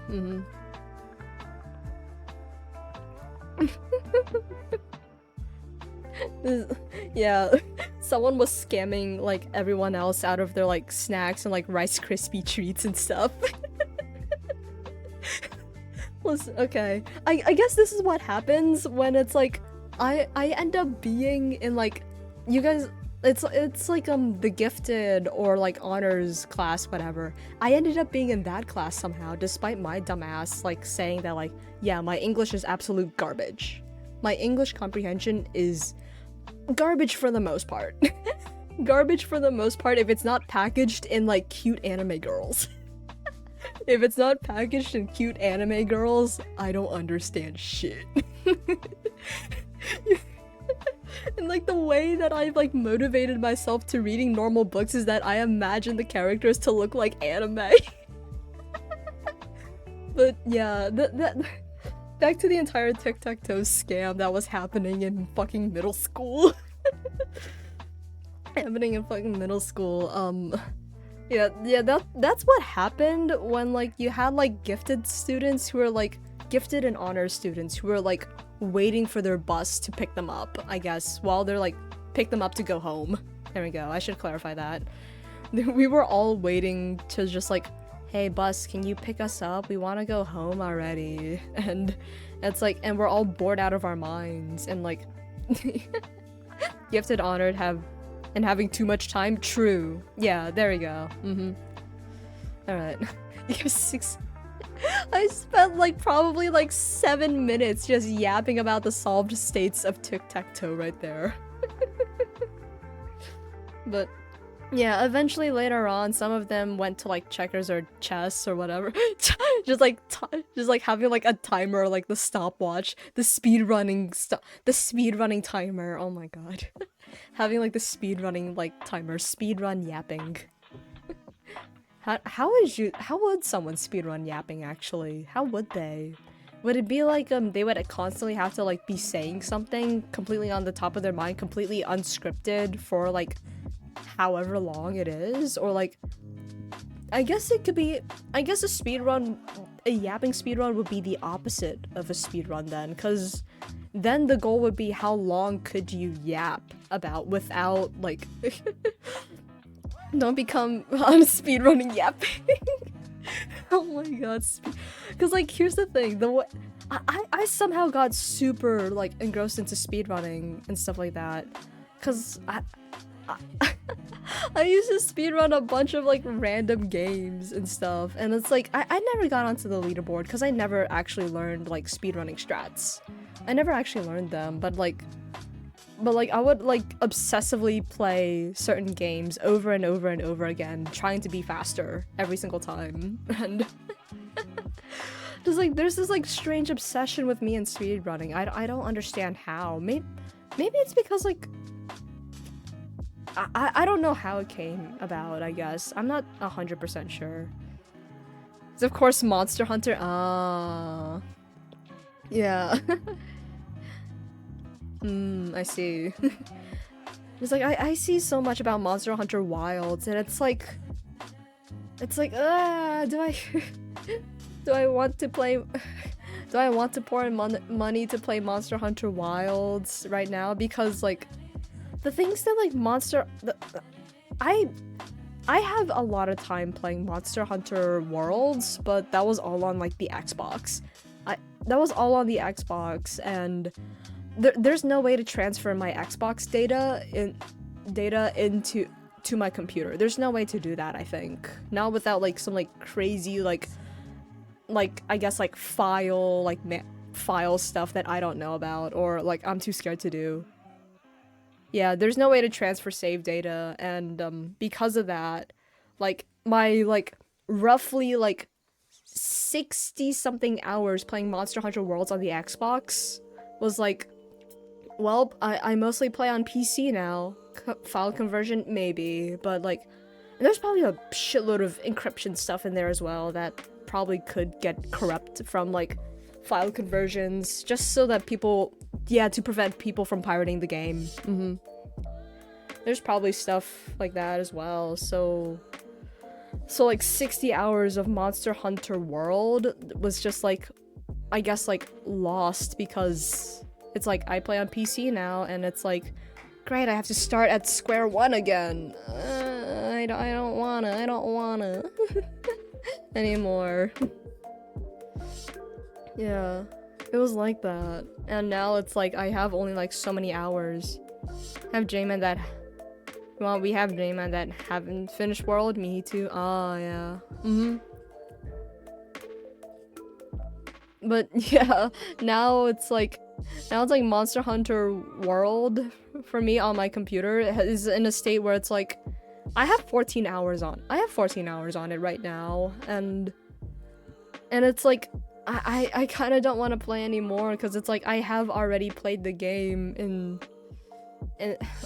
Yeah, someone was scamming like everyone else out of their like snacks and like Rice Krispie treats and stuff. Listen, okay, I guess this is what happens when it's like I end up being in like, you guys, it's like the gifted or like honors class, whatever. I ended up being in that class somehow, despite my dumbass like saying that like, yeah, my English is absolute garbage. My English comprehension is garbage for the most part. Garbage for the most part if it's not packaged in like cute anime girls. If it's not packaged in cute anime girls, I don't understand shit. And like the way that I've like motivated myself to reading normal books is that I imagine the characters to look like anime. But yeah, that back to the entire tic-tac-toe scam that was happening in fucking middle school. Yeah, that's what happened when like you had like gifted students who are like gifted and honor students who are like waiting for their bus to pick them up, I guess, while they're like pick them up to go home. There we go, I should clarify that. We were all waiting to just like, hey bus, can you pick us up? We want to go home already. And it's like, and we're all bored out of our minds and like gifted, honored, having too much time. True. Yeah, there we go. Alright. I spent like probably like 7 minutes just yapping about the solved states of tic-tac-toe right there. But Yeah, eventually later on, some of them went to like checkers or chess or whatever. just like having like a timer, like the stopwatch, the speed running timer. Oh my god, having like the speed running like timer, speed run yapping. How would someone speed run yapping actually? How would they? Would it be like they would constantly have to like be saying something completely on the top of their mind, completely unscripted for like however long it is, or like I guess it could be, I guess a yapping speedrun would be the opposite of a speedrun then, because then the goal would be how long could you yap about without like don't become on speedrunning yapping. Oh my god, because like here's the thing, I somehow got super like engrossed into speedrunning and stuff like that, because I used to speedrun a bunch of like random games and stuff, and it's like I never got onto the leaderboard because I never actually learned like speedrunning strats. I never actually learned them, but like I would like obsessively play certain games over and over and over again, trying to be faster every single time, and just like there's this like strange obsession with me and speedrunning. I don't understand how. Maybe it's because like I don't know how it came about, I guess. I'm not 100% sure. It's of course Monster Hunter. Ah. Yeah. I see. It's like I see so much about Monster Hunter Wilds, and it's like do I want to play do I want to pour in money to play Monster Hunter Wilds right now? Because like the things that like I have a lot of time playing Monster Hunter Worlds, but that was all on like the Xbox. That was all on the Xbox, and there's no way to transfer my Xbox data into my computer. There's no way to do that, I think. Not without like some like crazy like I guess like file stuff that I don't know about, or like I'm too scared to do. Yeah, there's no way to transfer save data, and because of that, like my like roughly like 60 something hours playing Monster Hunter Worlds on the Xbox was like, well, I mostly play on PC now. File conversion maybe, but like there's probably a shitload of encryption stuff in there as well that probably could get corrupt from like file conversions, just so that people, yeah, to prevent people from pirating the game. There's probably stuff like that as well. So like 60 hours of Monster Hunter World was just like, I guess like lost, because it's like I play on PC now, and it's like, great, I have to start at square one again. I don't wanna anymore. Yeah, it was like that, and now it's like I have only like so many hours. I have J-Man that, well, we have J-Man that haven't finished World. Me too. Oh yeah. But yeah, now it's like Monster Hunter World for me on my computer is in a state where it's like I have 14 hours on it right now, and it's like I kind of don't want to play anymore, because it's like I have already played the game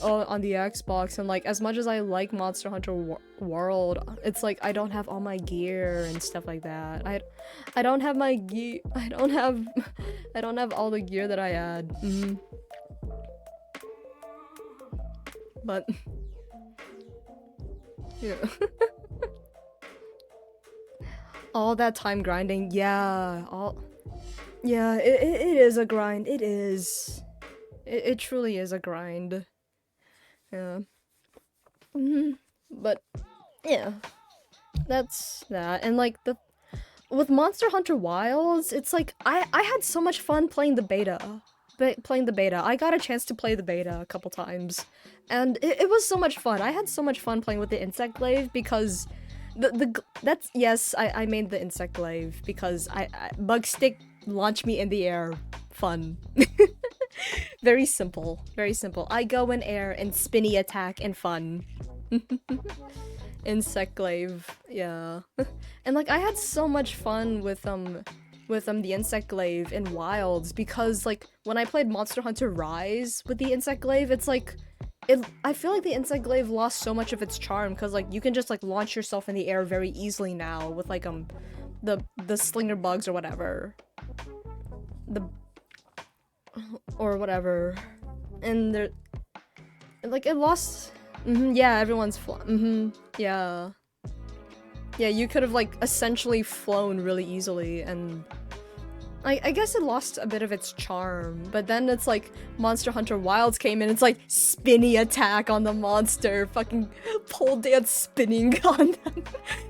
on the Xbox, and like as much as I like Monster Hunter World, it's like I don't have all my gear and stuff like that. I don't have my gear. I don't have all the gear that I had. But yeah. All that time grinding, yeah. It is a grind. It is. It truly is a grind. Yeah. But yeah, that's that. And like with Monster Hunter Wilds, it's like I had so much fun playing the beta. I got a chance to play the beta a couple times, and it was so much fun. I had so much fun playing with the insect glaive, because I made the insect glaive because I bug stick launched me in the air. Fun. Very simple. I go in air and spinny attack and fun. Insect glaive, yeah. And like I had so much fun with the insect glaive in Wilds because like when I played Monster Hunter Rise with the insect glaive, it's like I feel like the insect glaive lost so much of its charm because like you can just like launch yourself in the air very easily now with like the slinger bugs or whatever. Or whatever. And there like it lost yeah, everyone's yeah. Yeah, you could have like essentially flown really easily and I guess it lost a bit of its charm, but then it's like Monster Hunter Wilds came in, it's like spinny attack on the monster, fucking pole dance spinning on them.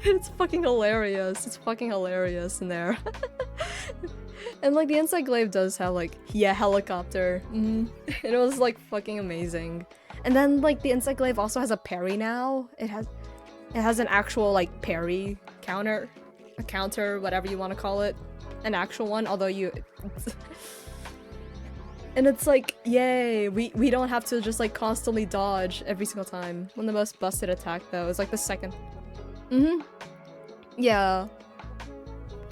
It's fucking hilarious. It's fucking hilarious in there. And like the insect glaive does have like, yeah, helicopter. It was like fucking amazing. And then like the insect glaive also has a parry now. It has an actual like parry counter, a counter, whatever you want to call it. An actual one, although and it's like, yay, we don't have to just like constantly dodge every single time. One of the most busted attack though is like the second. Yeah.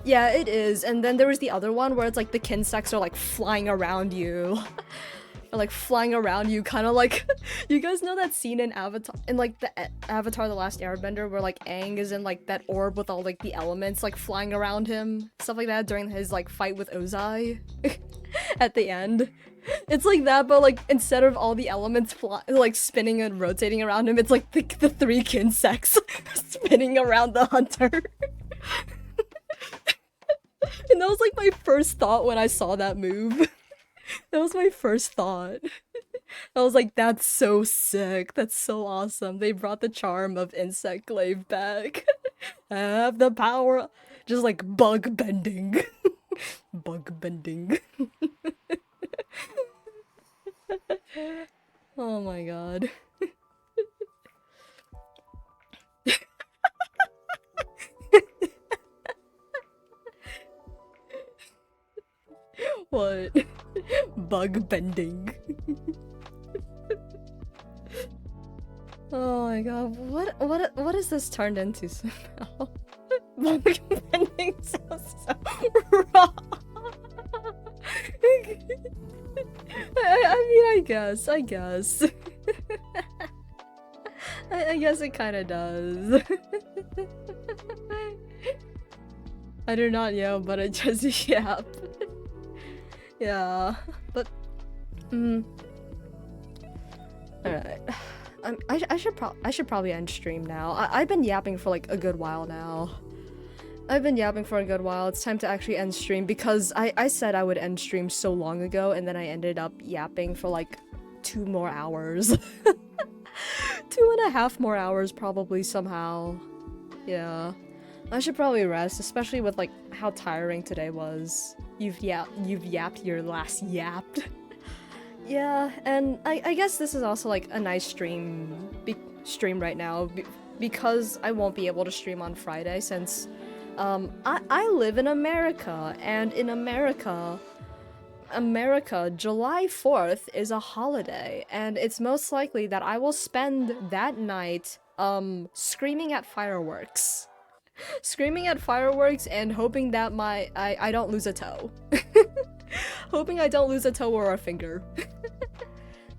Yeah, it is. And then there was the other one where it's like the insects are like flying around you. Or like flying around you, kind of like you guys know that scene in Avatar, in like the Avatar The Last Airbender where like Aang is in like that orb with all like the elements like flying around him, stuff like that during his like fight with Ozai at the end. It's like that, but like instead of all the elements like spinning and rotating around him, it's like the three insects spinning around the hunter. And that was like my first thought when I saw that move. That was my first thought. I was like, that's so sick. That's so awesome. They brought the charm of insect glaive back. I have the power. Just like bug bending. Bug bending. Oh my god. What? Bug bending. Oh my god, what is this turned into somehow? Bug bending sounds so wrong. I mean, I guess. I guess it kinda does. I do not yell, but I just yap. Yeah, but alright. I should probably end stream now. I've been yapping for like a good while now. It's time to actually end stream because I said I would end stream so long ago and then I ended up yapping for like 2 more hours. 2.5 more hours probably somehow. Yeah. I should probably rest, especially with like how tiring today was. You've yapped your last yapped. Yeah, and I guess this is also like a nice stream right now because I won't be able to stream on Friday since I live in America, and in America, July 4th is a holiday, and it's most likely that I will spend that night screaming at fireworks. Screaming at fireworks and hoping that I don't lose a toe. Hoping I don't lose a toe or a finger.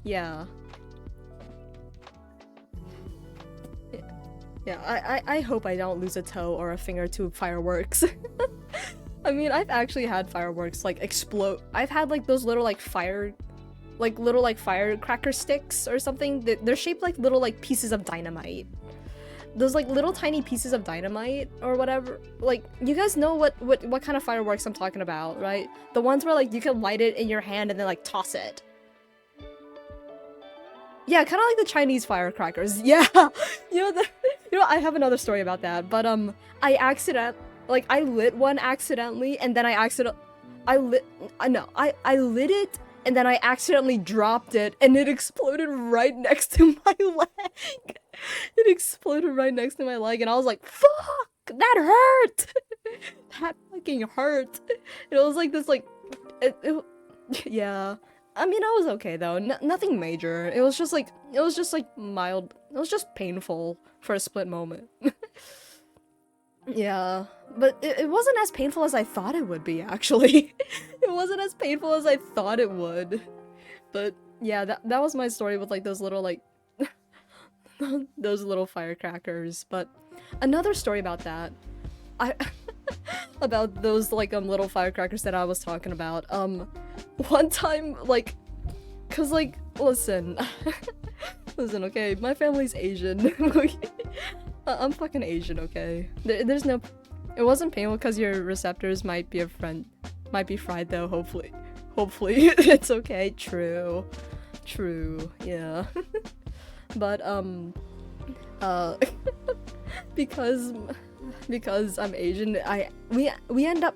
Yeah. Yeah, I hope I don't lose a toe or a finger to fireworks. I mean, I've actually had fireworks like explode. I've had like those little like little like firecracker sticks or something. They're shaped like little like pieces of dynamite. Those like little tiny pieces of dynamite or whatever. Like, you guys know what kind of fireworks I'm talking about, right? The ones where like you can light it in your hand and then like toss it. Yeah, kind of like the Chinese firecrackers. Yeah. You know, I have another story about that, but I lit one accidentally and then I lit it and then I accidentally dropped it and it exploded right next to my leg. It exploded right next to my leg and I was like, fuck, that hurt. That fucking hurt. It was like this like, yeah. I mean, I was okay though. Nothing major. It was just like mild. It was just painful for a split moment. Yeah, but it wasn't as painful as I thought it would be, actually. It wasn't as painful as I thought it would. But yeah, that was my story with like those little like those little firecrackers. But another story about that, about those like little firecrackers that I was talking about. One time, like, cause like, listen, listen, okay, my family's Asian. I'm fucking Asian, okay? There's no... It wasn't painful because your receptors might be fried though, hopefully. Hopefully. It's okay. True. True. Yeah. But, because I'm Asian, we end up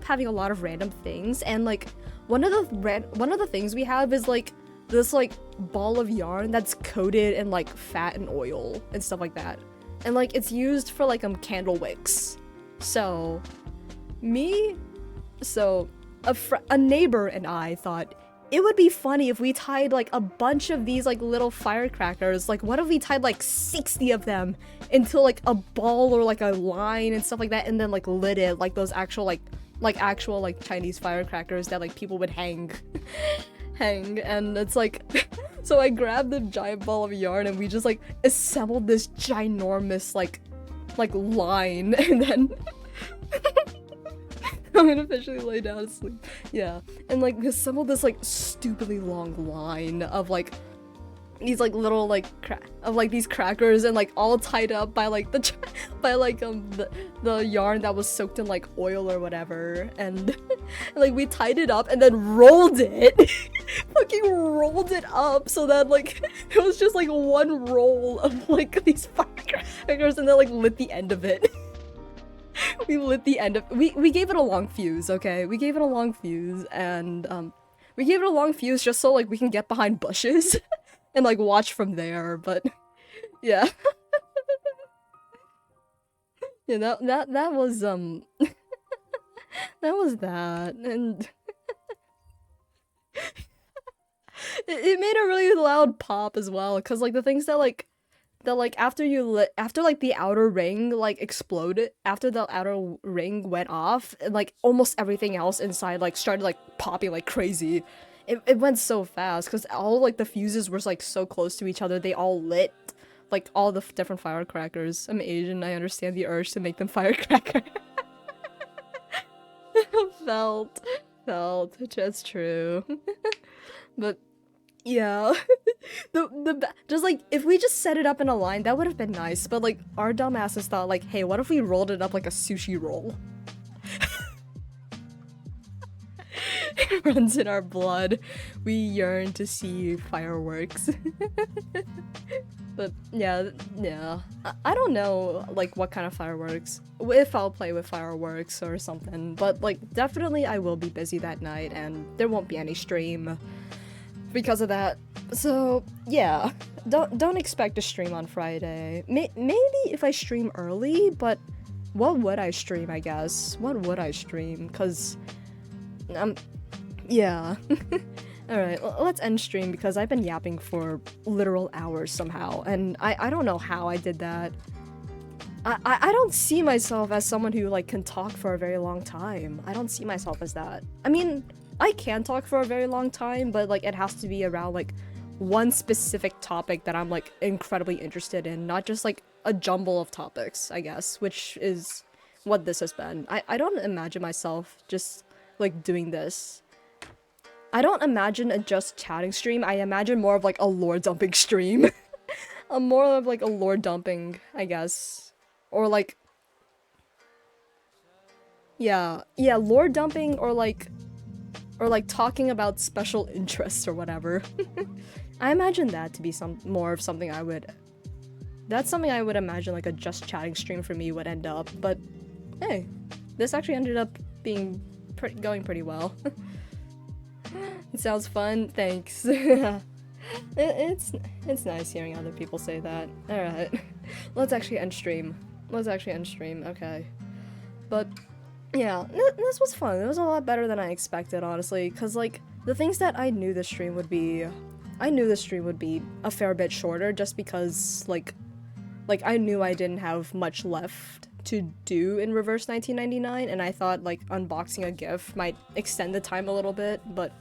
having a lot of random things, and like, one of the things we have is like, this like ball of yarn that's coated in like fat and oil and stuff like that. And like it's used for like candle wicks. So a neighbor and I thought it would be funny if we tied like a bunch of these like little firecrackers. Like what if we tied like 60 of them into like a ball or like a line and stuff like that, and then like lit it like those actual like Chinese firecrackers that like people would hang. And it's like so I grabbed the giant ball of yarn and we just like assembled this ginormous like line, and then I'm gonna officially lay down and sleep. Yeah, and like assembled this like stupidly long line of like these like little like these crackers, and like all tied up by like the yarn that was soaked in like oil or whatever, and like we tied it up and then rolled it. Fucking rolled it up so that like it was just like one roll of like these firecrackers, and then like lit the end of it. We lit the end of we gave it a long fuse, okay? We gave it a long fuse, and we gave it a long fuse just so like we can get behind bushes and like watch from there, but yeah. Yeah, that was that was that, and it made a really loud pop as well, cause like the things that like after like the outer ring like exploded, after the outer ring went off, and like almost everything else inside like started like popping like crazy. It went so fast because all like the fuses were like so close to each other. They all lit like all the different firecrackers. I'm Asian. I understand the urge to make them firecracker. Felt. That's true. But yeah, just like if we just set it up in a line, that would have been nice. But like our dumbasses thought like, hey, what if we rolled it up like a sushi roll? It runs in our blood. We yearn to see fireworks. But yeah. I don't know like what kind of fireworks, if I'll play with fireworks or something, but like definitely I will be busy that night and there won't be any stream because of that. So yeah, don't expect a stream on Friday. Maybe if I stream early, but what would I stream, I guess? What would I stream? Cause yeah. Alright, let's end stream because I've been yapping for literal hours somehow, and I don't know how I did that. I don't see myself as someone who like can talk for a very long time. I don't see myself as that. I mean, I can talk for a very long time, but like it has to be around like one specific topic that I'm like incredibly interested in, not just like a jumble of topics, I guess, which is what this has been. I don't imagine myself just like doing this. I don't imagine a just chatting stream. I imagine more of like a lore dumping stream. More of like a lore dumping, I guess. Or like... Yeah, lore dumping or like talking about special interests or whatever. I imagine that to be more of something I would... That's something I would imagine like a just chatting stream for me would end up, but hey, this actually ended up being going pretty well. It sounds fun, thanks. It's nice hearing other people say that. Alright, let's actually end stream. Okay. But yeah, this was fun. It was a lot better than I expected, honestly, because like the things that I knew the stream would be, I knew the stream would be a fair bit shorter just because, like I knew I didn't have much left to do in Reverse 1999, and I thought, like, unboxing a GIF might extend the time a little bit, but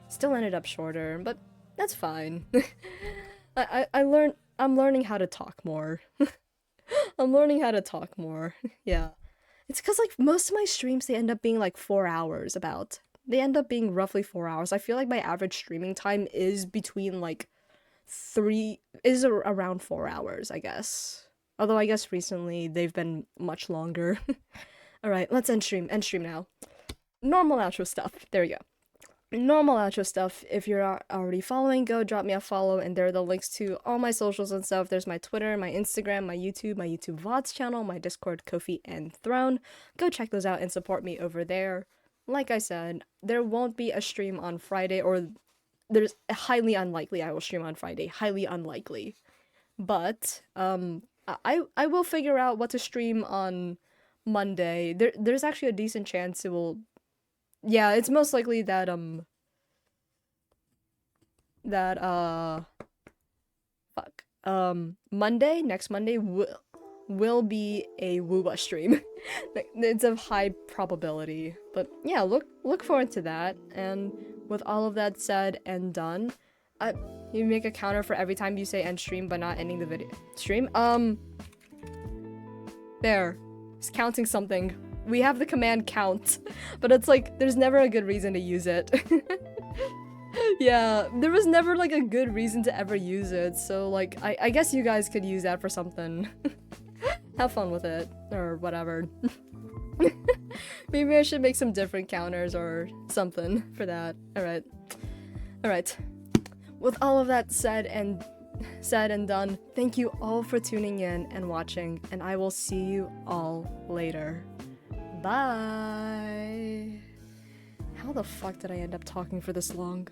still ended up shorter, but that's fine. I'm learning how to talk more. I'm learning how to talk more, yeah. It's because, like, most of my streams, they end up being, like, 4 hours about. They end up being roughly 4 hours. I feel like my average streaming time is between, like, around 4 hours, I guess. Although I guess recently they've been much longer. Alright, let's end stream now. Normal outro stuff. There we go. Normal outro stuff. If you're already following, go drop me a follow, and there are the links to all my socials and stuff. There's my Twitter, my Instagram, my YouTube VODs channel, my Discord, Ko-fi, and Throne. Go check those out and support me over there. Like I said, there won't be a stream on Friday, or there's highly unlikely I will stream on Friday. Highly unlikely. But, I will figure out what to stream on Monday. There's actually a decent chance it will... Yeah, it's most likely that, Monday, next Monday, will be a Wooba stream. It's a high probability. But yeah, look forward to that. And with all of that said and done, you make a counter for every time you say end stream but not ending the video stream. There. It's counting something. We have the command count, but it's like, there's never a good reason to use it. Yeah, there was never like a good reason to ever use it, so like, I guess you guys could use that for something. Have fun with it, or whatever. Maybe I should make some different counters or something for that. Alright. Alright. With all of that said and done, thank you all for tuning in and watching, and I will see you all later. Bye! How the fuck did I end up talking for this long?